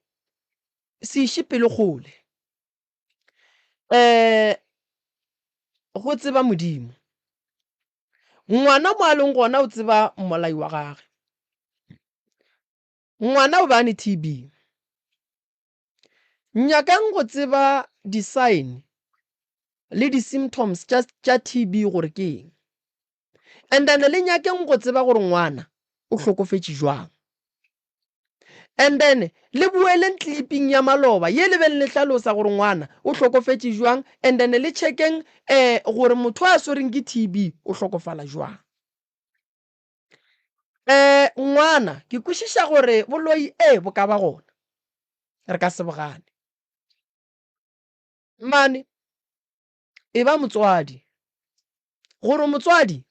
se iše pele kgole go tseba modimo ngwana mo a leng gona o tseba mmolai wa gage ngwana o bane TB nyakang go tseba di-sign le di-symptoms tša TB gore ke eng and then le nyakeng go tseba gore ngwana o hlokofetše jwang and then le bueleng clipping ya maloba ye le beng le hlalosa gore ngwana o hlokofetše jwang and then le checkeng gore motho a swereng ke TB o hlokofala jwang ngwana ke kwešiša gore boloi bo ka ba gona re ka se bogane mane e ba motswadi gore motswadi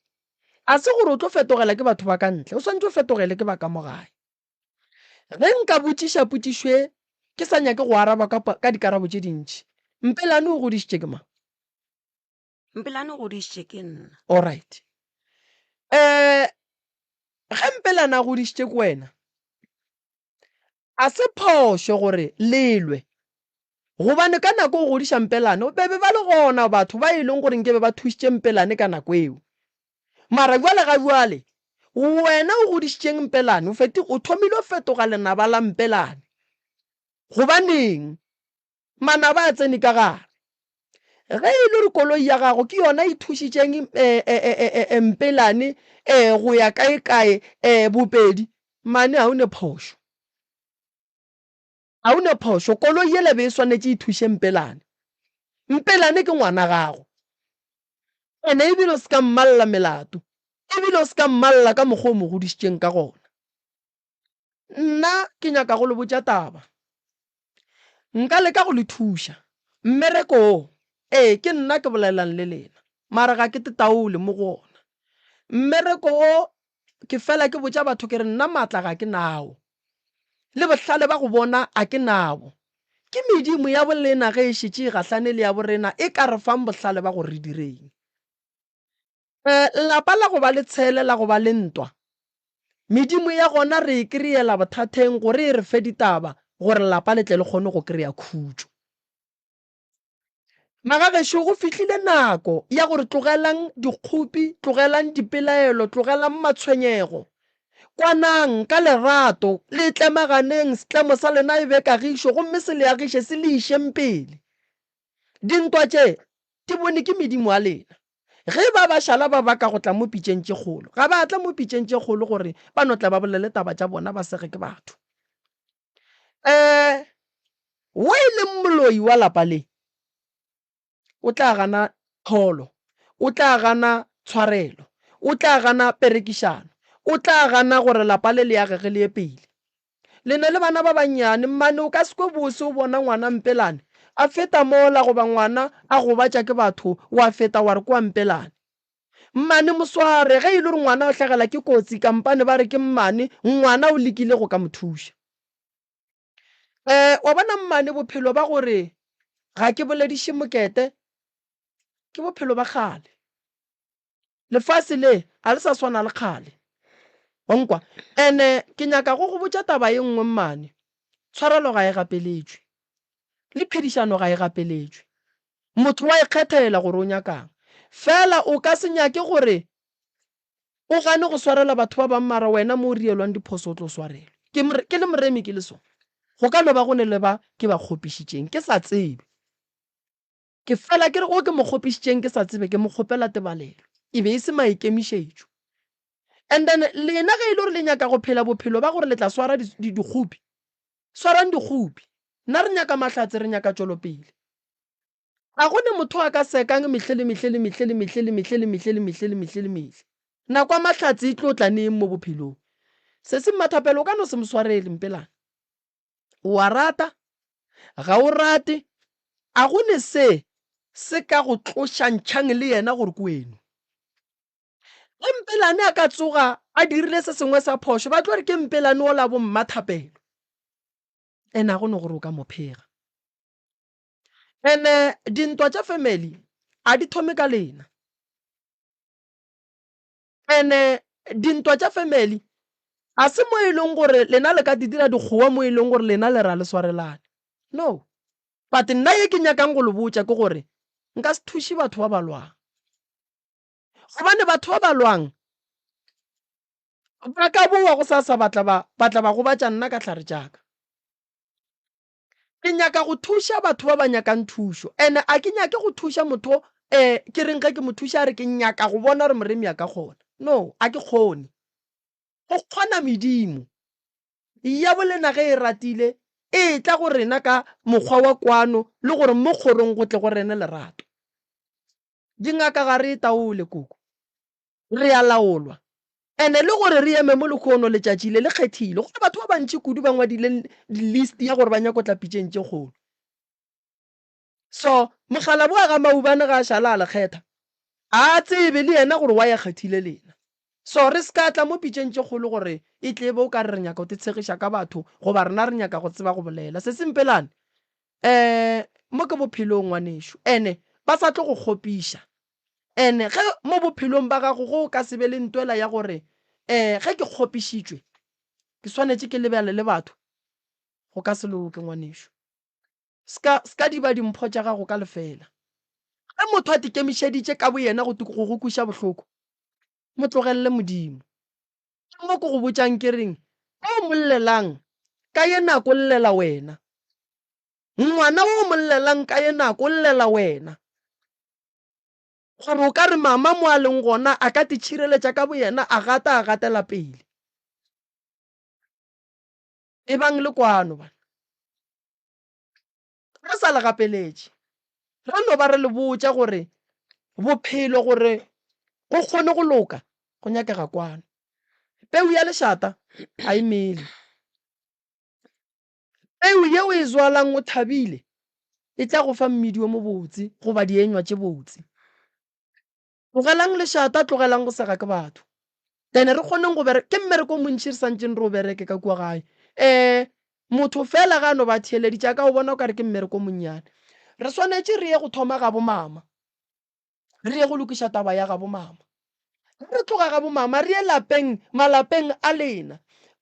a se gore o tlo fetogela ke batho ba ka ntle o swantse o fetogele ke ba ka mo gae ge nka botšiša potišwe ke sa nyake go araba ka dikarabo tše dintši mpelane o godišitše ke mang mpelane o godišitše ke nna alright ge mpelane a godišitše ke wena a se phošo gore lelwe gobane ka nako o godiša mpelane be ba le gona batho ba e leng gore nke be ba thušitše mpelane ka nako eo mara jwale ga jwale wena o godišitšeng mpelane o thomile o fetoga lenaba la mpelane gobaneng manaba a tsene ka gare ge e le re koloi ya gago ke yona e thušitšeng mpelane go ya kae bopedi mane ga o ne phošo ga o ne phošo koloi ele be e swanetše e thuše mpelane ke ngwana gago ene ebile o se ka mmalla melato ebile o se ka mmalla ka mokgwa o mo godišitšeng ka gona nna ke nyaka go le botša taba nka leka go le thuša mmereko o ke nna ke bolelelang le lena mara ga ke tetaole mo go ona mmereko o ke fela ke botša batho ke re nna maatla ga ke nao le bohlale ba go bona a ke nabo ke medimo ya bolena ge e šetše gahlane le ya borena e ka re fang bohlale ba gore re direng lapa la go ba le tshele la go ba le ntwa medimo ya gona re e kry-ela bothateng gore e re fe ditaba gore lapa le tle le kgone go kry-a khutšo magagešo go fihlile nako ya gore tlogelang dikgopi tlogelang dipelaelo tlogelang matshwenyego kwanang ka lerato le tlemaganeng setlemo sa lena e be kagišo gomme se le agiše se le išeng pele dintwa tše di bone ke medimo a lena ge ba bašala ba baka go tla mo pitšeng tše kgolo ga ba tla mo pitšeng tše kgolo gore ba no tla ba bolele taba tša bona ba sege ke batho wa e leng moloi wa lapa le o tla gana pholo o tla gana tshwarelo o tla gana perekišano o tla gana gore lapa le le agege le ye pele le ne le bana ba bannyane mmane o ka sekwe bose o bona ngwana mpelane a feta mola goba ngwana a gobatša ke batho wa feta wa re kwa mpelane mmane mosware ge e le gore ngwana o hlagela ke kotsi kampane ba re ke mmane ngwana o lekile go ka mothuša wa bona mmane bophelo ba gore ga ke bolediše mokete ke bophelo ba kgale lefase le a le sa swana le kgale onkwa ene ke nyaka go botša taba ye nngwe mmane tshwarelo ga e gapeletšwe le phedišano ga e gapeletšwe motho wa ikgethela gore o nyakang fela o ka se nyake gore o gane go swarela batho ba bang mara wena mo o rielwang diphoso o tlo swarelwa ke le moremi ke le so go ka no ba go ne le ba ke ba kgopišitšeng ke sa tsebe ke fela ke re o ke mo kgopišitšeng ke sa tsebe ke mo kgopela tebalelo e be e se maikemišetšo and then lena ge e le gore le nyaka go phela bophelo ba gore le tla swara dikgopi swarang dikgopi nna re nyaka mahlatse re nyaka tšwelopele ga gone motho a ka sekang mehle nakwa mahlatse e tlo tla neng mo bophelong se se mathapelo o ka no se moswarele mpelana wa rata ga o rate a gone se ka go tlošantšhang le yena gore ke weno ge mpelane a ka tsoga a dirile se sengwe sa phošo ba tlo re ke mpelane o la bo mmathapelo ene a gone gore o ka mophega ene dintwa tša family a di thome ka lena ene dintwa tša family a se mo e leng gore lena le ka dira dikgowa mo e leng gore lena le ra le swarelane no but nna ye ke nyakang go le botša ke gore nka se thuše batho ba ba lwang gobane batho ba ba lwang ba ka boa go sa batla ba gobatša nna ka tlhare jaaka ke nyaka go thuša batho ba ba nyakang thušo ene a ke nyake go thuša motho ke reng ge ke mo thuša a re ke nyaka go bona gore moremi a ka kgona no a ke kgone go kgona medimo ya bolena ge e ratile e tla go rena ka mokgwa wa kwano le gore mo kgorong go tle go rene lerato dingaka ga re taole koko re a laolwa ene le gore re eme mo lekgono letšatši le kgethile gore batho ba bantši kudu ba ngwadile list ya gore ba nyako tla pitšeng tše kgolo so mogala bo ga maubane ga a šala a lekgetha a tsebe le yena gore wa ya kgethile lena so re ska tla mo pitšeng tše kgolo gore e tle be o ka re nyaka go tshegiša ka batho goba rena re nyaka go tseba go bolela se sempelane mo ke bophelong ngwanešo ene ba sa tlo go kgopiša ene ge mo bophelong ba gago go ka se be le ntwela ya gore ge ke kgopišitšwe ke swanetše ke lebele le batho go ka se loke ngwanešo ska di ba dimpho tša gago ka lefela ge motho a tikemišeditše ka bo yena go go kuša bohloko mo tlogelele modimo mo ko go botšang ke reng o mollelang ka ye nako o llela wena ngwana o mollelang ka ye nako o llela wena gore o ka re mama mo a leng gona a ka titšhireletša ka bo yena a gatela pele e bang le kwano bana re sa le gapeletše re no ba re le botša gore bophelo gore go kgone go loka go nyakega kwano peu ya lešata a emele peu ye o e zwalang o thabile e tla go fa mmidi o mobotse goba dienywa tše botse tlogelang lešata tlogelang go sega ke batho then re kgoneng go ke mmereko montši re santseng re o bereke ka kua gae motho fela ga no ba theeleditša ka o bona o kare ke mmereko monnyane re swanetše re ye go thoma ga bomama re ye go lokiša taba ya ga bomama re tloga ga bomama re ye malapeng a lena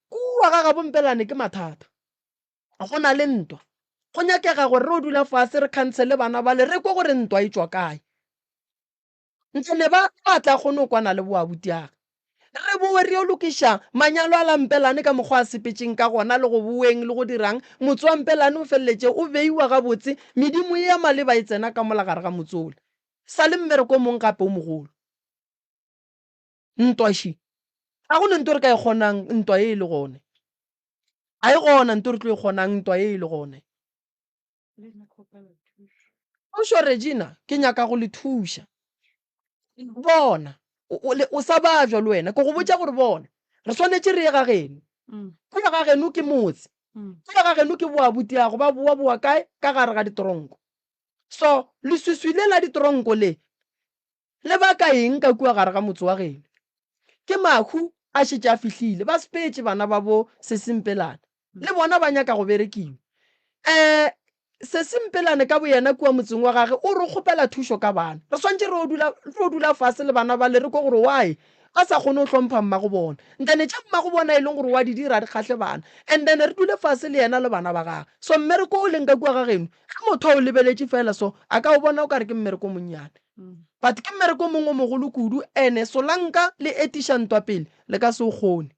kua ga bompelane ke mathata go na le ntwa go nyakega gore re o dula fase re khansele bana bale re kwe gore ntwa e tšwa kae ntle ne ba tla kgone o kwana le boabutiaga re boe re yo lokiša manyalo a lampelane ka mokgwa a sepetšeng ka gona le go boeng le go dirang motse wa mpelane o feleletše o beiwa gabotse medimo ya maleba e tsena ka molagare ga motsola sa le mmereko mong gape o mogolo ntwaši ga go ne nto re ka e kgonang ntwa e le gone a e gona nto re tlo e kgonang ntwa e le gone o sho Regina ke nyaka go le thuša bona o sa bajwa le wena ke go botša gore bona re swanetše re ye ga geno go ya ga geno ke motse go ya ga geno ke boabutiago ba boa kae ka gare ga ditoronko so leswiswi le la ditoronko le ba ka eng ka kua gare ga motse wa geno ke mahu a šetše a fihlile ba sepetše bana ba bo sesempelane le bona ba nyaka go berekiwa se sempelane ka boyena kua motseng wa gage o re kgopela thušo ka bana re swantse re dula fase le bana ba le re ko gore why a sa kgone go tlhompha mmago bona nthane tša mmago bona e leng gore wa di dira re kgatlhe bana and then re dule fase le yena le bana ba gage so mmereko o leng ka kua gageno ge motho o lebeletše fela so a ka o bona o kare ke mmereko monnyane but ke mmereko mongwe mogolo kudu ene solanka le etiša ntwa pele le ka se o kgone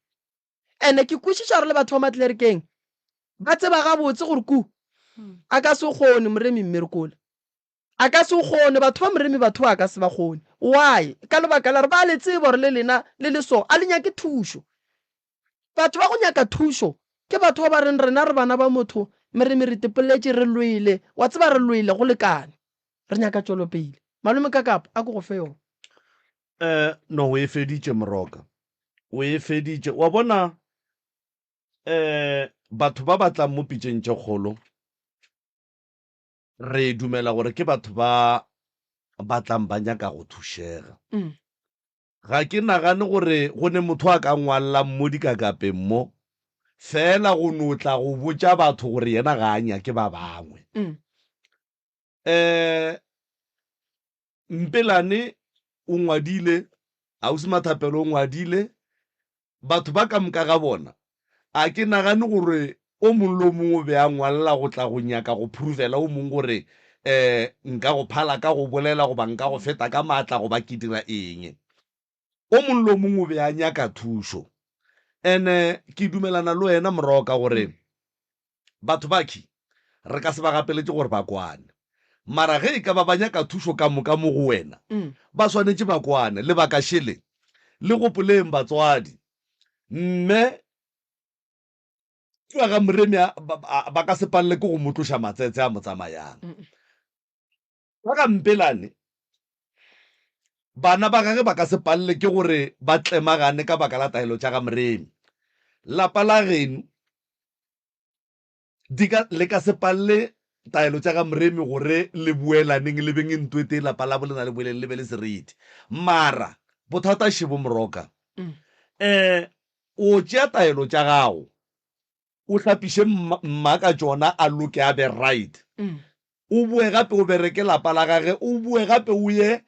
ene ke kwešiša re le batho ba matlerekeng ba tseba gabotse gore ku a ka se kgone moremi mmerekola a ka se kgone batho ba moremi batho ba ka se ba kgone why ka lebaka la re ba le tsebo re le lena le le so a le nyake thušo batho ba go nyaka thušo ke batho ba ba reng rena re bana ba motho meremi re tepoletse re lwele wa tseba re lwele go lekane re nyaka tšwelo pele malome ka kapa a ko go fe yona no o e feditše moroka o e feditše wa bona batho ba batlang mo pitšeng tše kgolo re dumela gore ke batho ba batlang ba nyaka go thušega ga ke nagane gore go ne motho a ka ngwalelang mo dikakapeng mo fela go notla go botša batho gore yena ga a nyake ba bangwe Mpelane o ngwadile Ausi Mathapelo o ngwadile batho ba ka moka ga bona a ke nagane gore o mongwe le o mongwe be a ngwalela go tla go nyaka go provela o mongwe gore nka go phala ka go bolela goba nka go feta ka maatla goba ke dira eng o mongwe le o mongwe o be a nyaka thušo ene ke dumelana le wena Moroka gore batho baki re ka se ba gapeletse gore ba kwane mara ge e ka ba nyaka thušo ka moka mo go wena ba swanetse ba kwane le ba ka shele le go poleng batswadi mme ga moremi ba ka se palle ke go motloša matsetse a mo tsamayang ba ka Mpelane bana ba gage ba ka se palle ke gore ba tlemagane ka baka la taelo tša ga moremi lapa la geno le ka se palle taelo tša ga moremi gore le buelaneng le beng ntwete lapa la bolena le bueleng le be le seriti mara bothata šebo Moroka o tšea taelo tša gago o hlapiše mma ka tšona a loke a be right o bue gape o bereke lapa la gage o bue gape o ye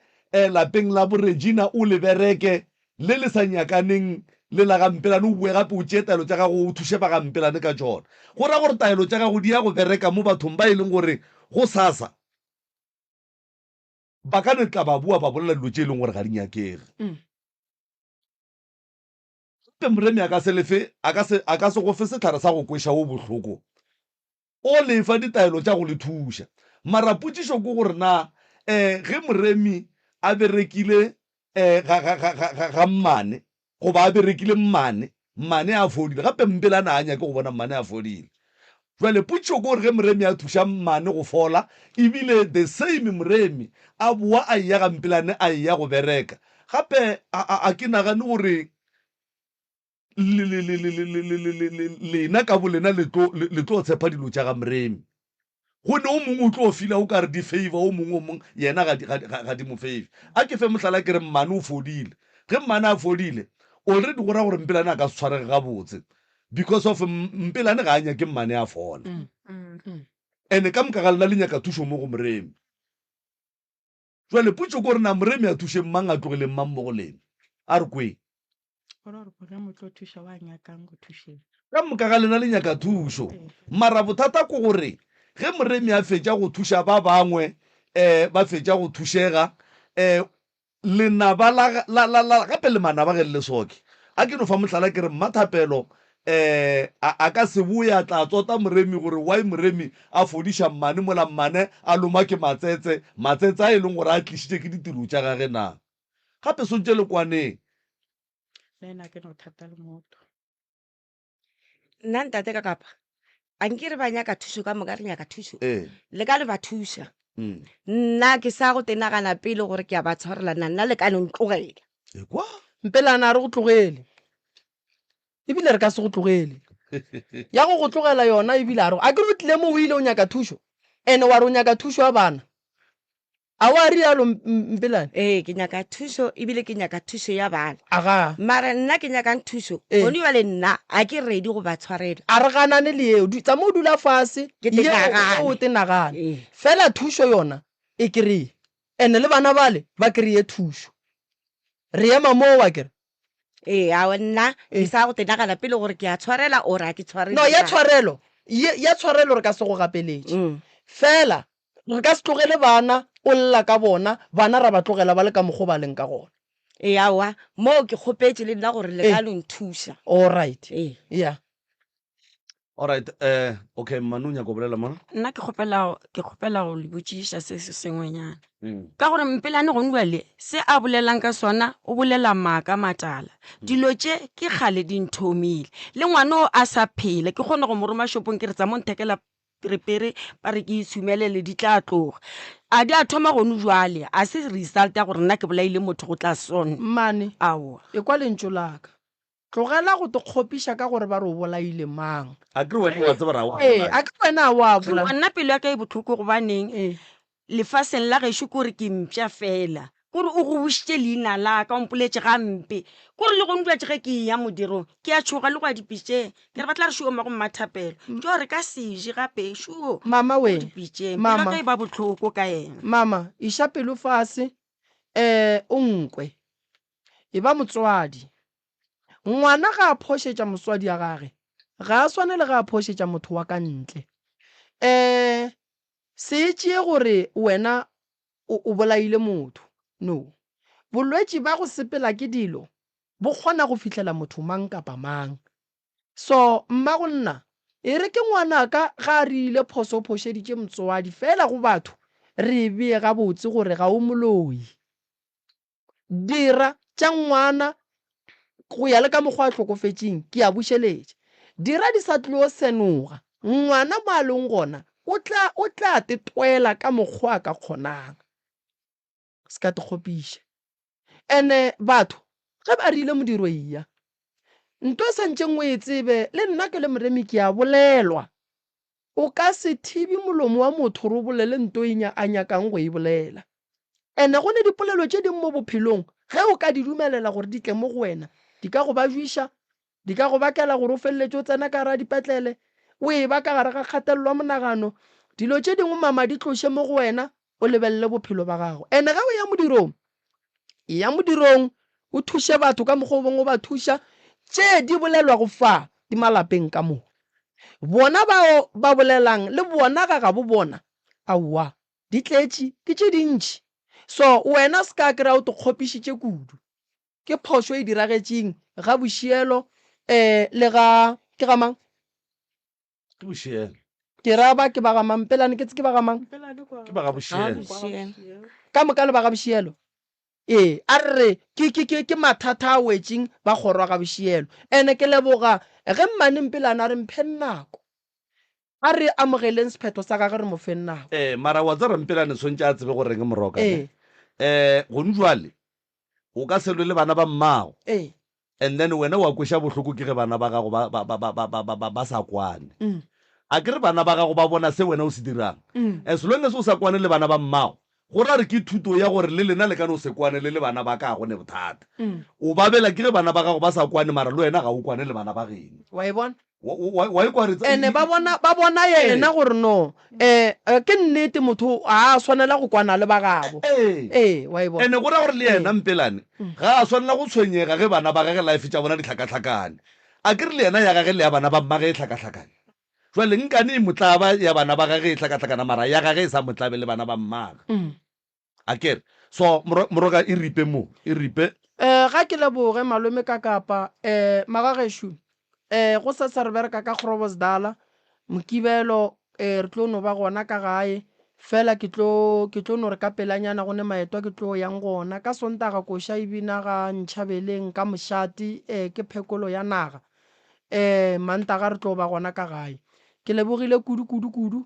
lapeng la boregina o le bereke le le sa nyakaneng le la ga Mpelane o bue gape o tšee taelo tša gago o thuše ba ga Mpelane ka tšona go ra gore taelo tša gago di ya go bereka mo bathong ba e leng gore go sasa ba ka netla ba bua ba bolela dilo tše e leng gore ga di nyakege pe moremi a ka se go fe setlhare sa go kweša o bohloko o lefa ditaelo tša go le thuša mara potšišo ke gore na ge moremi a berekile ga mmane goba a berekile mmane a fodile gape Mpelane a nyake go bona mmane a fodile jwale potšišo ke gore ge moremi a thuša mmane go fola ebile the same moremi a boa a eya ga Mpelane a eya go bereka gape a ke nagane gore lena ka bolena le tlo tshepa dilo tša ga moremi go ne o mongwe o tlo fila o ka re di favor o mongwe yena ga di mo favor a ke fe mohlala ke re mmane o fodile ge mmane a fodile already go ra gore Mpelane a ka se tshwarege gabotse because of Mpelane ga a nyake mmane a fola ene ka moka ga lena le nyaka thušo mo go moremi jwale potšo ke gore na moremi a thuše mmang a tlogele mmang mo go lena a re kweng ka moka ga lena le nyaka thušo mara bothata ko gore ge moremi a fetša go thuša ba bangwe ba fetša go thušega lenaba gape le manaba ge le soke a ke no fa mohlala ke re Mathapelo a ka se boe a tla tsota moremi gore why moremi a fodiša mmane mola mmane a loma ke matsetse a e leng gore a tlišitše ke ditiro tša gage na gape sontše le kwaneng nna ntate ka kapa a nke re ba nyaka thušo ka moka re nyaka thušo le ka le ba thuša nna ke sa go tenagana pele gore ke a ba tshwarelana nna le ka ne ntlogela kwa Mpelane a re go tlogele ebile re ka se go tlogele ya go tlogela yona ebile a re a ke re o tlile mo o ile o nyaka thušo ene wa re o nyaka thušo ya bana a wa ri yalo Mpelane ke nyaka thuso ebile ke nyaka thuso ya bana aga mara nna ke nyakang thuso gone jale nna a ke ready go ba tshwarela a re ganane le eo tsa mo dula fase Ke tenagane. o tenagane Ee. fela thuso yona e kry ene le bana bale ba krye thuso re ema moo wa kere a nna ke sa go tenagana pele gore ke a tshwarela or a ke tshwarele no ya tshwarelo re ka se go gapeletse fela re ka se tlogele bana o lla ka bona bana ra ba tlogela ba le ka mokgo ba leng ka gona awa mo ke kgopetse le nna gore le ka lo nthusa all right ee yeah all right okay Manu nya go bolela mona nna ke kgopela go le botsiša se sengwenyana ka gore Mpelane gone jale se a bolelang ka sona o bolela maaka matala dilo tše ke kgale di nthomile le ngwana o a sa phela ke kgone go mo roma shopong ke re tsa mo nthekela perepere ba re ke itshumelele di tla tloga a di a thoma gone jale a se result ya gore nna ke bolaile motho go tla sone mmane aowa e kwa lentso laka tlogela go te kgopiša ka gore ba re o bolaile mang a kere wena wa tseba ra wa a ke wena wa bola nna pelo ya ka e botlhoko gobaneng lefaseng la gešo kore ke mpša fela kore o go bušitše leina la ka ompoletse gampe kore le gone duatše ge ke ya modirong ke a tšhoga le go a dipitšeng ke re ba tla re šuo mago mmathapelo ke gore ka seje gape šuo mama we dipitšeng Mama. pelo ka e ba botlhoko ka ena mama iša pelo fase o nkwe e ba motswadi ngwana ga a phošetša motswadi ya gage ga a swane le ga a phošetša motho wa ka ntle se tšee gore wena o bolaile motho no bolwetši ba go sepela ke dilo bo kgona go fihlela motho mang kapa mang so mma go nna e re ke ngwanaka ga a rile phoso phošeditše motswadi fela go batho re bee gabotse gore ga o moloi dira tša ngwana go ya le ka mokgwa a tlhokofetseng ke a bušeletše dira di sa tlile o senoga ngwana mo a leng gona o tla tetwela ka mokgwa a ka kgonang se ka te kgopiša ene batho ge ba rile modiro iya nto santšeng o e tsebe le nna ke le moremi ke a bolelwa o ka se thibi molomo wa motho re o bolele nto a nyakang go e bolela ene go ne dipolelo tše ding mo bophelong ge o ka di dumelela gore di tle mo go wena di ka go ba juiša di ka go bakela gore o feleletse o tsena ka gara dipetlele o e ba ka gare ga kgatelelwa monagano dilo tše dingwe mama di tloše mo go wena o lebelele bophelo ba gago ene ge o ya modirong o thuše batho ka mokgwa o bongwe o ba thuša tše di bolelwa go fa di malapeng ka moo bona bao ba bolelang le bona ga bo bona aowa di tletše ke tše dintšhi so wena se ka kry-a o te kgopišitše kudu ke phošo e diragetšeng ga bošielo le ga ke gamang ke bošielo ke ra ba ke ba gamang Mpelane ke tse ke ba gamang ke ba ga bošielo ka moka le ba ga bošielo a re ke mathata a wetšeng ba kgorwa ga bošielo ene ke leboga ge mmane Mpelane a re mphe nako a re amogeleng sephetho sa gage re mo fe nako mara wa tsara Mpelane tshwantse a tsebe gore ke moroka gone jwale o ka selwe le bana ba mmago and then wena wa kweša bohloko ke ge bana ba gago ba sa kwane a ke re bana ba gago ba bona se wena o se dirang as long as o sa kwane le bana ba mmago go ra re ke thuto ya gore le lena le ka no se kwane le bana ba ka go ne bothata o babela ke ge bana ba gago ba sa kwane mara le wena ga o kwane le bana ba geno wa e bona wa e kwaretsa ene ba bona yena gore no ke nnete motho a swanela go kwana le ba gabo wa e bona ene go ra gore le yena Mpelane ga a swanela go tshwenyega ge bana ba gage life tša bona di tlhakatlhakane a ke re le yena ya gage le ya bana ba mmage e tlhakatlhakane jwale nkane e motlaba ya bana ba gage e tlhakatlhakana mara ya gage e sa motlabe le bana ba mmaga a kere so moroka e ripe mo e ripe ga ke leboge malome ka kapa magagešo go sa re bereka ka Groblersdal Mokibelo re tlo no ba gona ka gae fela ke tlo no re ka pelanyana gone maetwa ke tlo yang gona ka Sontaga koša ebina ga Ntšhabeleng ka Mošate ke phekolo ya naga Mantaga re tlo ba gona ka gae ke lebogile kudu